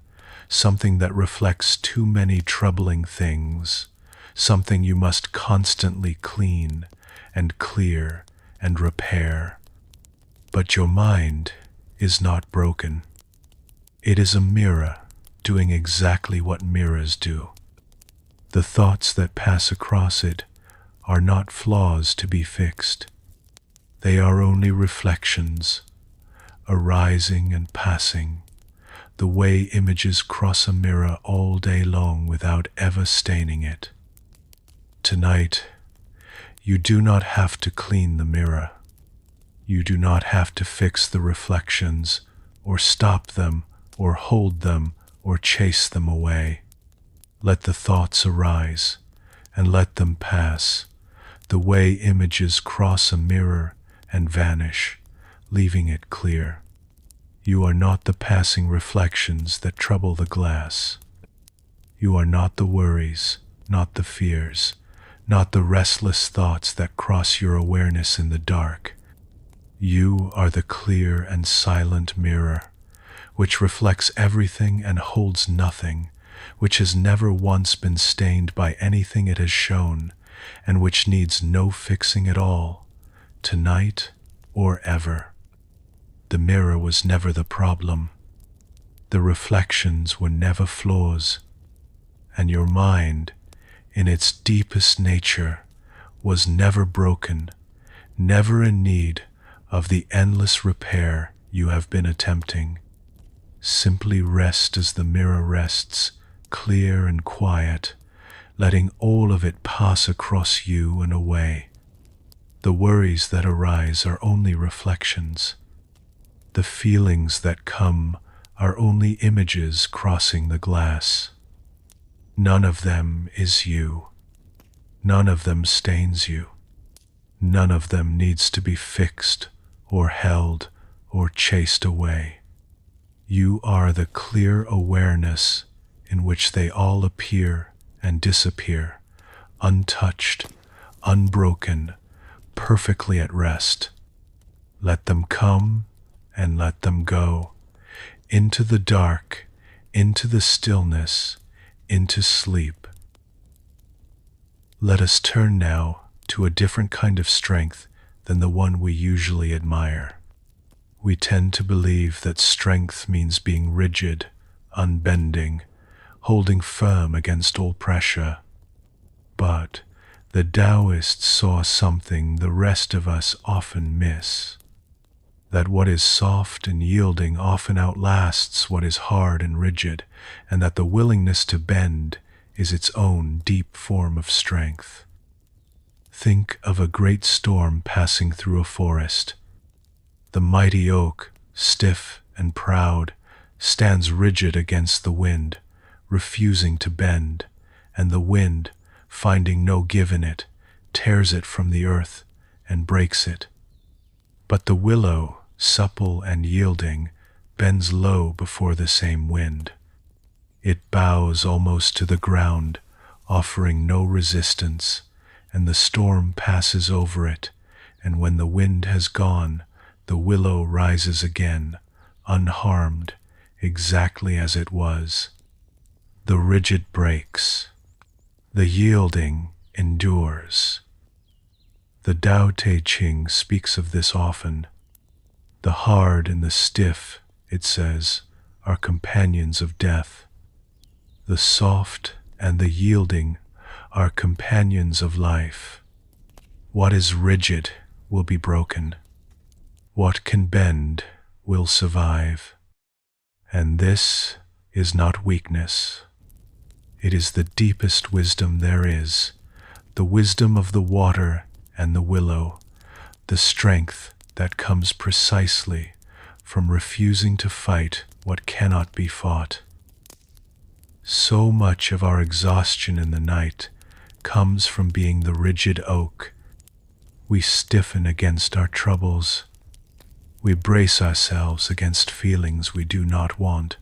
something that reflects too many troubling things, something you must constantly clean and clear and repair. But your mind is not broken. It is a mirror doing exactly what mirrors do. The thoughts that pass across it are not flaws to be fixed. They are only reflections, arising and passing, the way images cross a mirror all day long without ever staining it. Tonight, you do not have to clean the mirror. You do not have to fix the reflections, or stop them, or hold them, or chase them away. Let the thoughts arise, and let them pass, the way images cross a mirror and vanish, leaving it clear. You are not the passing reflections that trouble the glass. You are not the worries, not the fears, not the restless thoughts that cross your awareness in the dark. You are the clear and silent mirror, which reflects everything and holds nothing, which has never once been stained by anything it has shown, and which needs no fixing at all, tonight or ever. The mirror was never the problem. The reflections were never flaws, and your mind, in its deepest nature, was never broken, never in need of the endless repair you have been attempting. Simply rest as the mirror rests, clear and quiet, letting all of it pass across you and away. The worries that arise are only reflections. The feelings that come are only images crossing the glass. None of them is you. None of them stains you. None of them needs to be fixed or held or chased away. You are the clear awareness in which they all appear and disappear, untouched, unbroken, perfectly at rest. Let them come and let them go, into the dark, into the stillness, into sleep. Let us turn now to a different kind of strength than the one we usually admire. We tend to believe that strength means being rigid, unbending, holding firm against all pressure. But the Taoists saw something the rest of us often miss. That what is soft and yielding often outlasts what is hard and rigid, and that the willingness to bend is its own deep form of strength. Think of a great storm passing through a forest. The mighty oak, stiff and proud, stands rigid against the wind, refusing to bend, and the wind, finding no give in it, tears it from the earth and breaks it. But the willow, supple and yielding, bends low before the same wind. It bows almost to the ground, offering no resistance, and the storm passes over it, and when the wind has gone, the willow rises again, unharmed, exactly as it was. The rigid breaks, the yielding endures. The Tao Te Ching speaks of this often. The hard and the stiff, it says, are companions of death. The soft and the yielding are companions of life. What is rigid will be broken. What can bend will survive. And this is not weakness. It is the deepest wisdom there is, the wisdom of the water and the willow, the strength that comes precisely from refusing to fight what cannot be fought. So much of our exhaustion in the night comes from being the rigid oak. We stiffen against our troubles. We brace ourselves against feelings we do not want,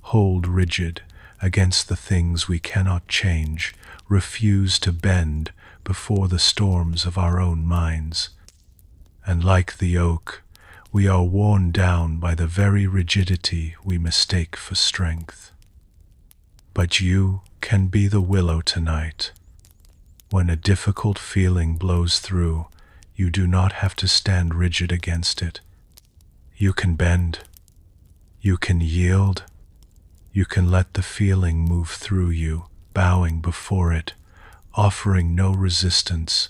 hold rigid against the things we cannot change, refuse to bend before the storms of our own minds. And like the oak, we are worn down by the very rigidity we mistake for strength. But you can be the willow tonight. When a difficult feeling blows through, you do not have to stand rigid against it. You can bend. You can yield. You can let the feeling move through you, bowing before it, offering no resistance,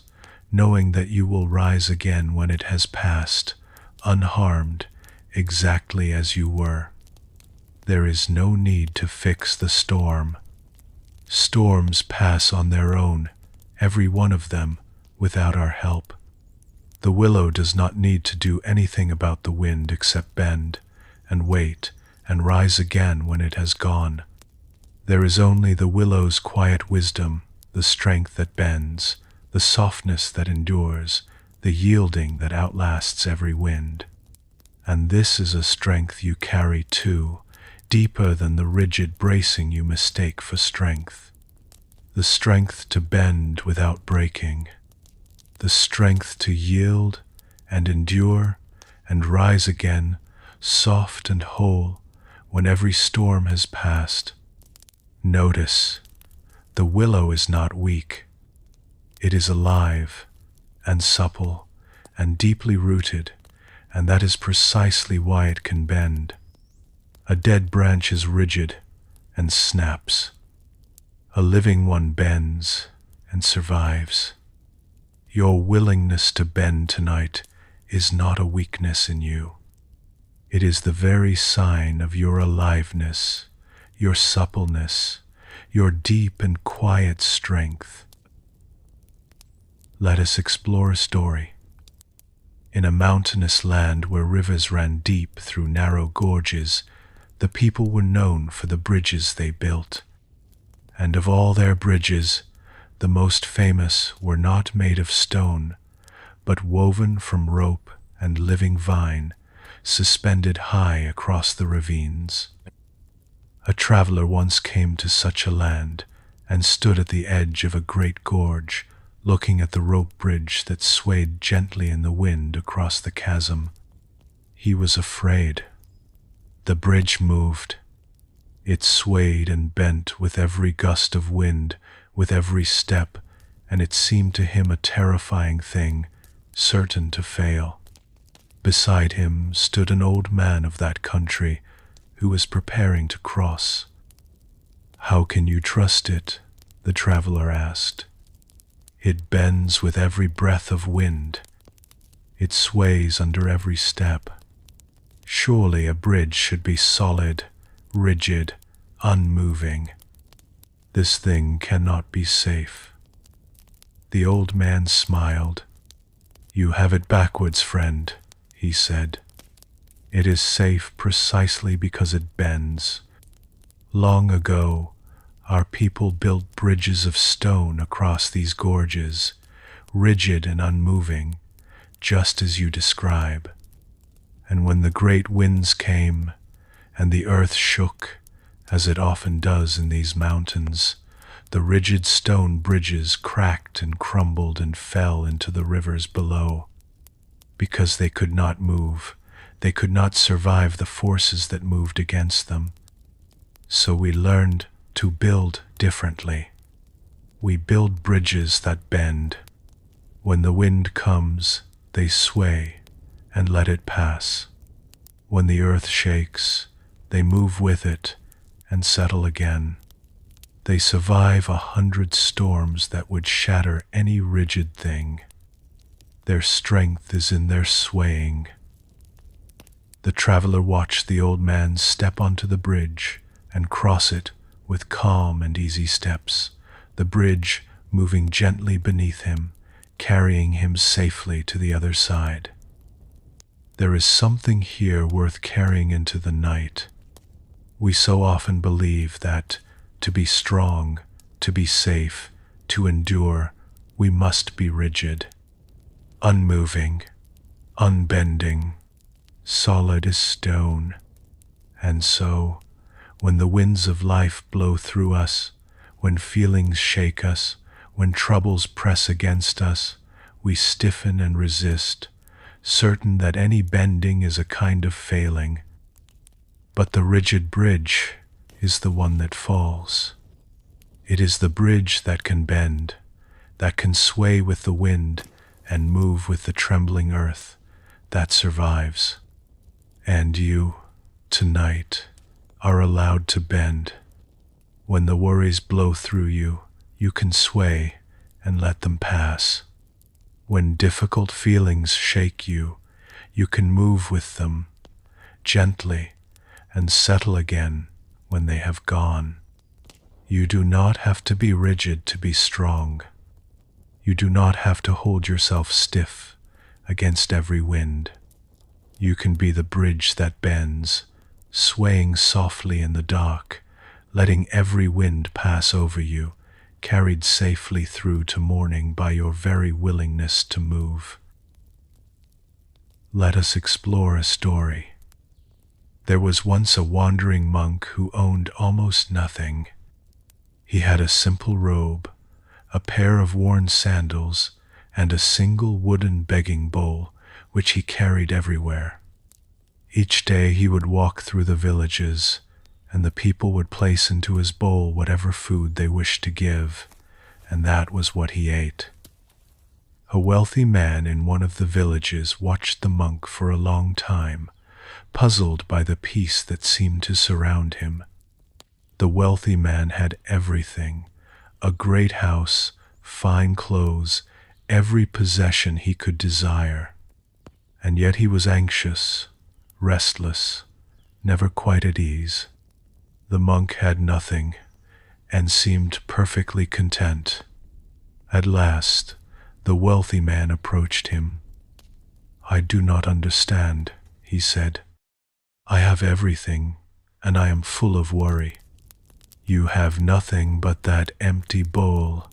knowing that you will rise again when it has passed, unharmed, exactly as you were. There is no need to fix the storm. Storms pass on their own, every one of them, without our help. The willow does not need to do anything about the wind except bend, and wait, and rise again when it has gone. There is only the willow's quiet wisdom, the strength that bends, the softness that endures, the yielding that outlasts every wind. And this is a strength you carry too, deeper than the rigid bracing you mistake for strength. The strength to bend without breaking. The strength to yield and endure and rise again, soft and whole, when every storm has passed. Notice, the willow is not weak. It is alive and supple and deeply rooted, and that is precisely why it can bend. A dead branch is rigid and snaps. A living one bends and survives. Your willingness to bend tonight is not a weakness in you. It is the very sign of your aliveness, your suppleness, your deep and quiet strength. Let us explore a story. In a mountainous land where rivers ran deep through narrow gorges, the people were known for the bridges they built. And of all their bridges, the most famous were not made of stone, but woven from rope and living vine, suspended high across the ravines. A traveler once came to such a land and stood at the edge of a great gorge, looking at the rope bridge that swayed gently in the wind across the chasm. He was afraid. The bridge moved. It swayed and bent with every gust of wind, with every step, and it seemed to him a terrifying thing, certain to fail. Beside him stood an old man of that country who was preparing to cross. "How can you trust it?" the traveler asked. "It bends with every breath of wind. It sways under every step. Surely a bridge should be solid, rigid, unmoving. This thing cannot be safe." The old man smiled. "You have it backwards, friend," he said. "It is safe precisely because it bends. Long ago, our people built bridges of stone across these gorges, rigid and unmoving, just as you describe. And when the great winds came, and the earth shook, as it often does in these mountains, The rigid stone bridges cracked and crumbled and fell into the rivers below. Because they could not move, they could not survive the forces that moved against them. So we learned to build differently. We build bridges that bend. When the wind comes, they sway and let it pass. When the earth shakes, they move with it and settle again. They survive 100 storms that would shatter any rigid thing. Their strength is in their swaying. The traveler watched the old man step onto the bridge and cross it with calm and easy steps, the bridge moving gently beneath him, carrying him safely to the other side. There is something here worth carrying into the night. We so often believe that to be strong, to be safe, to endure, we must be rigid, unmoving, unbending, solid as stone. And so, when the winds of life blow through us, when feelings shake us, when troubles press against us, we stiffen and resist, certain that any bending is a kind of failing. But the rigid bridge is the one that falls. It is the bridge that can bend, that can sway with the wind and move with the trembling earth, that survives. And you, tonight, are allowed to bend. When the worries blow through you, you can sway and let them pass. When difficult feelings shake you, you can move with them gently and settle again when they have gone. You do not have to be rigid to be strong. You do not have to hold yourself stiff against every wind. You can be the bridge that bends, swaying softly in the dark, letting every wind pass over you, carried safely through to morning by your very willingness to move. Let us explore a story. There was once a wandering monk who owned almost nothing. He had a simple robe, a pair of worn sandals, and a single wooden begging bowl, which he carried everywhere. Each day he would walk through the villages, and the people would place into his bowl whatever food they wished to give, and that was what he ate. A wealthy man in one of the villages watched the monk for a long time, puzzled by the peace that seemed to surround him. The wealthy man had everything, a great house, fine clothes, every possession he could desire. And yet he was anxious, restless, never quite at ease. The monk had nothing, and seemed perfectly content. At last, the wealthy man approached him. "I do not understand," he said. "I have everything, and I am full of worry. You have nothing but that empty bowl,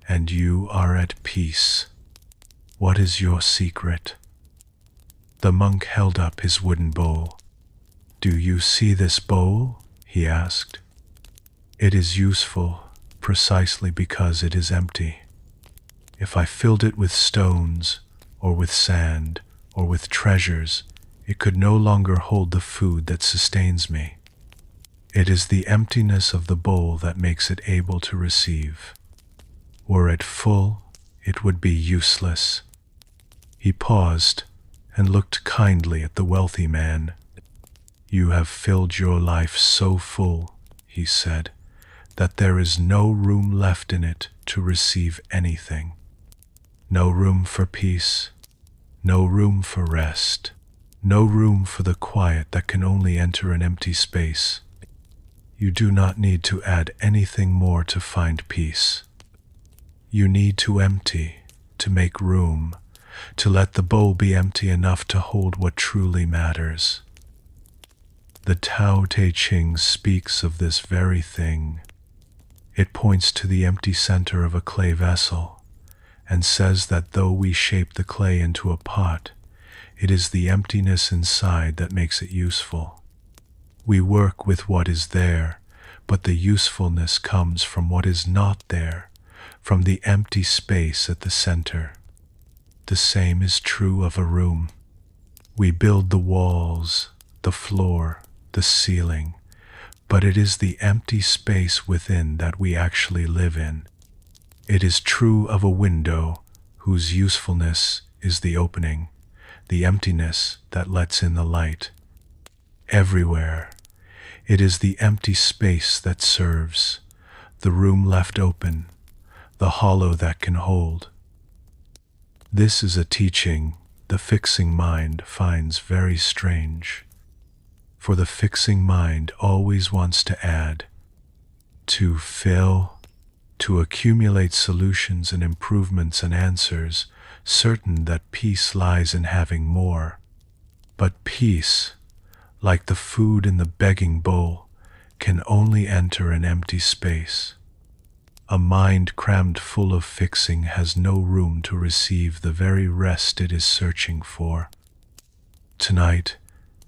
and you are at peace. What is your secret?" The monk held up his wooden bowl. "Do you see this bowl?" he asked. "It is useful precisely because it is empty. If I filled it with stones, or with sand, or with treasures, it could no longer hold the food that sustains me. It is the emptiness of the bowl that makes it able to receive. Were it full, it would be useless." He paused and looked kindly at the wealthy man. "You have filled your life so full," he said, "that there is no room left in it to receive anything. No room for peace, no room for rest, no room for the quiet that can only enter an empty space. You do not need to add anything more to find peace. You need to empty, to make room, to let the bowl be empty enough to hold what truly matters." The Tao Te Ching speaks of this very thing. It points to the empty center of a clay vessel, and says that though we shape the clay into a pot, it is the emptiness inside that makes it useful. We work with what is there, but the usefulness comes from what is not there, from the empty space at the center. The same is true of a room. We build the walls, the floor, the ceiling, but it is the empty space within that we actually live in. It is true of a window whose usefulness is the opening, the emptiness that lets in the light. Everywhere, it is the empty space that serves, the room left open, the hollow that can hold. This is a teaching the fixing mind finds very strange, for the fixing mind always wants to add, to fill, to accumulate solutions and improvements and answers, certain that peace lies in having more. But peace, like the food in the begging bowl, can only enter an empty space. A mind crammed full of fixing has no room to receive the very rest it is searching for. Tonight,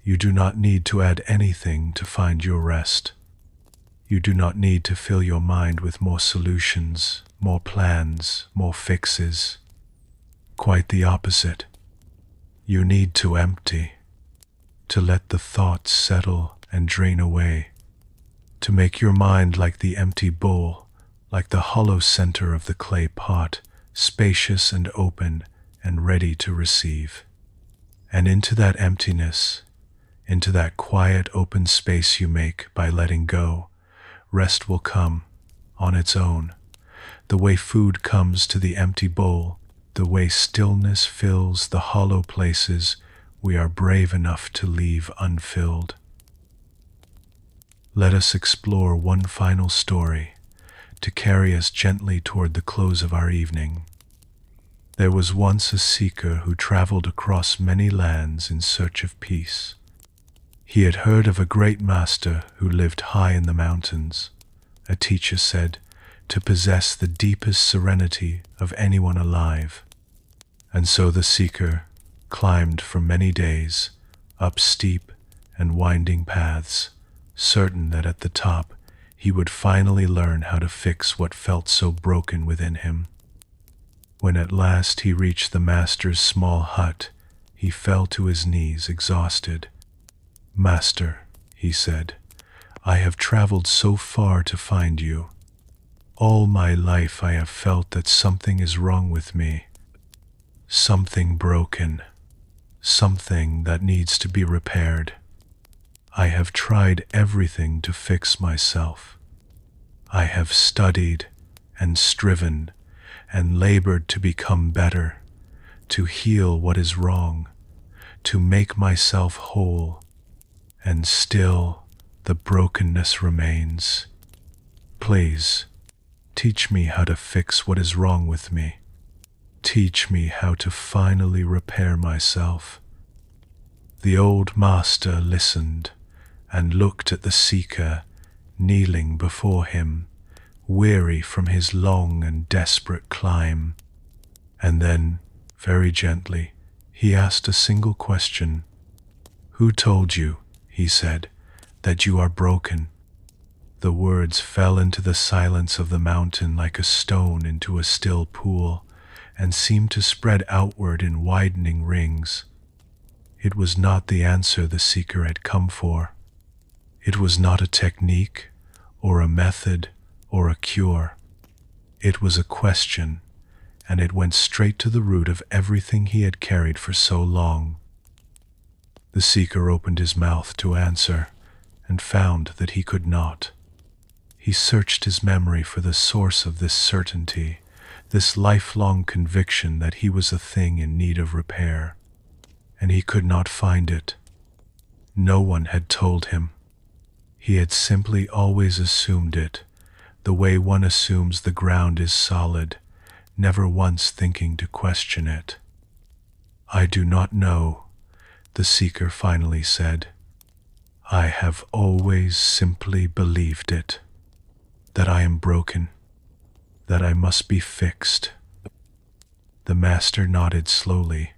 you do not need to add anything to find your rest. You do not need to fill your mind with more solutions, more plans, more fixes. Quite the opposite. You need to empty, to let the thoughts settle and drain away, to make your mind like the empty bowl, like the hollow center of the clay pot, spacious and open and ready to receive. And into that emptiness, into that quiet open space you make by letting go, rest will come on its own. The way food comes to the empty bowl, the way stillness fills the hollow places we are brave enough to leave unfilled. Let us explore one final story to carry us gently toward the close of our evening. There was once a seeker who traveled across many lands in search of peace. He had heard of a great master who lived high in the mountains, a teacher said, to possess the deepest serenity of anyone alive. And so the seeker climbed for many days, up steep and winding paths, certain that at the top he would finally learn how to fix what felt so broken within him. When at last he reached the master's small hut, he fell to his knees exhausted. "Master," he said, "I have traveled so far to find you. All my life I have felt that something is wrong with me, something broken, something that needs to be repaired. I have tried everything to fix myself. I have studied and striven and labored to become better, to heal what is wrong, to make myself whole, and still the brokenness remains. Please, teach me how to fix what is wrong with me. Teach me how to finally repair myself." The old master listened and looked at the seeker kneeling before him, weary from his long and desperate climb. And then, very gently, he asked a single question. "Who told you," he said, "that you are broken?" The words fell into the silence of the mountain like a stone into a still pool, and seemed to spread outward in widening rings. It was not the answer the seeker had come for. It was not a technique, or a method, or a cure. It was a question, and it went straight to the root of everything he had carried for so long. The seeker opened his mouth to answer, and found that he could not. He searched his memory for the source of this certainty, this lifelong conviction that he was a thing in need of repair, and he could not find it. No one had told him. He had simply always assumed it, the way one assumes the ground is solid, never once thinking to question it. "I do not know," the seeker finally said. "I have always simply believed it, that I am broken, that I must be fixed." The master nodded slowly.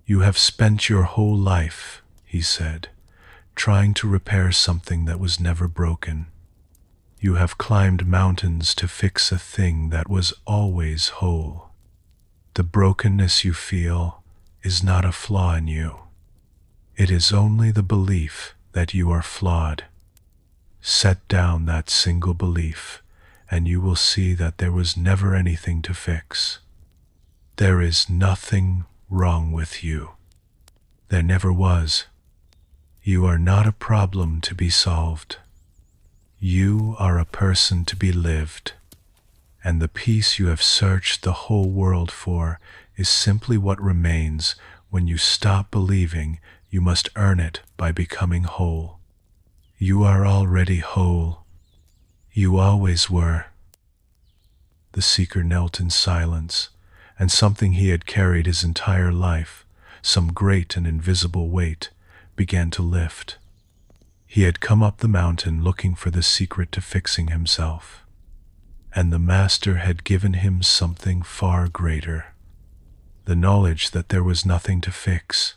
"You have spent your whole life," he said, "trying to repair something that was never broken. You have climbed mountains to fix a thing that was always whole. The brokenness you feel is not a flaw in you. It is only the belief that you are flawed. Set down that single belief, and you will see that there was never anything to fix. There is nothing wrong with you. There never was. You are not a problem to be solved. You are a person to be lived, and the peace you have searched the whole world for is simply what remains when you stop believing you must earn it by becoming whole. You are already whole. You always were. The seeker knelt in silence, and something he had carried his entire life, some great and invisible weight, began to lift. He had come up the mountain looking for the secret to fixing himself, and the Master had given him something far greater, the knowledge that there was nothing to fix,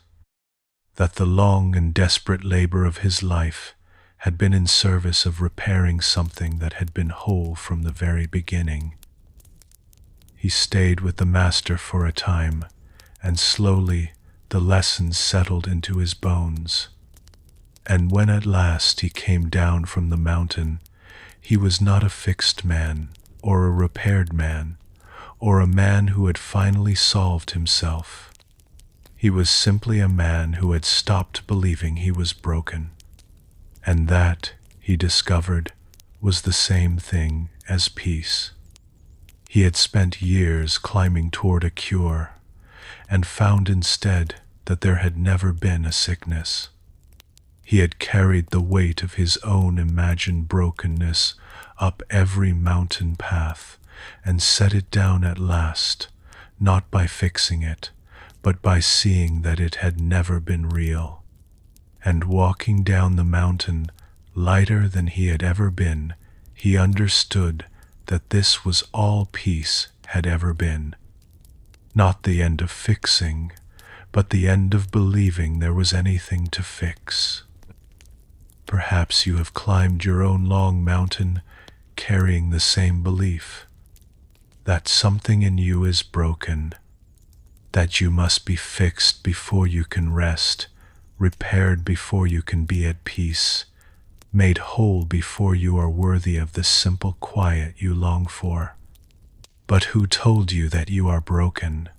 that the long and desperate labor of his life had been in service of repairing something that had been whole from the very beginning. He stayed with the Master for a time, and slowly the lessons settled into his bones. And when at last he came down from the mountain, he was not a fixed man, or a repaired man, or a man who had finally solved himself. He was simply a man who had stopped believing he was broken. And that, he discovered, was the same thing as peace. He had spent years climbing toward a cure, and found instead that there had never been a sickness. He had carried the weight of his own imagined brokenness up every mountain path and set it down at last, not by fixing it, but by seeing that it had never been real. And walking down the mountain, lighter than he had ever been, he understood that this was all peace had ever been. Not the end of fixing, but the end of believing there was anything to fix. Perhaps you have climbed your own long mountain carrying the same belief, that something in you is broken, that you must be fixed before you can rest, repaired before you can be at peace, made whole before you are worthy of the simple quiet you long for. But who told you that you are broken?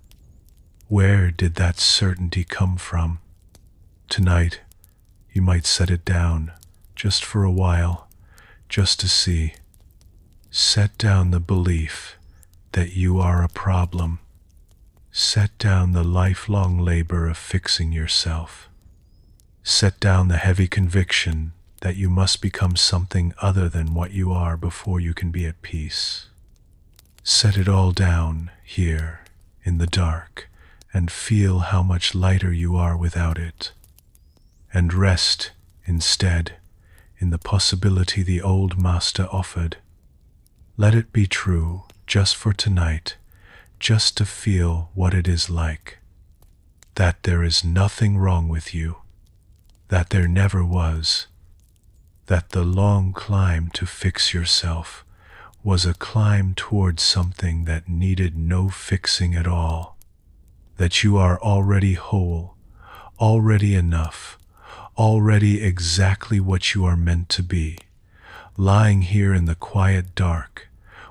Where did that certainty come from? Tonight, you might set it down, just for a while, just to see. Set down the belief that you are a problem. Set down the lifelong labor of fixing yourself. Set down the heavy conviction that you must become something other than what you are before you can be at peace. Set it all down here in the dark and feel how much lighter you are without it. And rest instead in the possibility the old Master offered. Let it be true just for tonight, just to feel what it is like. That there is nothing wrong with you, that there never was, that the long climb to fix yourself was a climb towards something that needed no fixing at all, that you are already whole, already enough, already exactly what you are meant to be, lying here in the quiet dark,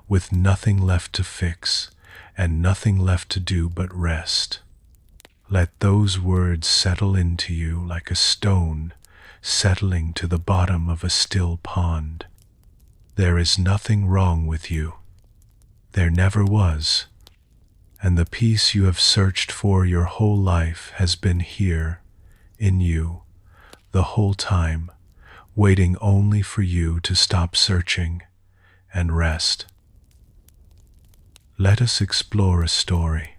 with nothing left to fix and nothing left to do but rest. Let those words settle into you like a stone settling to the bottom of a still pond. There is nothing wrong with you. There never was. And the peace you have searched for your whole life has been here, in you, the whole time, waiting only for you to stop searching and rest. Let us explore a story.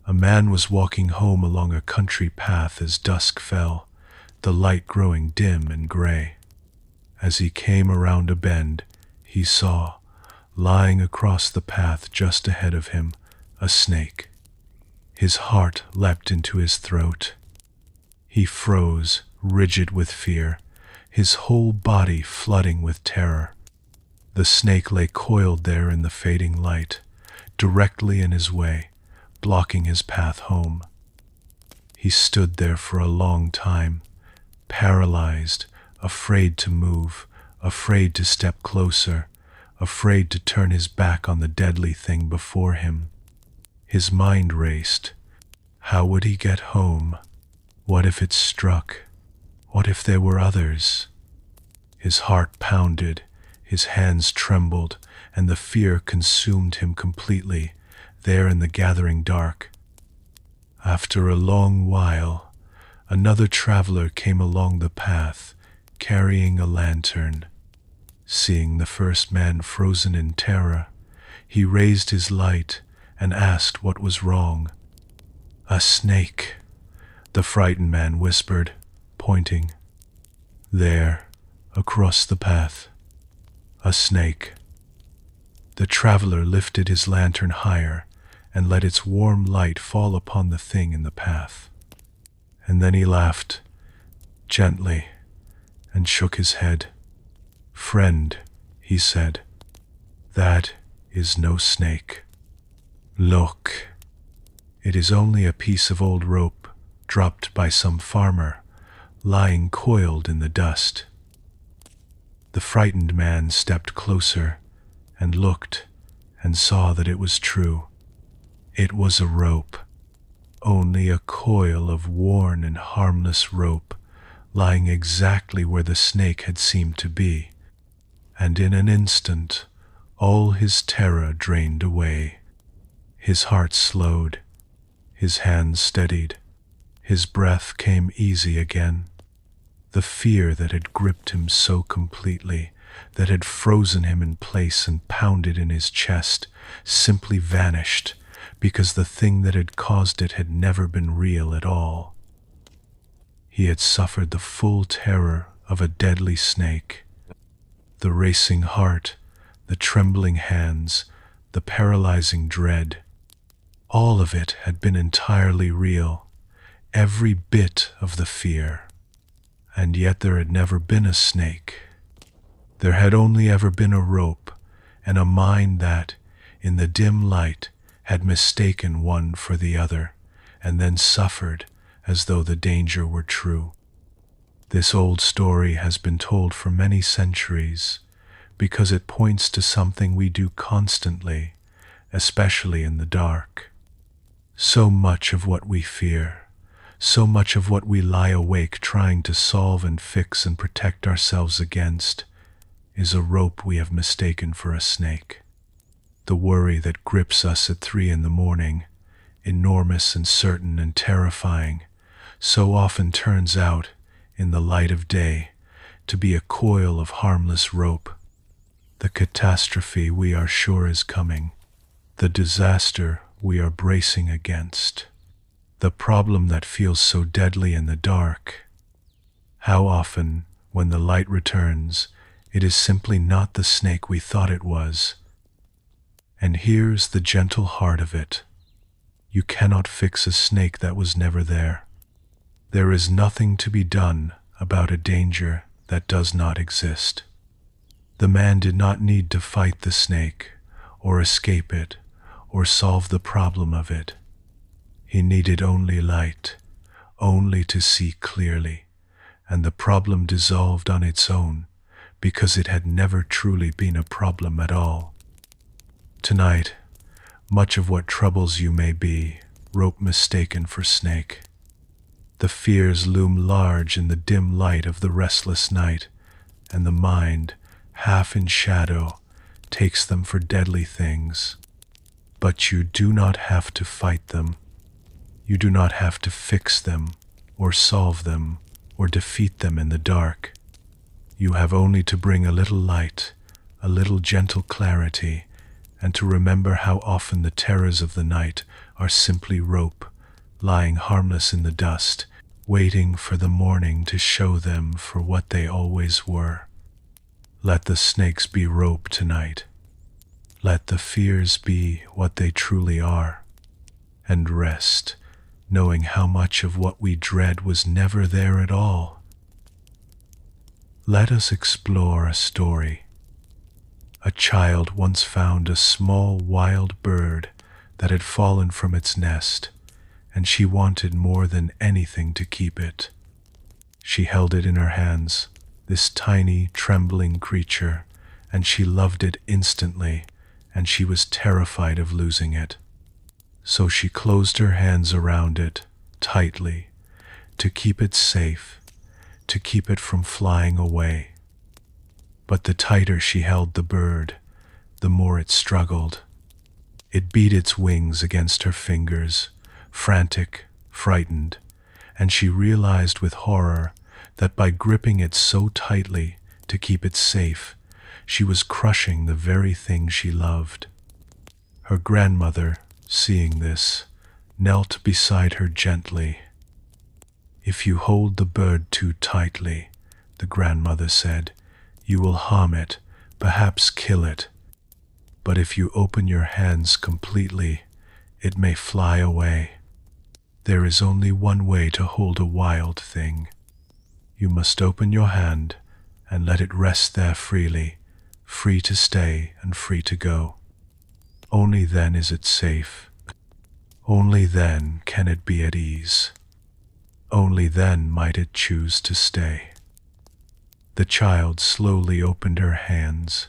A man was walking home along a country path as dusk fell, the light growing dim and gray. As he came around a bend, he saw, lying across the path just ahead of him, a snake. His heart leapt into his throat. He froze, rigid with fear, his whole body flooding with terror. The snake lay coiled there in the fading light, directly in his way, blocking his path home. He stood there for a long time, paralyzed, afraid to move, afraid to step closer, afraid to turn his back on the deadly thing before him. His mind raced. How would he get home? What if it struck? What if there were others? His heart pounded, his hands trembled, and the fear consumed him completely, there in the gathering dark. After a long while, another traveler came along the path, carrying a lantern. Seeing the first man frozen in terror, he raised his light and asked what was wrong. "A snake," the frightened man whispered, pointing. "There, across the path. A snake." The traveler lifted his lantern higher and let its warm light fall upon the thing in the path. And then he laughed, gently, and shook his head. "Friend," he said, "that is no snake. Look, it is only a piece of old rope dropped by some farmer, lying coiled in the dust." The frightened man stepped closer and looked and saw that it was true. It was a rope, only a coil of worn and harmless rope, lying exactly where the snake had seemed to be. And in an instant, all his terror drained away. His heart slowed, his hands steadied, his breath came easy again. The fear that had gripped him so completely, that had frozen him in place and pounded in his chest, simply vanished, because the thing that had caused it had never been real at all. He had suffered the full terror of a deadly snake. The racing heart, the trembling hands, the paralyzing dread, all of it had been entirely real, every bit of the fear. And yet there had never been a snake. There had only ever been a rope, and a mind that, in the dim light, had mistaken one for the other, and then suffered as though the danger were true. This old story has been told for many centuries, because it points to something we do constantly, especially in the dark. So much of what we fear, so much of what we lie awake trying to solve and fix and protect ourselves against, is a rope we have mistaken for a snake. The worry that grips us at 3 a.m, enormous and certain and terrifying, so often turns out, in the light of day, to be a coil of harmless rope. The catastrophe we are sure is coming, the disaster we are bracing against, the problem that feels so deadly in the dark. How often, when the light returns, it is simply not the snake we thought it was. And here's the gentle heart of it. You cannot fix a snake that was never there. There is nothing to be done about a danger that does not exist. The man did not need to fight the snake, or escape it, or solve the problem of it. He needed only light, only to see clearly, and the problem dissolved on its own, because it had never truly been a problem at all. Tonight, much of what troubles you may be rope mistaken for snake. The fears loom large in the dim light of the restless night, and the mind, half in shadow, takes them for deadly things. But you do not have to fight them. You do not have to fix them, or solve them, or defeat them in the dark. You have only to bring a little light, a little gentle clarity, and to remember how often the terrors of the night are simply rope, lying harmless in the dust, waiting for the morning to show them for what they always were. Let the snakes be rope tonight. Let the fears be what they truly are, and rest, knowing how much of what we dread was never there at all. Let us explore a story A child once found a small wild bird that had fallen from its nest, and she wanted more than anything to keep it. She held it in her hands, this tiny, trembling creature, and she loved it instantly, and she was terrified of losing it. So she closed her hands around it tightly to keep it safe, to keep it from flying away. But the tighter she held the bird, the more it struggled. It beat its wings against her fingers, frantic, frightened, and she realized with horror that by gripping it so tightly to keep it safe, she was crushing the very thing she loved. Her grandmother, seeing this, knelt beside her gently. "If you hold the bird too tightly," the grandmother said, "you will harm it, perhaps kill it. But if you open your hands completely, it may fly away. There is only one way to hold a wild thing. You must open your hand and let it rest there freely, free to stay and free to go. Only then is it safe. Only then can it be at ease. Only then might it choose to stay." The child slowly opened her hands,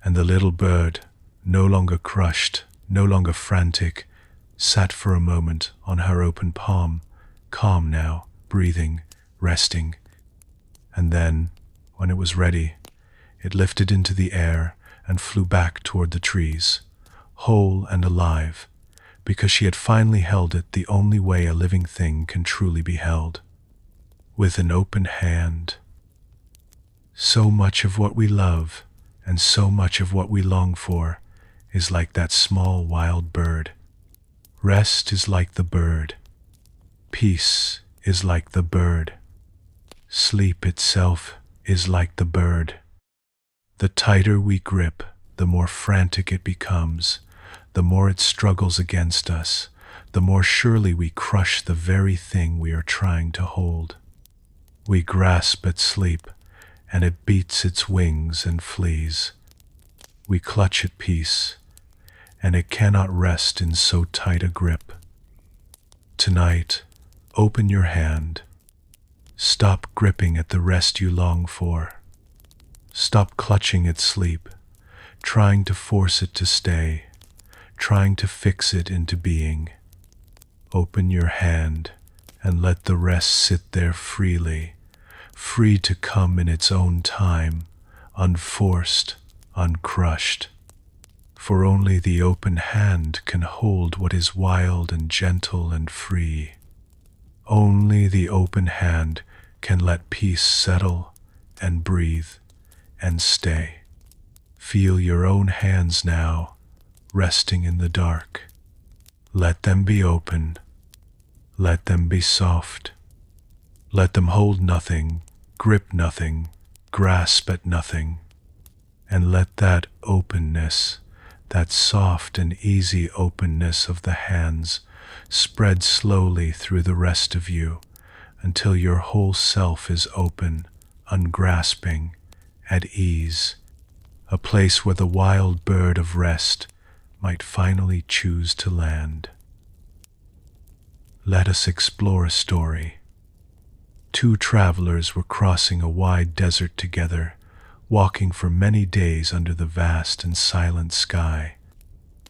and the little bird, no longer crushed, no longer frantic, sat for a moment on her open palm, calm now, breathing, resting. And then, when it was ready, it lifted into the air and flew back toward the trees, whole and alive, because she had finally held it the only way a living thing can truly be held, with an open hand. So much of what we love and so much of what we long for is like that small wild bird. Rest is like the bird. Peace is like the bird. Sleep itself is like the bird. The tighter we grip, the more frantic it becomes, the more it struggles against us, the more surely we crush the very thing we are trying to hold. We grasp at sleep, and it beats its wings and flees. We clutch at peace, and it cannot rest in so tight a grip. Tonight, open your hand. Stop gripping at the rest you long for. Stop clutching at sleep, trying to force it to stay, trying to fix it into being. Open your hand and let the rest sit there freely, free to come in its own time, unforced, uncrushed. For only the open hand can hold what is wild and gentle and free. Only the open hand can let peace settle and breathe and stay. Feel your own hands now, resting in the dark. Let them be open. Let them be soft. Let them hold nothing, grip nothing, grasp at nothing. And let that openness, that soft and easy openness of the hands, spread slowly through the rest of you until your whole self is open, ungrasping, at ease, a place where the wild bird of rest might finally choose to land. Let us explore a story. Two travelers were crossing a wide desert together, walking for many days under the vast and silent sky.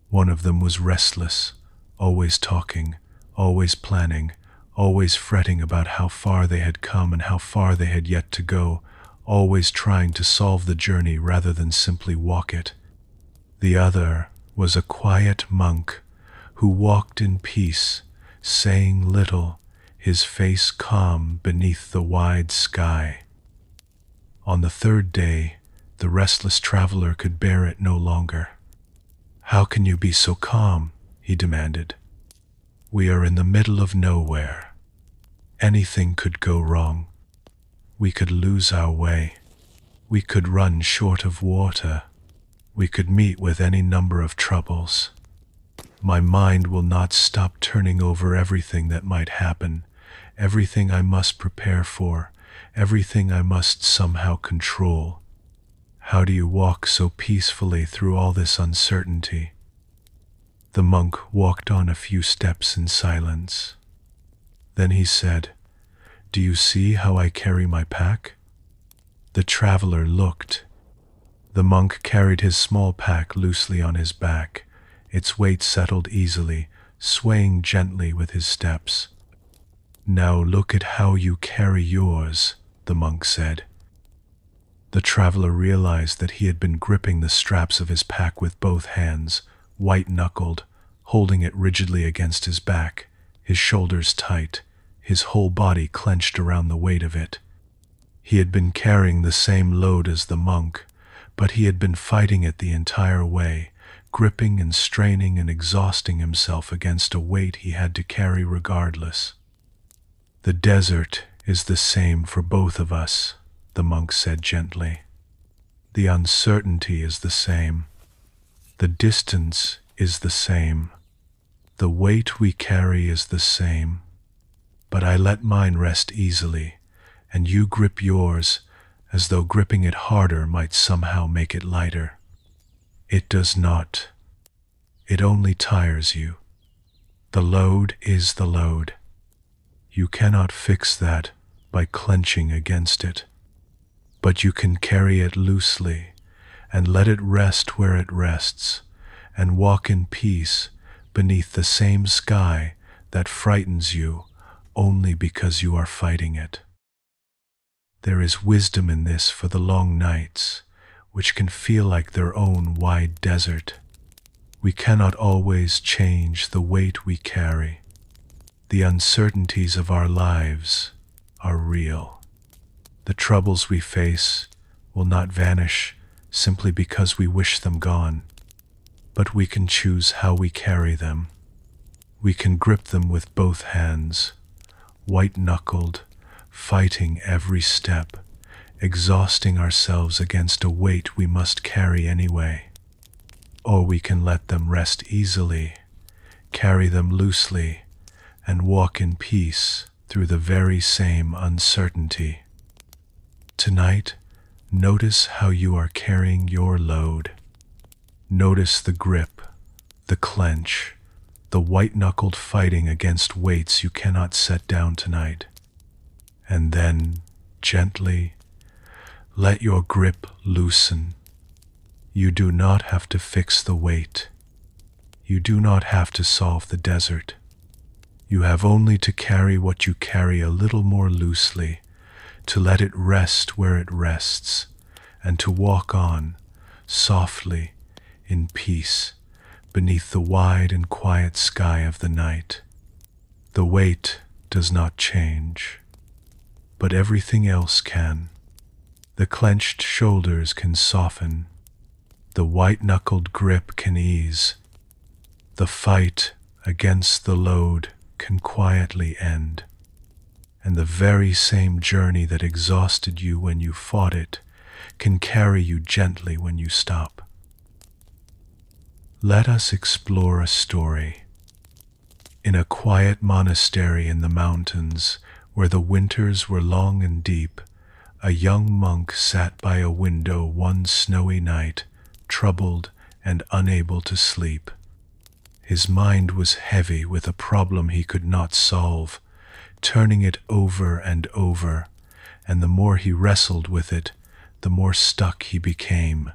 One of them was restless, always talking, always planning, always fretting about how far they had come and how far they had yet to go, always trying to solve the journey rather than simply walk it. The other was a quiet monk who walked in peace, saying little, his face calm beneath the wide sky. On the third day, the restless traveler could bear it no longer. "How can you be so calm?" he demanded. "We are in the middle of nowhere. Anything could go wrong. We could lose our way. We could run short of water. We could meet with any number of troubles. My mind will not stop turning over everything that might happen, everything I must prepare for, everything I must somehow control. How do you walk so peacefully through all this uncertainty?" The monk walked on a few steps in silence. Then he said, "Do you see how I carry my pack?" The traveler looked. The monk carried his small pack loosely on his back. Its weight settled easily, swaying gently with his steps. "Now look at how you carry yours," the monk said. The traveler realized that he had been gripping the straps of his pack with both hands, white-knuckled, holding it rigidly against his back, his shoulders tight, his whole body clenched around the weight of it. He had been carrying the same load as the monk, but he had been fighting it the entire way, gripping and straining and exhausting himself against a weight he had to carry regardless. "The desert is the same for both of us," the monk said gently. "The uncertainty is the same. The distance is the same. The weight we carry is the same. But I let mine rest easily, and you grip yours as though gripping it harder might somehow make it lighter. It does not. It only tires you. The load is the load. You cannot fix that by clenching against it. But you can carry it loosely and let it rest where it rests and walk in peace beneath the same sky that frightens you only because you are fighting it. There is wisdom in this for the long nights, which can feel like their own wide desert. We cannot always change the weight we carry. The uncertainties of our lives are real. The troubles we face will not vanish simply because we wish them gone, but we can choose how we carry them. We can grip them with both hands, white-knuckled, fighting every step, exhausting ourselves against a weight we must carry anyway. Or we can let them rest easily, carry them loosely, and walk in peace through the very same uncertainty. Tonight, notice how you are carrying your load. Notice the grip, the clench, the white-knuckled fighting against weights you cannot set down tonight. And then, gently, let your grip loosen. You do not have to fix the weight. You do not have to solve the desert. You have only to carry what you carry a little more loosely, to let it rest where it rests, and to walk on, softly, in peace, beneath the wide and quiet sky of the night. The weight does not change, but everything else can. The clenched shoulders can soften. The white-knuckled grip can ease. The fight against the load can quietly end. And the very same journey that exhausted you when you fought it can carry you gently when you stop. Let us explore a story. In a quiet monastery in the mountains, where the winters were long and deep, a young monk sat by a window one snowy night, troubled and unable to sleep. His mind was heavy with a problem he could not solve, turning it over and over, and the more he wrestled with it, the more stuck he became.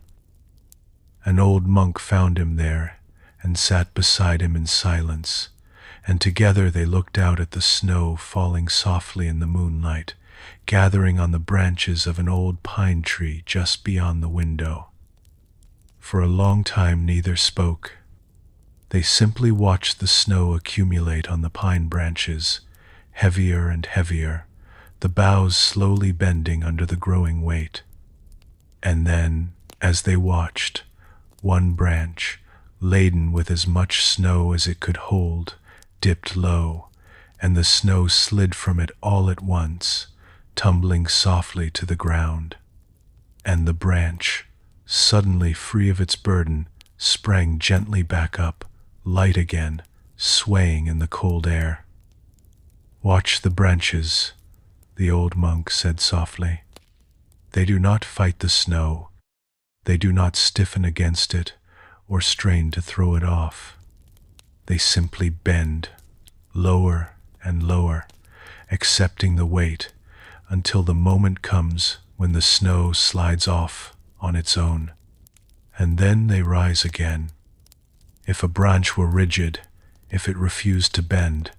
An old monk found him there and sat beside him in silence, and together they looked out at the snow falling softly in the moonlight, gathering on the branches of an old pine tree just beyond the window. For a long time neither spoke. They simply watched the snow accumulate on the pine branches, heavier and heavier, the boughs slowly bending under the growing weight. And then, as they watched, one branch, laden with as much snow as it could hold, dipped low, and the snow slid from it all at once, tumbling softly to the ground. And the branch, suddenly free of its burden, sprang gently back up, light again, swaying in the cold air. "Watch the branches," the old monk said softly. "They do not fight the snow. They do not stiffen against it or strain to throw it off. They simply bend, lower and lower, accepting the weight until the moment comes when the snow slides off on its own. And then they rise again. If a branch were rigid, if it refused to bend,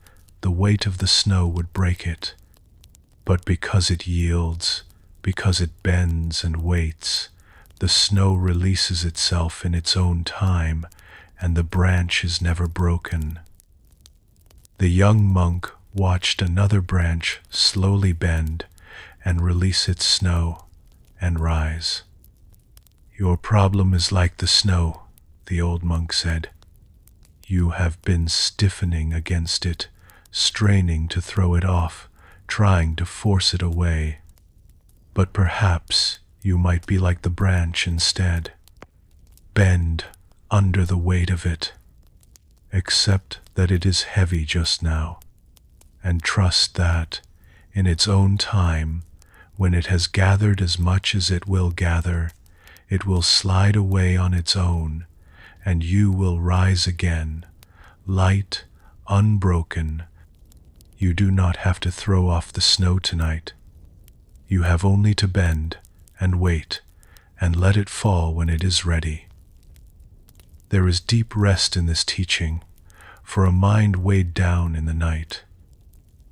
the weight of the snow would break it. But because it yields, because it bends and waits, the snow releases itself in its own time, and the branch is never broken. The young monk watched another branch slowly bend and release its snow and rise. "Your problem is like the snow," the old monk said. "You have been stiffening against it, straining to throw it off, trying to force it away. But perhaps you might be like the branch instead. Bend under the weight of it. Accept that it is heavy just now, and trust that, in its own time, when it has gathered as much as it will gather, it will slide away on its own, and you will rise again, light, unbroken. You do not have to throw off the snow tonight. You have only to bend and wait and let it fall when it is ready." There is deep rest in this teaching for a mind weighed down in the night.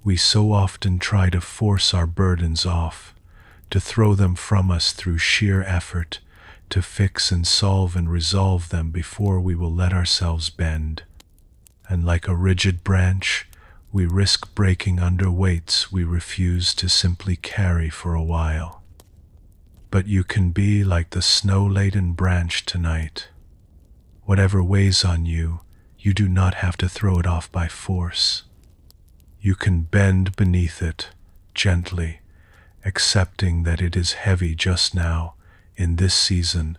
We so often try to force our burdens off, to throw them from us through sheer effort, to fix and solve and resolve them before we will let ourselves bend. And like a rigid branch, we risk breaking under weights we refuse to simply carry for a while. But you can be like the snow-laden branch tonight. Whatever weighs on you, you do not have to throw it off by force. You can bend beneath it, gently, accepting that it is heavy just now, in this season,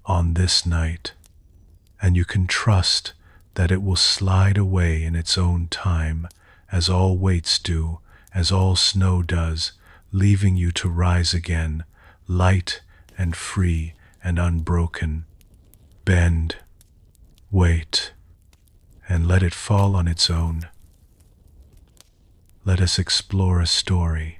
on this night. And you can trust that it will slide away in its own time, as all weights do, as all snow does, leaving you to rise again, light and free and unbroken. Bend, wait, and let it fall on its own. Let us explore a story.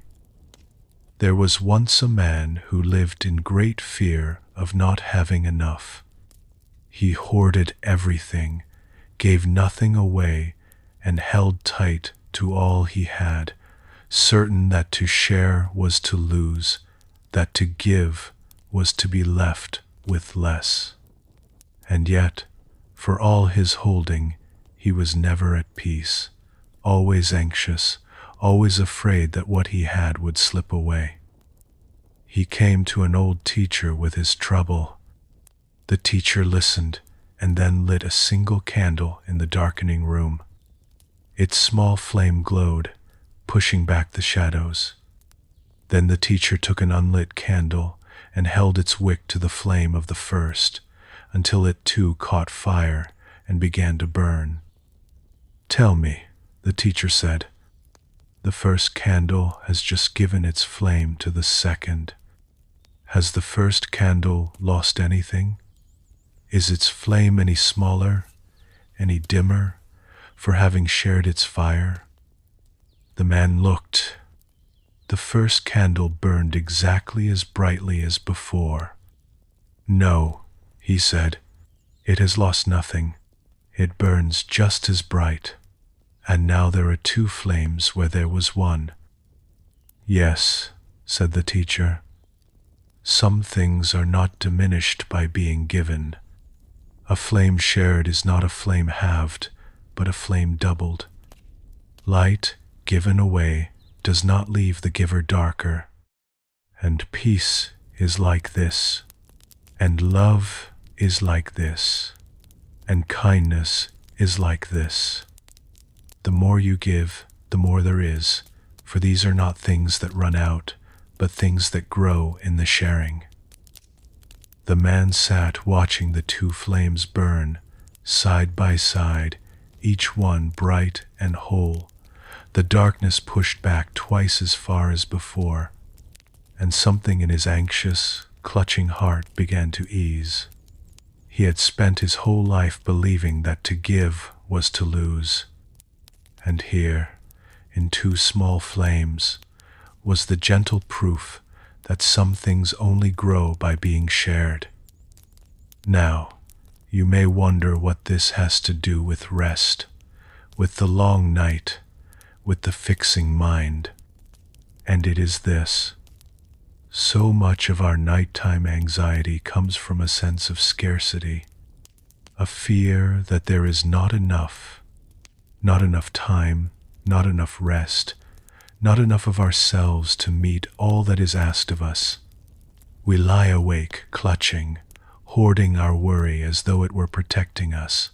There was once a man who lived in great fear of not having enough. He hoarded everything, gave nothing away, and held tight to all he had, certain that to share was to lose, that to give was to be left with less. And yet, for all his holding, he was never at peace, always anxious, always afraid that what he had would slip away. He came to an old teacher with his trouble. The teacher listened and then lit a single candle in the darkening room. Its small flame glowed, pushing back the shadows. Then the teacher took an unlit candle and held its wick to the flame of the first, until it too caught fire and began to burn. "Tell me," the teacher said, "the first candle has just given its flame to the second. Has the first candle lost anything? Is its flame any smaller, any dimmer, for having shared its fire?" The man looked. The first candle burned exactly as brightly as before. "No," he said, "it has lost nothing. It burns just as bright. And now there are two flames where there was one." "Yes," said the teacher. "Some things are not diminished by being given. A flame shared is not a flame halved, but a flame doubled. Light given away does not leave the giver darker. And peace is like this, and love is like this, and kindness is like this. The more you give, the more there is, for these are not things that run out, but things that grow in the sharing." The man sat watching the two flames burn, side by side, each one bright and whole. The darkness pushed back twice as far as before, and something in his anxious, clutching heart began to ease. He had spent his whole life believing that to give was to lose. And here, in two small flames, was the gentle proof that some things only grow by being shared. Now, you may wonder what this has to do with rest, with the long night, with the fixing mind. And it is this. So much of our nighttime anxiety comes from a sense of scarcity, a fear that there is not enough time, not enough rest, not enough of ourselves to meet all that is asked of us. We lie awake, clutching, hoarding our worry as though it were protecting us,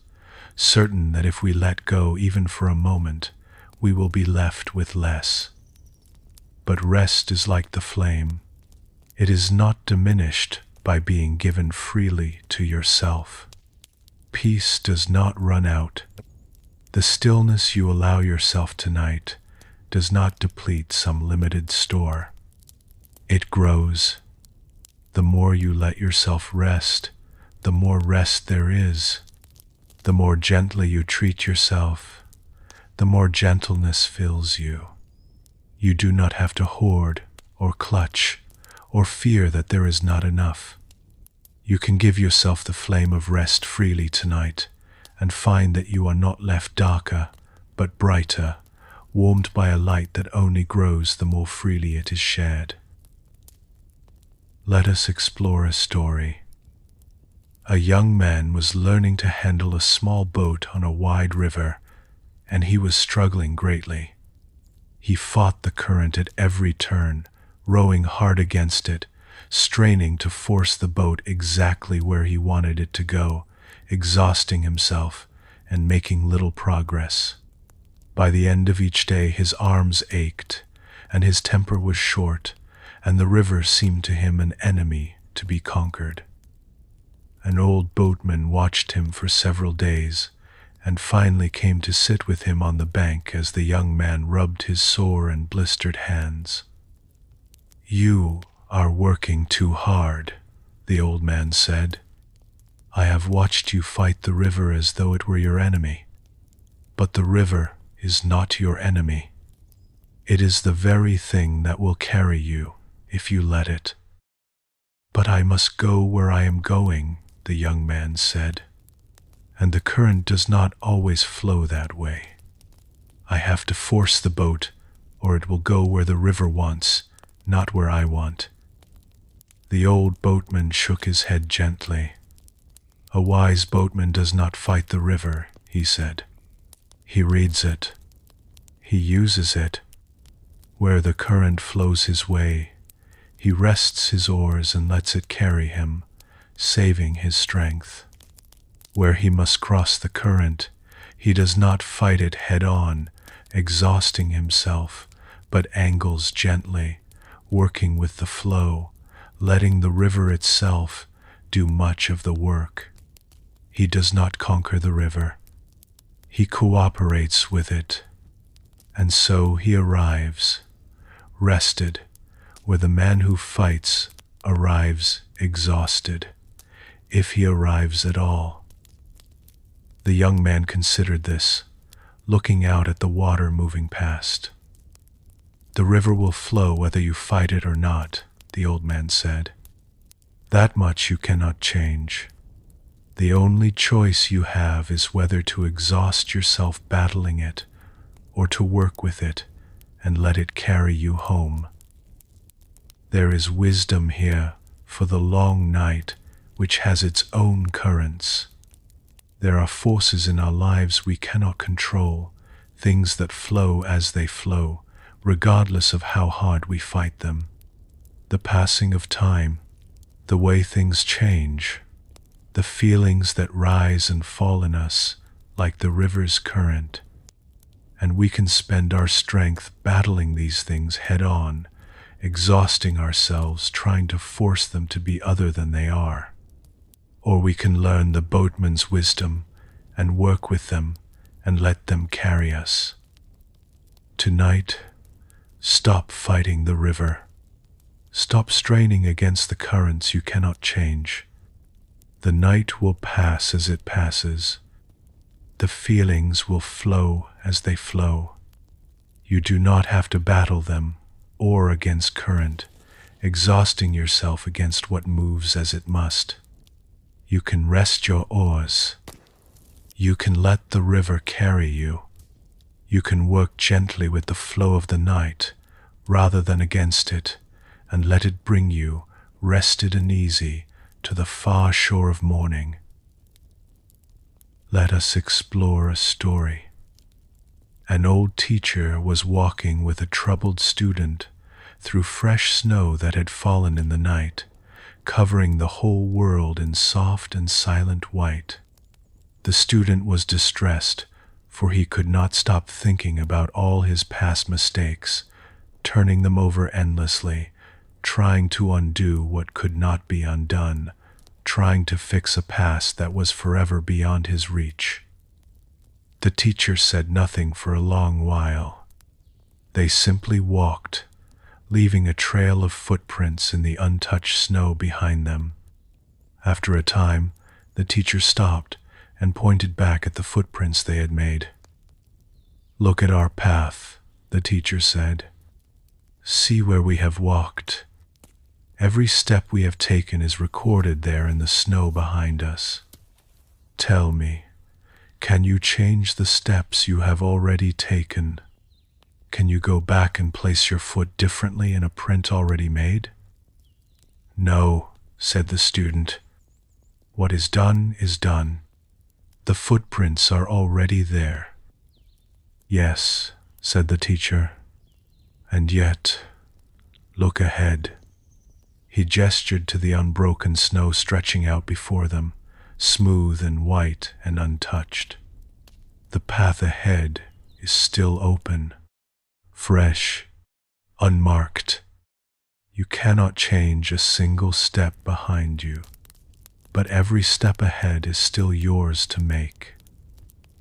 certain that if we let go even for a moment, we will be left with less. But rest is like the flame. It is not diminished by being given freely to yourself. Peace does not run out. The stillness you allow yourself tonight does not deplete some limited store. It grows. The more you let yourself rest, the more rest there is. The more gently you treat yourself, the more gentleness fills you. You do not have to hoard or clutch or fear that there is not enough. You can give yourself the flame of rest freely tonight and find that you are not left darker, but brighter, warmed by a light that only grows the more freely it is shared. Let us explore a story. A young man was learning to handle a small boat on a wide river, and he was struggling greatly. He fought the current at every turn, rowing hard against it, straining to force the boat exactly where he wanted it to go, exhausting himself and making little progress. By the end of each day his arms ached, and his temper was short, and the river seemed to him an enemy to be conquered. An old boatman watched him for several days, and finally came to sit with him on the bank as the young man rubbed his sore and blistered hands. "You are working too hard," the old man said. "I have watched you fight the river as though it were your enemy. But the river is not your enemy. It is the very thing that will carry you if you let it." "But I must go where I am going," the young man said. "And the current does not always flow that way. I have to force the boat, or it will go where the river wants, not where I want." The old boatman shook his head gently. "A wise boatman does not fight the river," he said. "He reads it. He uses it. Where the current flows his way, he rests his oars and lets it carry him, saving his strength. Where he must cross the current, he does not fight it head-on, exhausting himself, but angles gently, working with the flow, letting the river itself do much of the work. He does not conquer the river. He cooperates with it. And so he arrives, rested, where the man who fights arrives exhausted, if he arrives at all." The young man considered this, looking out at the water moving past. "The river will flow whether you fight it or not," the old man said. "That much you cannot change. The only choice you have is whether to exhaust yourself battling it, or to work with it and let it carry you home. There is wisdom here for the long night which has its own currents. There are forces in our lives we cannot control, things that flow as they flow, regardless of how hard we fight them. The passing of time, the way things change, the feelings that rise and fall in us like the river's current. And we can spend our strength battling these things head-on, exhausting ourselves trying to force them to be other than they are. Or we can learn the boatman's wisdom and work with them and let them carry us. Tonight, stop fighting the river. Stop straining against the currents you cannot change. The night will pass as it passes. The feelings will flow as they flow. You do not have to battle them, or against current, exhausting yourself against what moves as it must. You can rest your oars. You can let the river carry you. You can work gently with the flow of the night, rather than against it, and let it bring you, rested and easy, to the far shore of morning. Let us explore a story. An old teacher was walking with a troubled student through fresh snow that had fallen in the night, covering the whole world in soft and silent white. The student was distressed, for he could not stop thinking about all his past mistakes, turning them over endlessly, trying to undo what could not be undone, trying to fix a past that was forever beyond his reach. The teacher said nothing for a long while. They simply walked, leaving a trail of footprints in the untouched snow behind them. After a time, the teacher stopped and pointed back at the footprints they had made. "Look at our path," the teacher said. "See where we have walked. Every step we have taken is recorded there in the snow behind us. Tell me, can you change the steps you have already taken? Can you go back and place your foot differently in a print already made?" "No," said the student. "What is done is done. The footprints are already there." "Yes," said the teacher. "And yet, look ahead." He gestured to the unbroken snow stretching out before them, smooth and white and untouched. The path ahead is still open, fresh, unmarked. You cannot change a single step behind you, but every step ahead is still yours to make.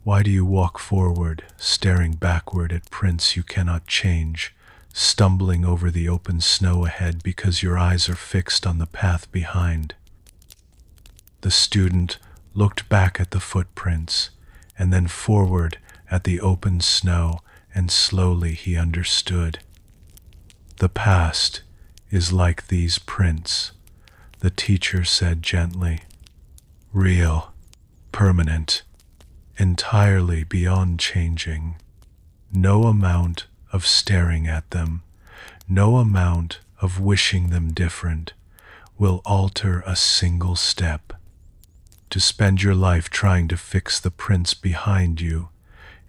Why do you walk forward, staring backward at prints you cannot change, stumbling over the open snow ahead because your eyes are fixed on the path behind? The student looked back at the footprints, and then forward at the open snow, and slowly he understood. The past is like these prints, the teacher said gently. Real, permanent, entirely beyond changing. No amount of staring at them, no amount of wishing them different, will alter a single step. To spend your life trying to fix the prints behind you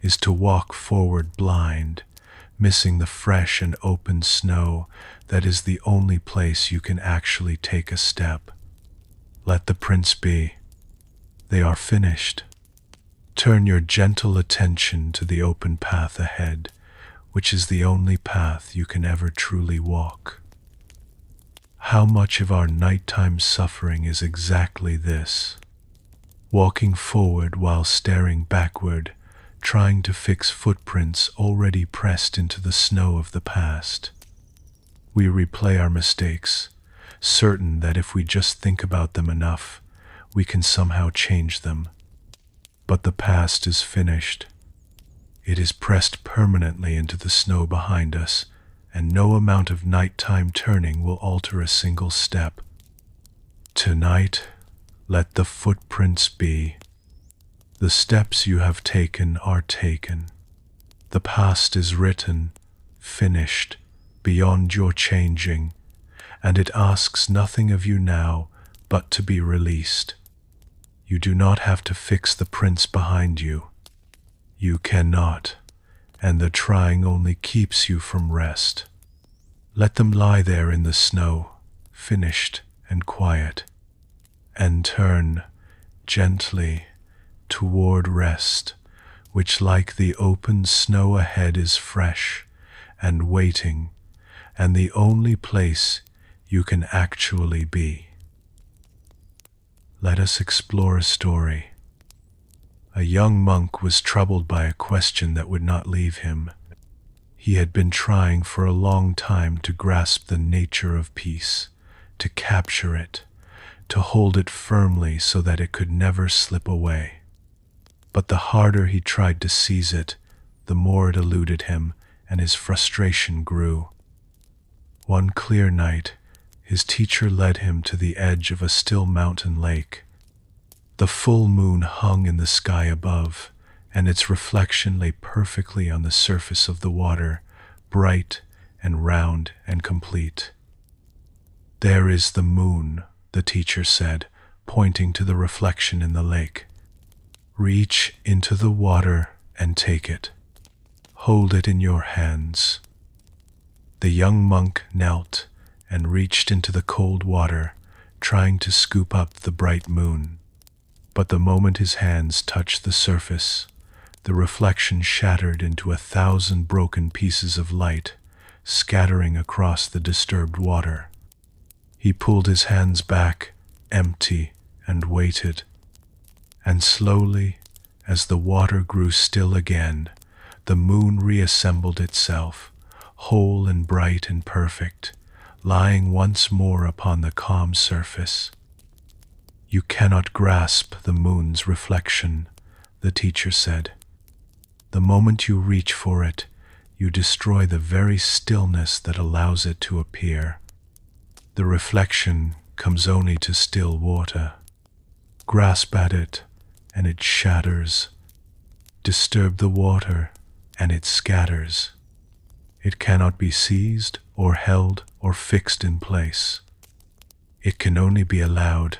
is to walk forward blind, missing the fresh and open snow that is the only place you can actually take a step. Let the prints be. They are finished. Turn your gentle attention to the open path ahead, which is the only path you can ever truly walk. How much of our nighttime suffering is exactly this? Walking forward while staring backward, trying to fix footprints already pressed into the snow of the past. We replay our mistakes, certain that if we just think about them enough, we can somehow change them. But the past is finished. It is pressed permanently into the snow behind us, and no amount of nighttime turning will alter a single step. Tonight, let the footprints be. The steps you have taken are taken. The past is written, finished, beyond your changing, and it asks nothing of you now but to be released. You do not have to fix the prints behind you. You cannot, and the trying only keeps you from rest. Let them lie there in the snow, finished and quiet, and turn gently toward rest, which like the open snow ahead is fresh and waiting, and the only place you can actually be. Let us explore a story. A young monk was troubled by a question that would not leave him. He had been trying for a long time to grasp the nature of peace, to capture it, to hold it firmly so that it could never slip away. But the harder he tried to seize it, the more it eluded him, and his frustration grew. One clear night, his teacher led him to the edge of a still mountain lake. The full moon hung in the sky above, and its reflection lay perfectly on the surface of the water, bright and round and complete. "There is the moon," the teacher said, pointing to the reflection in the lake. "Reach into the water and take it. Hold it in your hands." The young monk knelt and reached into the cold water, trying to scoop up the bright moon. But the moment his hands touched the surface, the reflection shattered into 1,000 broken pieces of light, scattering across the disturbed water. He pulled his hands back, empty, and waited. And slowly, as the water grew still again, the moon reassembled itself, whole and bright and perfect, lying once more upon the calm surface. "You cannot grasp the moon's reflection," the teacher said. "The moment you reach for it, you destroy the very stillness that allows it to appear. The reflection comes only to still water. Grasp at it, and it shatters. Disturb the water, and it scatters. It cannot be seized or held or fixed in place. It can only be allowed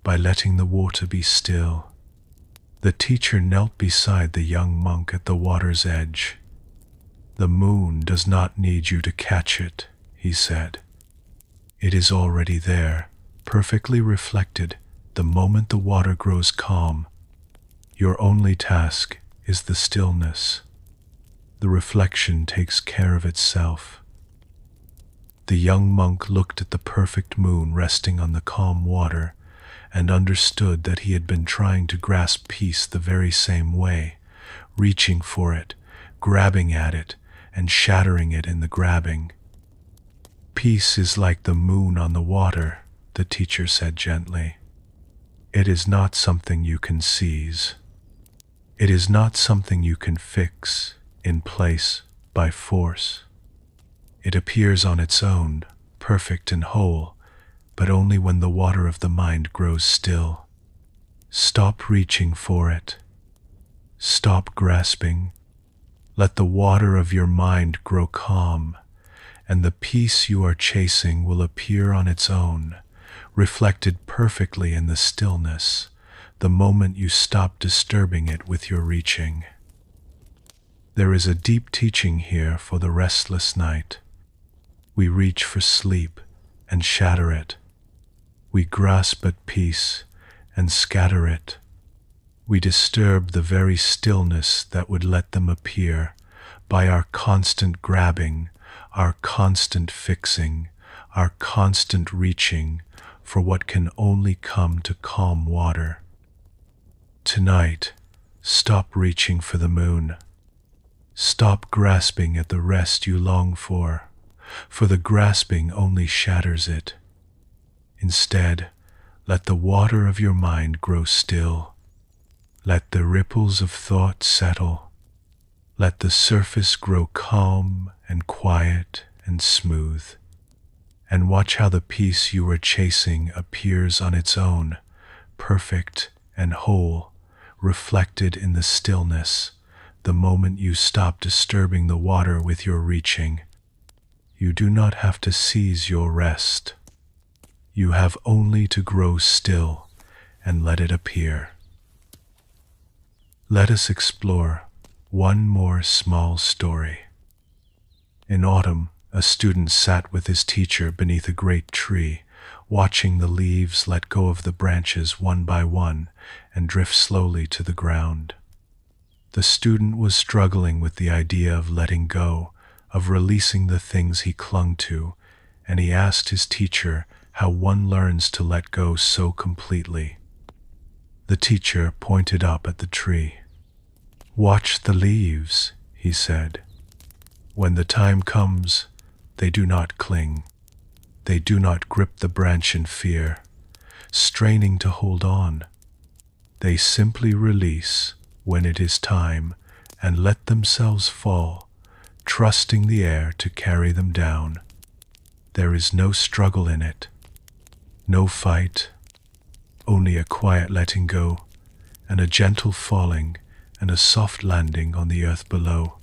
by letting the water be still." The teacher knelt beside the young monk at the water's edge. "The moon does not need you to catch it," he said. "It is already there, perfectly reflected, the moment the water grows calm. Your only task is the stillness. The reflection takes care of itself." The young monk looked at the perfect moon resting on the calm water and understood that he had been trying to grasp peace the very same way, reaching for it, grabbing at it, and shattering it in the grabbing. "Peace is like the moon on the water," the teacher said gently. "It is not something you can seize. It is not something you can fix in place by force. It appears on its own, perfect and whole, but only when the water of the mind grows still. Stop reaching for it. Stop grasping. Let the water of your mind grow calm, and the peace you are chasing will appear on its own, reflected perfectly in the stillness, the moment you stop disturbing it with your reaching." There is a deep teaching here for the restless night. We reach for sleep and shatter it. We grasp at peace and scatter it. We disturb the very stillness that would let them appear by our constant grabbing, our constant fixing, our constant reaching for what can only come to calm water. Tonight, stop reaching for the moon. Stop grasping at the rest you long for the grasping only shatters it. Instead, let the water of your mind grow still. Let the ripples of thought settle. Let the surface grow calm and quiet and smooth. And watch how the peace you are chasing appears on its own, perfect and whole, reflected in the stillness, the moment you stop disturbing the water with your reaching. You do not have to seize your rest. You have only to grow still and let it appear. Let us explore one more small story. In autumn, a student sat with his teacher beneath a great tree, watching the leaves let go of the branches one by one and drift slowly to the ground. The student was struggling with the idea of letting go, of releasing the things he clung to, and he asked his teacher how one learns to let go so completely. The teacher pointed up at the tree. "Watch the leaves," he said. When the time comes, they do not cling. They do not grip the branch in fear, straining to hold on. They simply release when it is time and let themselves fall, trusting the air to carry them down. There is no struggle in it, no fight, only a quiet letting go, and a gentle falling and a soft landing on the earth below.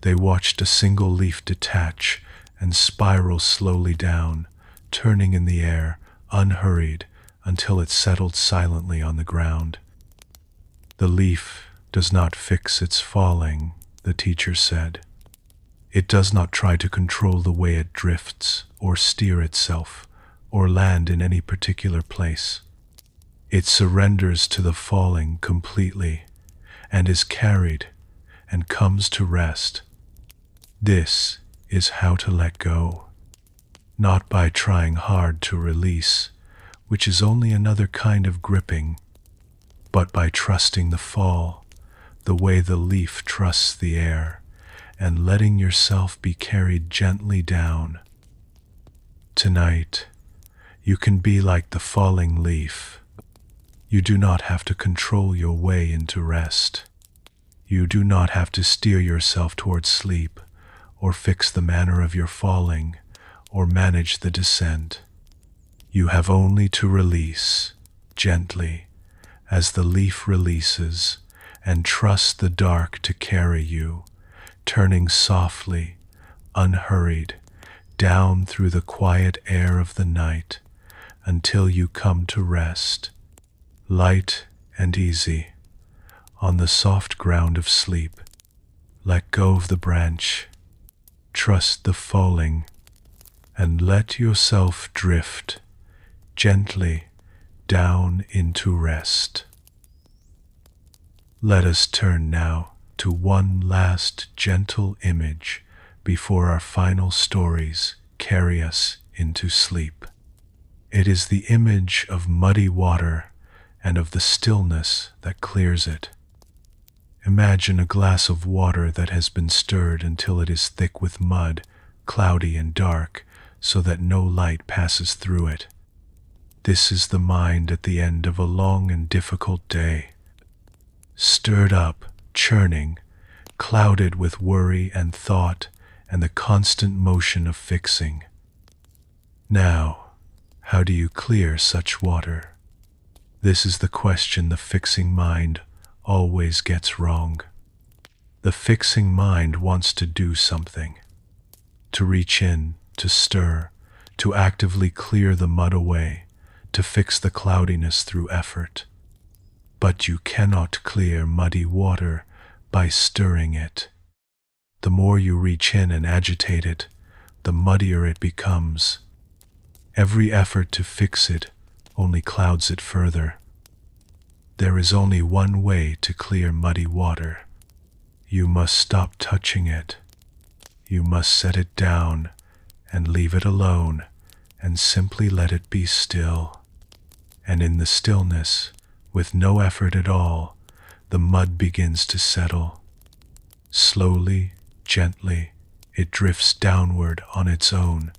They watched a single leaf detach and spiral slowly down, turning in the air, unhurried, until it settled silently on the ground. The leaf does not fix its falling, the teacher said. It does not try to control the way it drifts, or steer itself, or land in any particular place. It surrenders to the falling completely, and is carried, and comes to rest. This is how to let go, not by trying hard to release, which is only another kind of gripping, but by trusting the fall, the way the leaf trusts the air, and letting yourself be carried gently down. Tonight, you can be like the falling leaf. You do not have to control your way into rest. You do not have to steer yourself towards sleep, or fix the manner of your falling, or manage the descent. You have only to release, gently, as the leaf releases, and trust the dark to carry you, turning softly, unhurried, down through the quiet air of the night, until you come to rest, light and easy, on the soft ground of sleep. Let go of the branch, trust the falling, and let yourself drift gently down into rest. Let us turn now to one last gentle image before our final stories carry us into sleep. It is the image of muddy water and of the stillness that clears it. Imagine a glass of water that has been stirred until it is thick with mud, cloudy and dark, so that no light passes through it. This is the mind at the end of a long and difficult day. Stirred up, churning, clouded with worry and thought and the constant motion of fixing. Now, how do you clear such water? This is the question the fixing mind always gets wrong. The fixing mind wants to do something, to reach in, to stir, to actively clear the mud away, to fix the cloudiness through effort. But you cannot clear muddy water by stirring it. The more you reach in and agitate it, the muddier it becomes. Every effort to fix it only clouds it further. There is only one way to clear muddy water. You must stop touching it. You must set it down and leave it alone and simply let it be still. And in the stillness, with no effort at all, the mud begins to settle. Slowly, gently, it drifts downward on its own,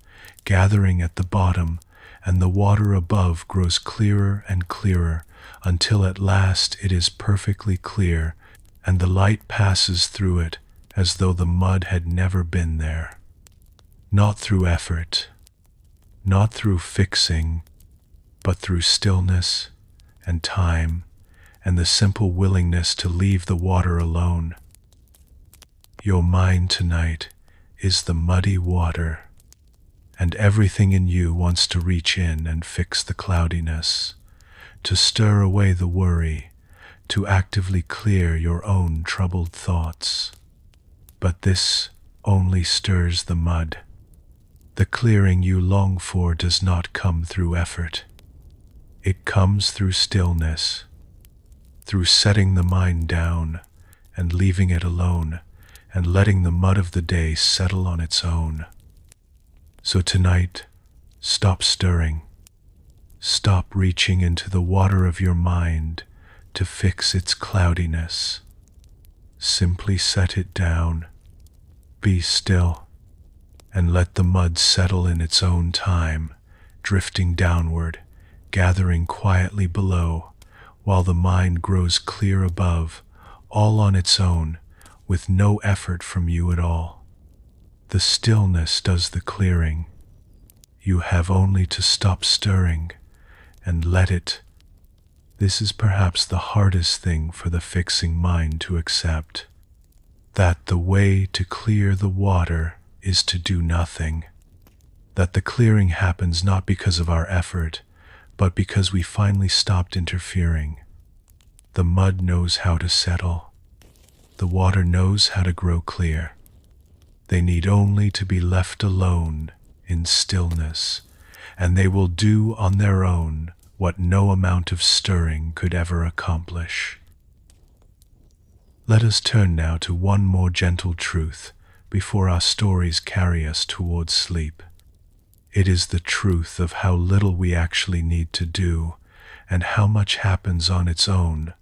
gathering at the bottom, and the water above grows clearer and clearer, until at last it is perfectly clear, and the light passes through it as though the mud had never been there. Not through effort, not through fixing, but through stillness and time and the simple willingness to leave the water alone. Your mind tonight is the muddy water, and everything in you wants to reach in and fix the cloudiness, to stir away the worry, to actively clear your own troubled thoughts. But this only stirs the mud. The clearing you long for does not come through effort. It comes through stillness, through setting the mind down and leaving it alone and letting the mud of the day settle on its own. So tonight, stop stirring. Stop reaching into the water of your mind to fix its cloudiness. Simply set it down. Be still and let the mud settle in its own time, drifting downward, gathering quietly below, while the mind grows clear above, all on its own, with no effort from you at all. The stillness does the clearing. You have only to stop stirring and let it. This is perhaps the hardest thing for the fixing mind to accept, that the way to clear the water is to do nothing, that the clearing happens not because of our effort, but because we finally stopped interfering. The mud knows how to settle. The water knows how to grow clear. They need only to be left alone in stillness, and they will do on their own what no amount of stirring could ever accomplish. Let us turn now to one more gentle truth before our stories carry us towards sleep. It is the truth of how little we actually need to do, and how much happens on its own,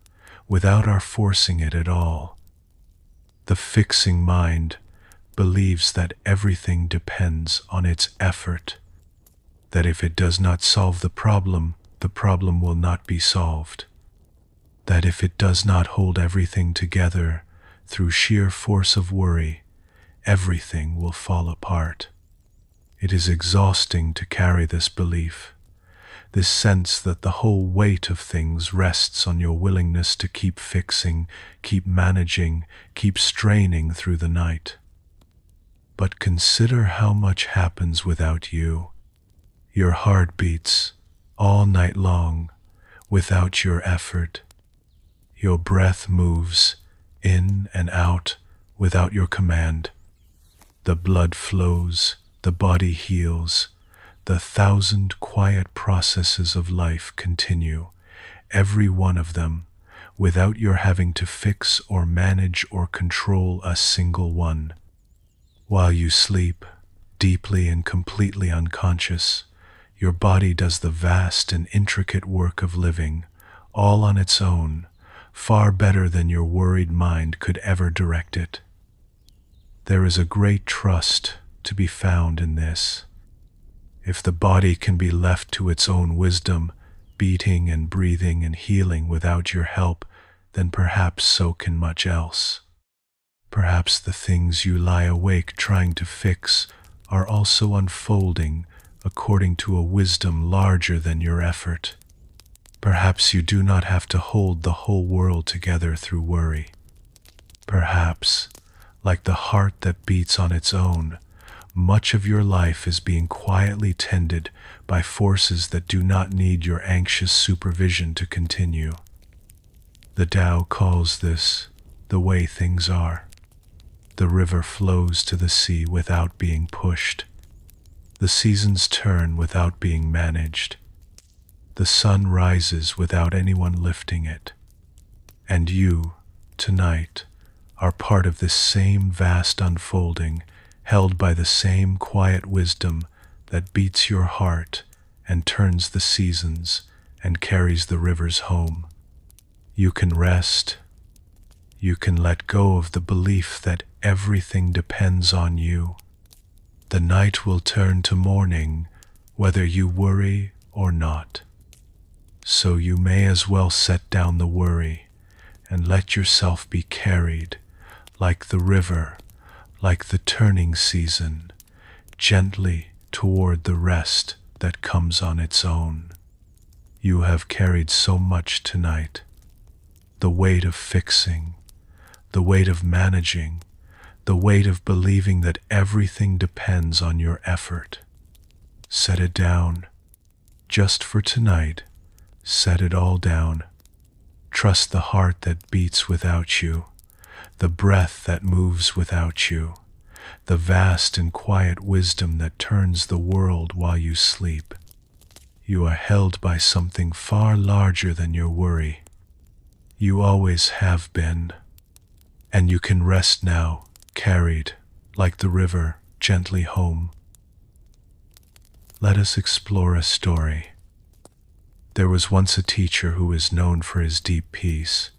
without our forcing it at all. The fixing mind believes that everything depends on its effort, that if it does not solve the problem will not be solved, that if it does not hold everything together through sheer force of worry, everything will fall apart. It is exhausting to carry this belief, this sense that the whole weight of things rests on your willingness to keep fixing, keep managing, keep straining through the night. But consider how much happens without you. Your heart beats all night long without your effort. Your breath moves in and out without your command. The blood flows, the body heals, the 1,000 quiet processes of life continue, every one of them, without your having to fix or manage or control a single one. While you sleep, deeply and completely unconscious, your body does the vast and intricate work of living, all on its own, far better than your worried mind could ever direct it. There is a great trust to be found in this. If the body can be left to its own wisdom, beating and breathing and healing without your help, then perhaps so can much else. Perhaps the things you lie awake trying to fix are also unfolding according to a wisdom larger than your effort. Perhaps you do not have to hold the whole world together through worry. Perhaps, like the heart that beats on its own, much of your life is being quietly tended by forces that do not need your anxious supervision to continue. The Tao calls this the way things are. The river flows to the sea without being pushed. The seasons turn without being managed. The sun rises without anyone lifting it. And you, tonight, are part of this same vast unfolding, held by the same quiet wisdom that beats your heart and turns the seasons and carries the rivers home. You can rest. You can let go of the belief that everything depends on you. The night will turn to morning, whether you worry or not. So you may as well set down the worry and let yourself be carried, like the river, like the turning season, gently toward the rest that comes on its own. You have carried so much tonight. The weight of fixing, the weight of managing, the weight of believing that everything depends on your effort. Set it down. Just for tonight, set it all down. Trust the heart that beats without you, the breath that moves without you, the vast and quiet wisdom that turns the world while you sleep. You are held by something far larger than your worry. You always have been, and you can rest now, carried, like the river, gently home. Let us explore a story. There was once a teacher who was known for his deep peace,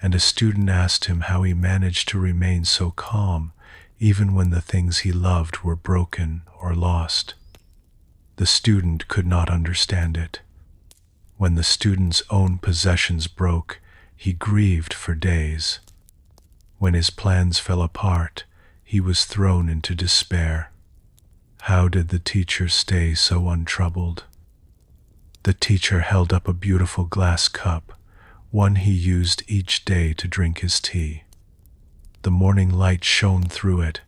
and a student asked him how he managed to remain so calm even when the things he loved were broken or lost. The student could not understand it. When the student's own possessions broke, he grieved for days. When his plans fell apart, he was thrown into despair. How did the teacher stay so untroubled? The teacher held up a beautiful glass cup, one he used each day to drink his tea. The morning light shone through it,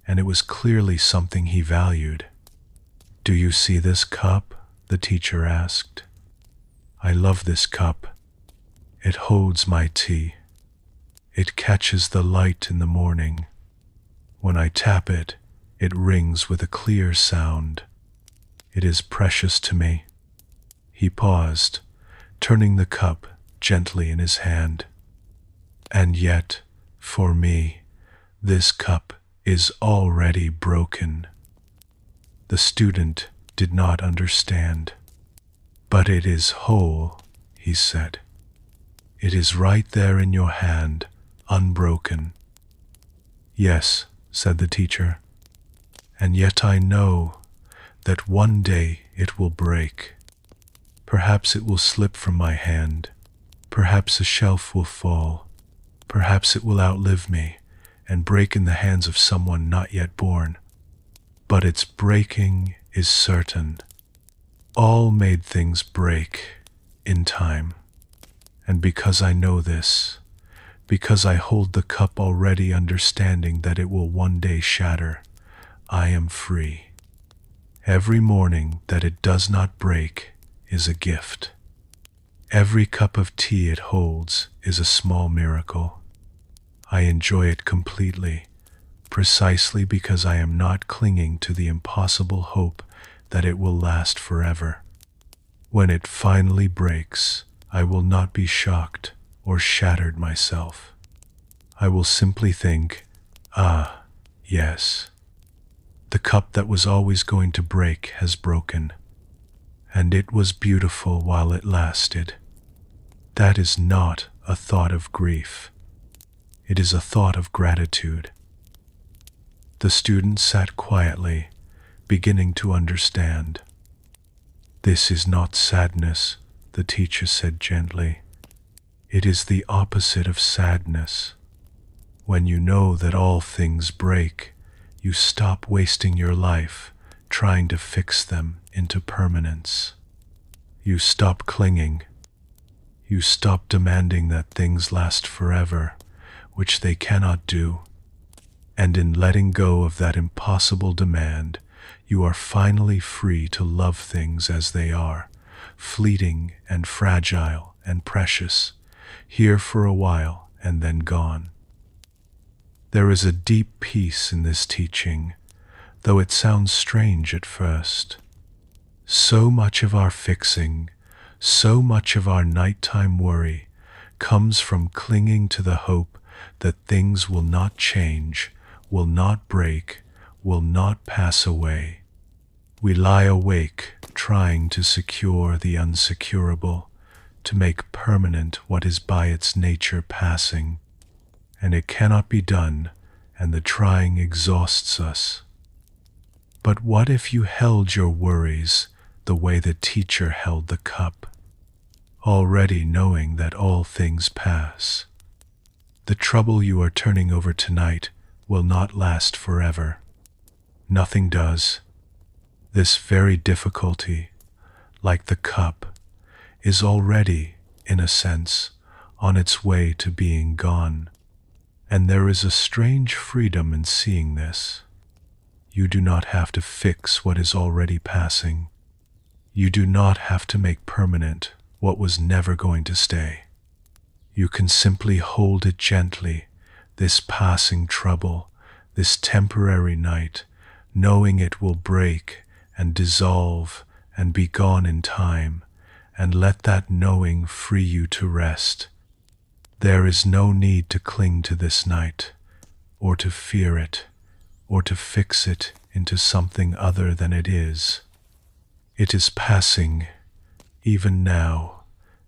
and it was clearly something he valued. "Do you see this cup?" the teacher asked. "I love this cup. It holds my tea. It catches the light in the morning. When I tap it, it rings with a clear sound. It is precious to me." He paused, turning the cup gently in his hand. "And yet, for me, this cup is already broken." The student did not understand. "But it is whole," he said. "It is right there in your hand, unbroken." "Yes," said the teacher, "and yet I know that one day it will break. Perhaps it will slip from my hand. Perhaps a shelf will fall. Perhaps it will outlive me and break in the hands of someone not yet born. But its breaking is certain. All made things break in time. And because I know this, because I hold the cup already understanding that it will one day shatter, I am free. Every morning that it does not break is a gift. Every cup of tea it holds is a small miracle. I enjoy it completely, precisely because I am not clinging to the impossible hope that it will last forever. When it finally breaks, I will not be shocked or shattered myself. I will simply think, "Ah, yes. The cup that was always going to break has broken, and it was beautiful while it lasted." That is not a thought of grief. It is a thought of gratitude. The student sat quietly, beginning to understand. "This is not sadness," the teacher said gently. "It is the opposite of sadness. When you know that all things break, you stop wasting your life trying to fix them into permanence. You stop clinging. You stop demanding that things last forever, which they cannot do. And in letting go of that impossible demand, you are finally free to love things as they are, fleeting and fragile and precious, here for a while and then gone." There is a deep peace in this teaching, though it sounds strange at first. So much of our fixing, so much of our nighttime worry comes from clinging to the hope that things will not change, will not break, will not pass away. We lie awake trying to secure the unsecurable, to make permanent what is by its nature passing, and it cannot be done, and the trying exhausts us. But what if you held your worries the way the teacher held the cup, already knowing that all things pass? The trouble you are turning over tonight will not last forever. Nothing does. This very difficulty, like the cup, is already, in a sense, on its way to being gone. And there is a strange freedom in seeing this. You do not have to fix what is already passing. You do not have to make permanent what was never going to stay. You can simply hold it gently, this passing trouble, this temporary night, knowing it will break and dissolve and be gone in time, and let that knowing free you to rest. There is no need to cling to this night, or to fear it, or to fix it into something other than it is. It is passing, even now,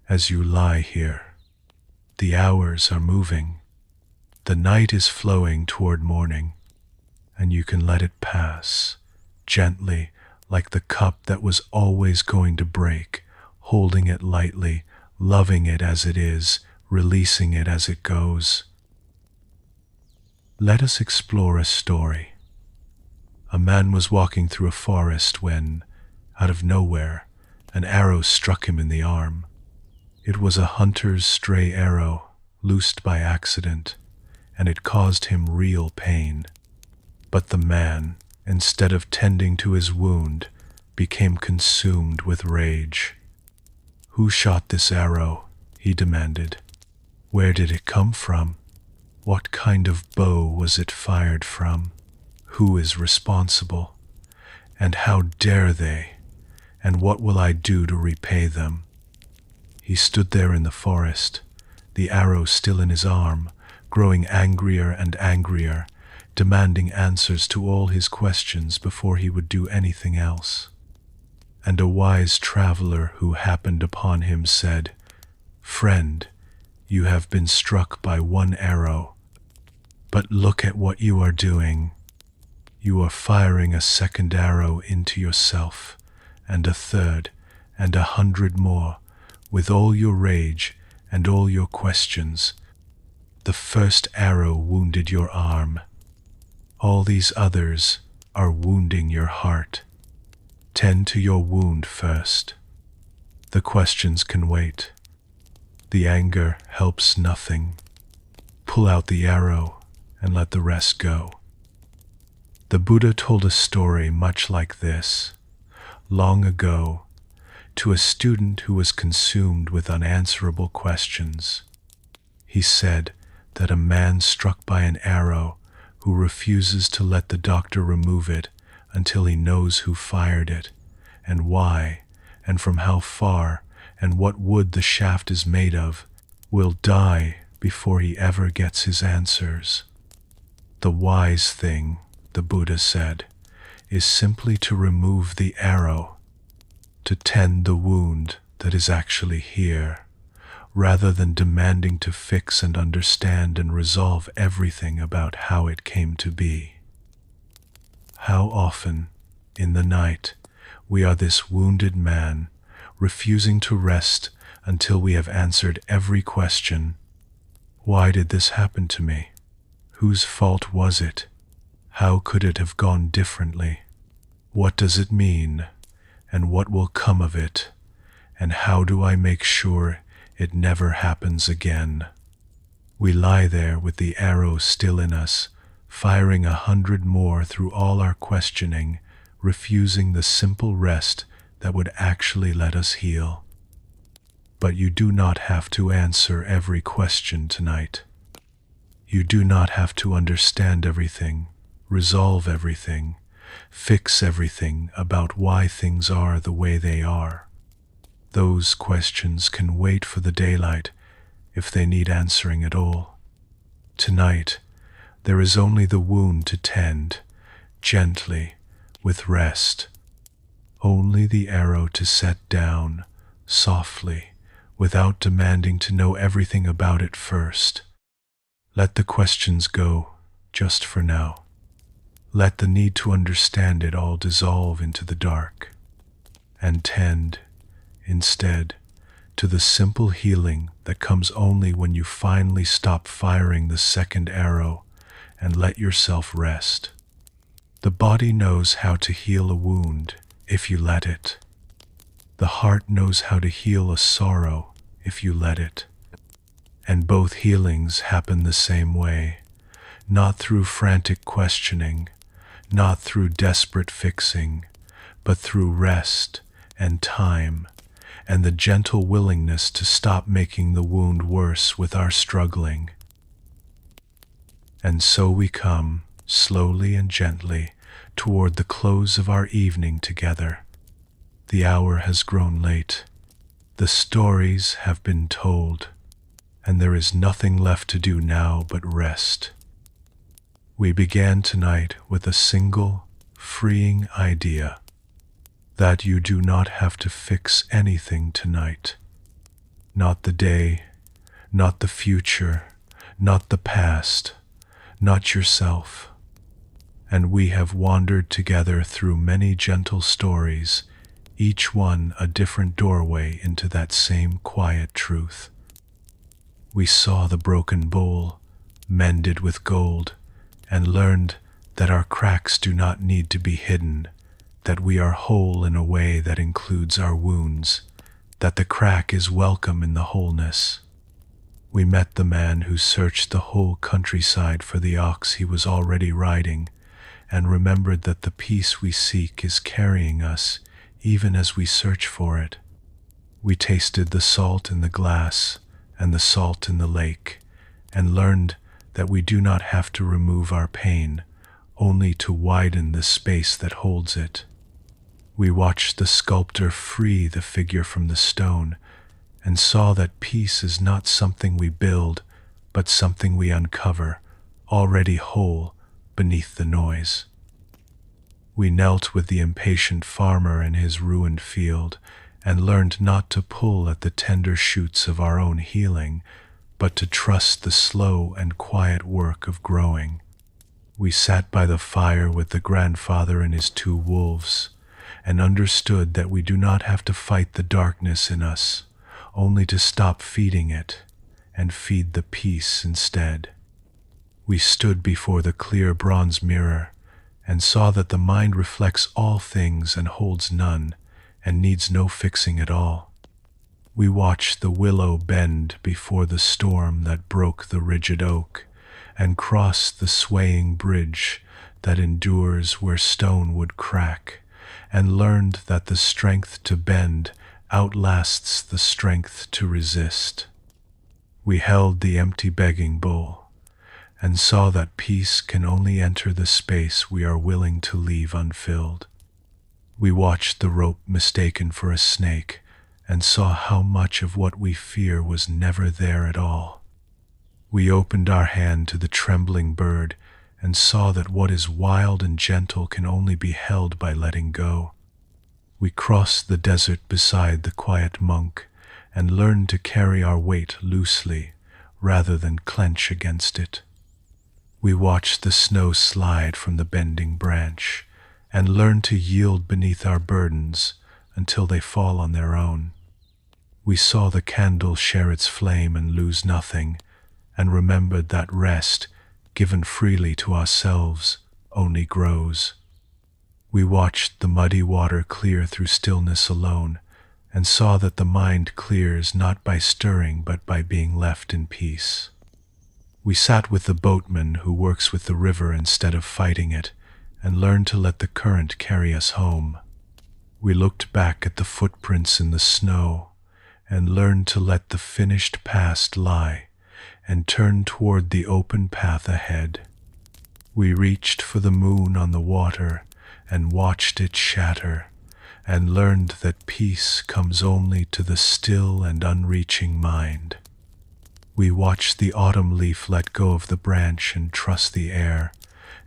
as you lie here. The hours are moving. The night is flowing toward morning. and you can let it pass, gently, like the cup that was always going to break, holding it lightly, loving it as it is, releasing it as it goes. Let us explore a story. A man was walking through a forest when, out of nowhere, an arrow struck him in the arm. It was a hunter's stray arrow, loosed by accident, and it caused him real pain. But the man, instead of tending to his wound, became consumed with rage. "Who shot this arrow?" he demanded. "Where did it come from? What kind of bow was it fired from? Who is responsible? And how dare they? And what will I do to repay them?" He stood there in the forest, the arrow still in his arm, growing angrier and angrier, demanding answers to all his questions before he would do anything else. And a wise traveler who happened upon him said, "Friend, you have been struck by one arrow, but look at what you are doing. You are firing a second arrow into yourself, and a third, and 100 more, with all your rage and all your questions. The first arrow wounded your arm. All these others are wounding your heart. Tend to your wound first. The questions can wait. The anger helps nothing. Pull out the arrow and let the rest go." The Buddha told a story much like this, long ago, to a student who was consumed with unanswerable questions. He said that a man struck by an arrow who refuses to let the doctor remove it until he knows who fired it, and why, and from how far, and what wood the shaft is made of, will die before he ever gets his answers. The wise thing, the Buddha said, is simply to remove the arrow, to tend the wound that is actually here, rather than demanding to fix and understand and resolve everything about how it came to be. How often, in the night, we are this wounded man, refusing to rest until we have answered every question. Why did this happen to me? Whose fault was it? How could it have gone differently? What does it mean? And what will come of it? And how do I make sure it never happens again? We lie there with the arrow still in us, firing 100 more through all our questioning, refusing the simple rest that would actually let us heal. But you do not have to answer every question tonight. You do not have to understand everything, resolve everything, fix everything about why things are the way they are. Those questions can wait for the daylight if they need answering at all. Tonight, there is only the wound to tend, gently, with rest. Only the arrow to set down, softly, without demanding to know everything about it first. Let the questions go, just for now. Let the need to understand it all dissolve into the dark, and tend, instead, to the simple healing that comes only when you finally stop firing the second arrow and let yourself rest. The body knows how to heal a wound if you let it. The heart knows how to heal a sorrow if you let it. And both healings happen the same way, not through frantic questioning, not through desperate fixing, but through rest and time, and the gentle willingness to stop making the wound worse with our struggling. And so we come, slowly and gently, toward the close of our evening together. The hour has grown late. The stories have been told, and there is nothing left to do now but rest. We began tonight with a single, freeing idea, that you do not have to fix anything tonight. Not the day, not the future, not the past, not yourself. and we have wandered together through many gentle stories, each one a different doorway into that same quiet truth. We saw the broken bowl, mended with gold, and learned that our cracks do not need to be hidden, that we are whole in a way that includes our wounds, that the crack is welcome in the wholeness. We met the man who searched the whole countryside for the ox he was already riding, and remembered that the peace we seek is carrying us even as we search for it. We tasted the salt in the glass and the salt in the lake, and learned that we do not have to remove our pain, only to widen the space that holds it. We watched the sculptor free the figure from the stone, and saw that peace is not something we build, but something we uncover, already whole beneath the noise. We knelt with the impatient farmer in his ruined field, and learned not to pull at the tender shoots of our own healing, but to trust the slow and quiet work of growing. We sat by the fire with the grandfather and his 2 wolves, and understood that we do not have to fight the darkness in us, only to stop feeding it, and feed the peace instead. We stood before the clear bronze mirror, and saw that the mind reflects all things and holds none, and needs no fixing at all. We watched the willow bend before the storm that broke the rigid oak, and crossed the swaying bridge that endures where stone would crack, and learned that the strength to bend outlasts the strength to resist. We held the empty begging bowl, and saw that peace can only enter the space we are willing to leave unfilled. We watched the rope mistaken for a snake, and saw how much of what we fear was never there at all. We opened our hand to the trembling bird, and saw that what is wild and gentle can only be held by letting go. We crossed the desert beside the quiet monk, and learned to carry our weight loosely, rather than clench against it. We watched the snow slide from the bending branch, and learned to yield beneath our burdens until they fall on their own. We saw the candle share its flame and lose nothing, and remembered that rest, given freely to ourselves, only grows. We watched the muddy water clear through stillness alone, and saw that the mind clears not by stirring but by being left in peace. We sat with the boatman who works with the river instead of fighting it, and learned to let the current carry us home. We looked back at the footprints in the snow, and learned to let the finished past lie, and turn toward the open path ahead. We reached for the moon on the water, and watched it shatter, and learned that peace comes only to the still and unreaching mind. We watched the autumn leaf let go of the branch and trust the air,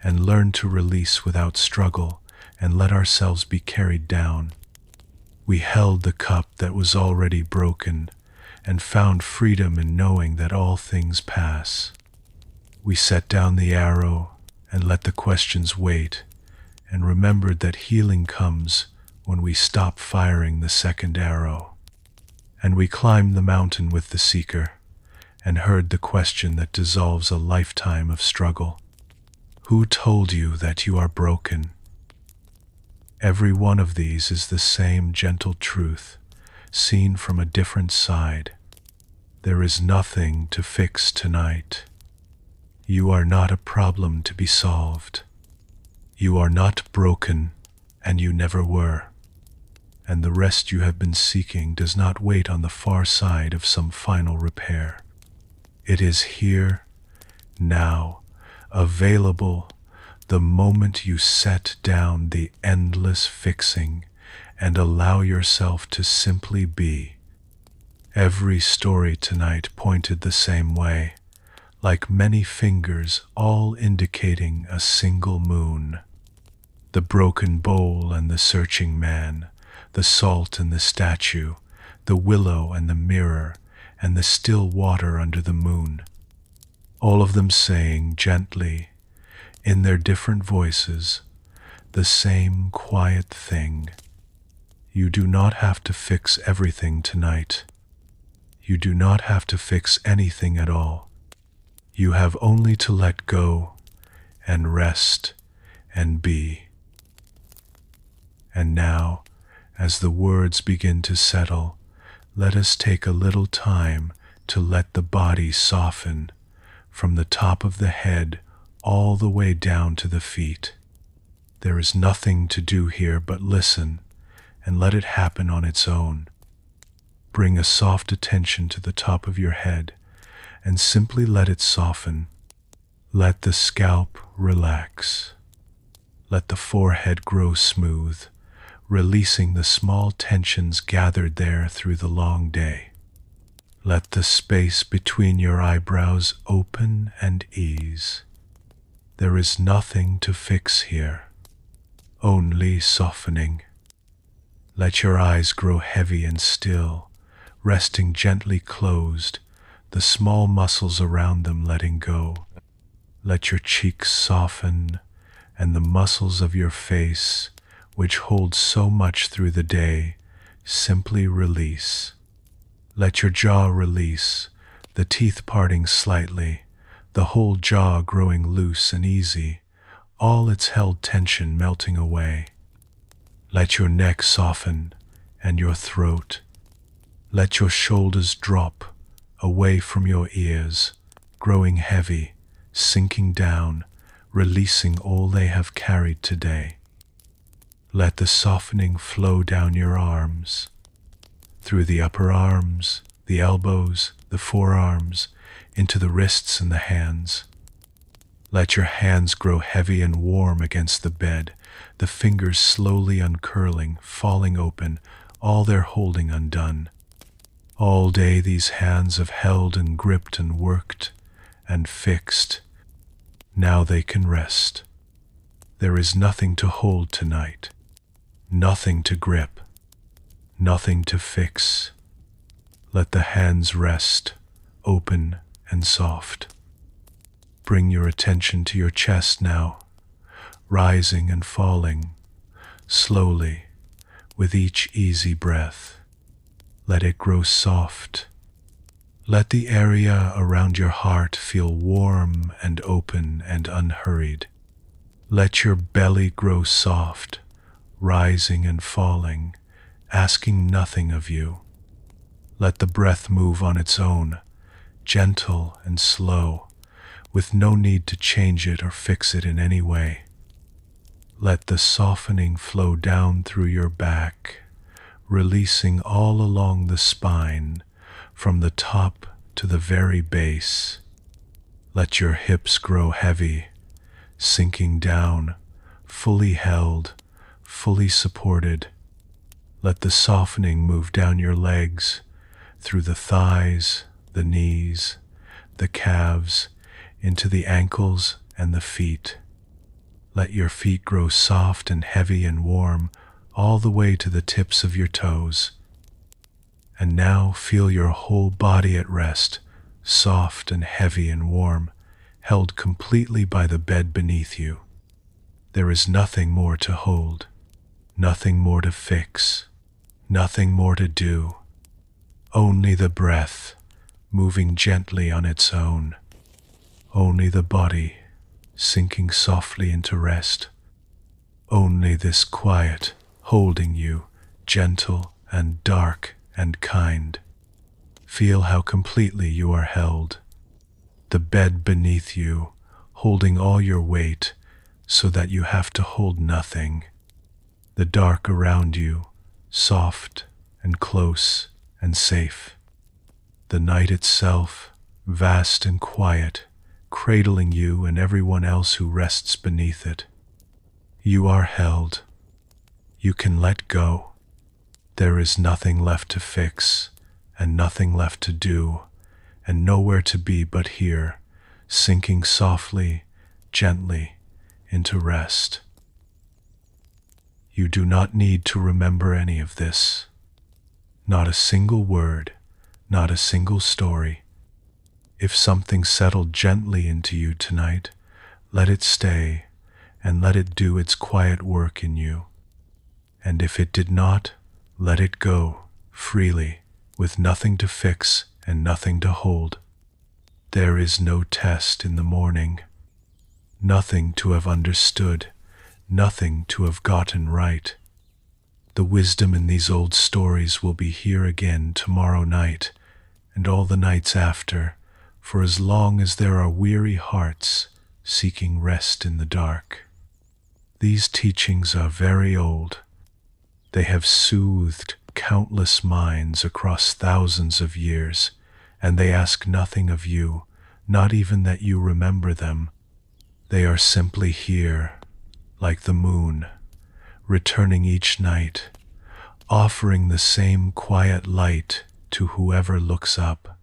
and learned to release without struggle, and let ourselves be carried down. We held the cup that was already broken, and found freedom in knowing that all things pass. We set down the arrow, and let the questions wait, and remembered that healing comes when we stop firing the second arrow. And we climbed the mountain with the seeker, and heard the question that dissolves a lifetime of struggle. Who told you that you are broken? Every one of these is the same gentle truth, seen from a different side. There is nothing to fix tonight. You are not a problem to be solved. You are not broken, and you never were. And the rest you have been seeking does not wait on the far side of some final repair. It is here, now, available, the moment you set down the endless fixing and allow yourself to simply be. Every story tonight pointed the same way, like many fingers all indicating a single moon. The broken bowl and the searching man, the salt and the statue, the willow and the mirror, and the still water under the moon, all of them saying gently, in their different voices, the same quiet thing. You do not have to fix everything tonight. You do not have to fix anything at all. You have only to let go and rest and be. And now, as the words begin to settle, let us take a little time to let the body soften from the top of the head all the way down to the feet. There is nothing to do here but listen and let it happen on its own. Bring a soft attention to the top of your head and simply let it soften. Let the scalp relax. Let the forehead grow smooth, releasing the small tensions gathered there through the long day. Let the space between your eyebrows open and ease. There is nothing to fix here, only softening. Let your eyes grow heavy and still, resting gently closed, the small muscles around them letting go. Let your cheeks soften, and the muscles of your face, which hold so much through the day, simply release. Let your jaw release, the teeth parting slightly, the whole jaw growing loose and easy, all its held tension melting away. Let your neck soften and your throat. Let your shoulders drop away from your ears, growing heavy, sinking down, releasing all they have carried today. Let the softening flow down your arms, through the upper arms, the elbows, the forearms, into the wrists and the hands. Let your hands grow heavy and warm against the bed, the fingers slowly uncurling, falling open, all their holding undone. All day these hands have held and gripped and worked and fixed. Now they can rest. There is nothing to hold tonight, nothing to grip, nothing to fix. Let the hands rest, open and soft. Bring your attention to your chest now, rising and falling, slowly, with each easy breath. Let it grow soft. Let the area around your heart feel warm and open and unhurried. Let your belly grow soft, rising and falling, asking nothing of you. Let the breath move on its own, gentle and slow, with no need to change it or fix it in any way. Let the softening flow down through your back, releasing all along the spine, from the top to the very base. Let your hips grow heavy, sinking down, fully held, fully supported. Let the softening move down your legs, through the thighs, the knees, the calves, into the ankles and the feet. Let your feet grow soft and heavy and warm, all the way to the tips of your toes. And now feel your whole body at rest, soft and heavy and warm, held completely by the bed beneath you. There is nothing more to hold, nothing more to fix, nothing more to do. Only the breath, moving gently on its own. Only the body, sinking softly into rest. Only this quiet, holding you, gentle and dark and kind. Feel how completely you are held. The bed beneath you, holding all your weight, so that you have to hold nothing. The dark around you, soft and close and safe. The night itself, vast and quiet, cradling you and everyone else who rests beneath it. You are held. You can let go. There is nothing left to fix, and nothing left to do, and nowhere to be but here, sinking softly, gently, into rest. You do not need to remember any of this. Not a single word, not a single story. If something settled gently into you tonight, Let it stay, and let it do its quiet work in you. And if it did not, let it go, freely, with nothing to fix and nothing to hold. There is no test in the morning, nothing to have understood, nothing to have gotten right. The wisdom in these old stories will be here again tomorrow night, and all the nights after, for as long as there are weary hearts seeking rest in the dark. These teachings are very old. They have soothed countless minds across thousands of years, and they ask nothing of you, not even that you remember them. They are simply here, like the moon, returning each night, offering the same quiet light to whoever looks up.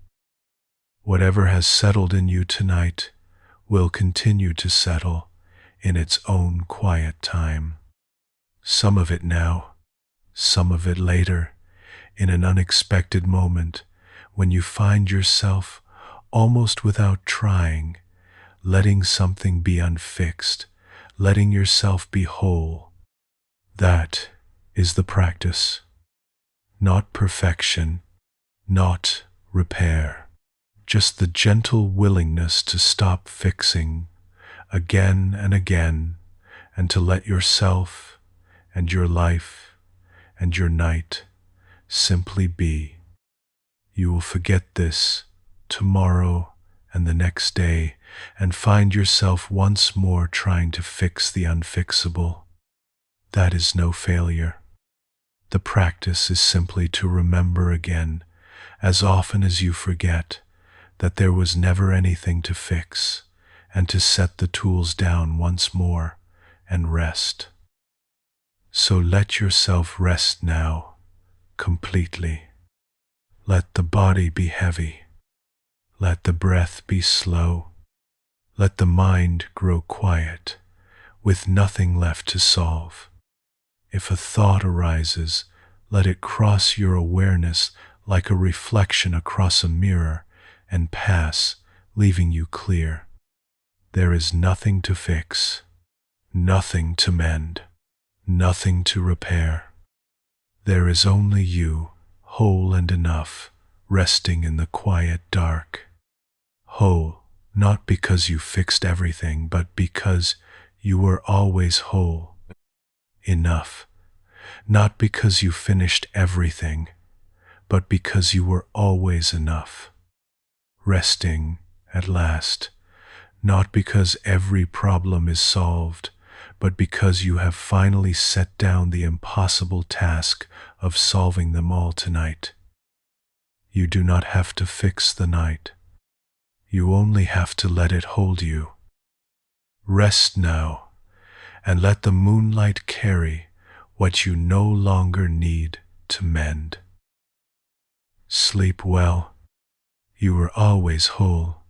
Whatever has settled in you tonight will continue to settle in its own quiet time. Some of it now, some of it later, in an unexpected moment when you find yourself, almost without trying, letting something be unfixed, letting yourself be whole. That is the practice. Not perfection, not repair, just the gentle willingness to stop fixing again and again, and to let yourself and your life and your night simply be. You will forget this tomorrow and the next day and find yourself once more trying to fix the unfixable. That is no failure. The practice is simply to remember again, as often as you forget, that there was never anything to fix, and to set the tools down once more and rest. So let yourself rest now, completely. Let the body be heavy. Let the breath be slow. Let the mind grow quiet, with nothing left to solve. If a thought arises, let it cross your awareness like a reflection across a mirror and pass, leaving you clear. There is nothing to fix, nothing to mend, nothing to repair. There is only you, whole and enough, resting in the quiet dark. Whole, not because you fixed everything, but because you were always whole. Enough, not because you finished everything, but because you were always enough. Resting, at last, not because every problem is solved, but because you have finally set down the impossible task of solving them all tonight. You do not have to fix the night. You only have to let it hold you. Rest now, and let the moonlight carry what you no longer need to mend. Sleep well. You were always whole.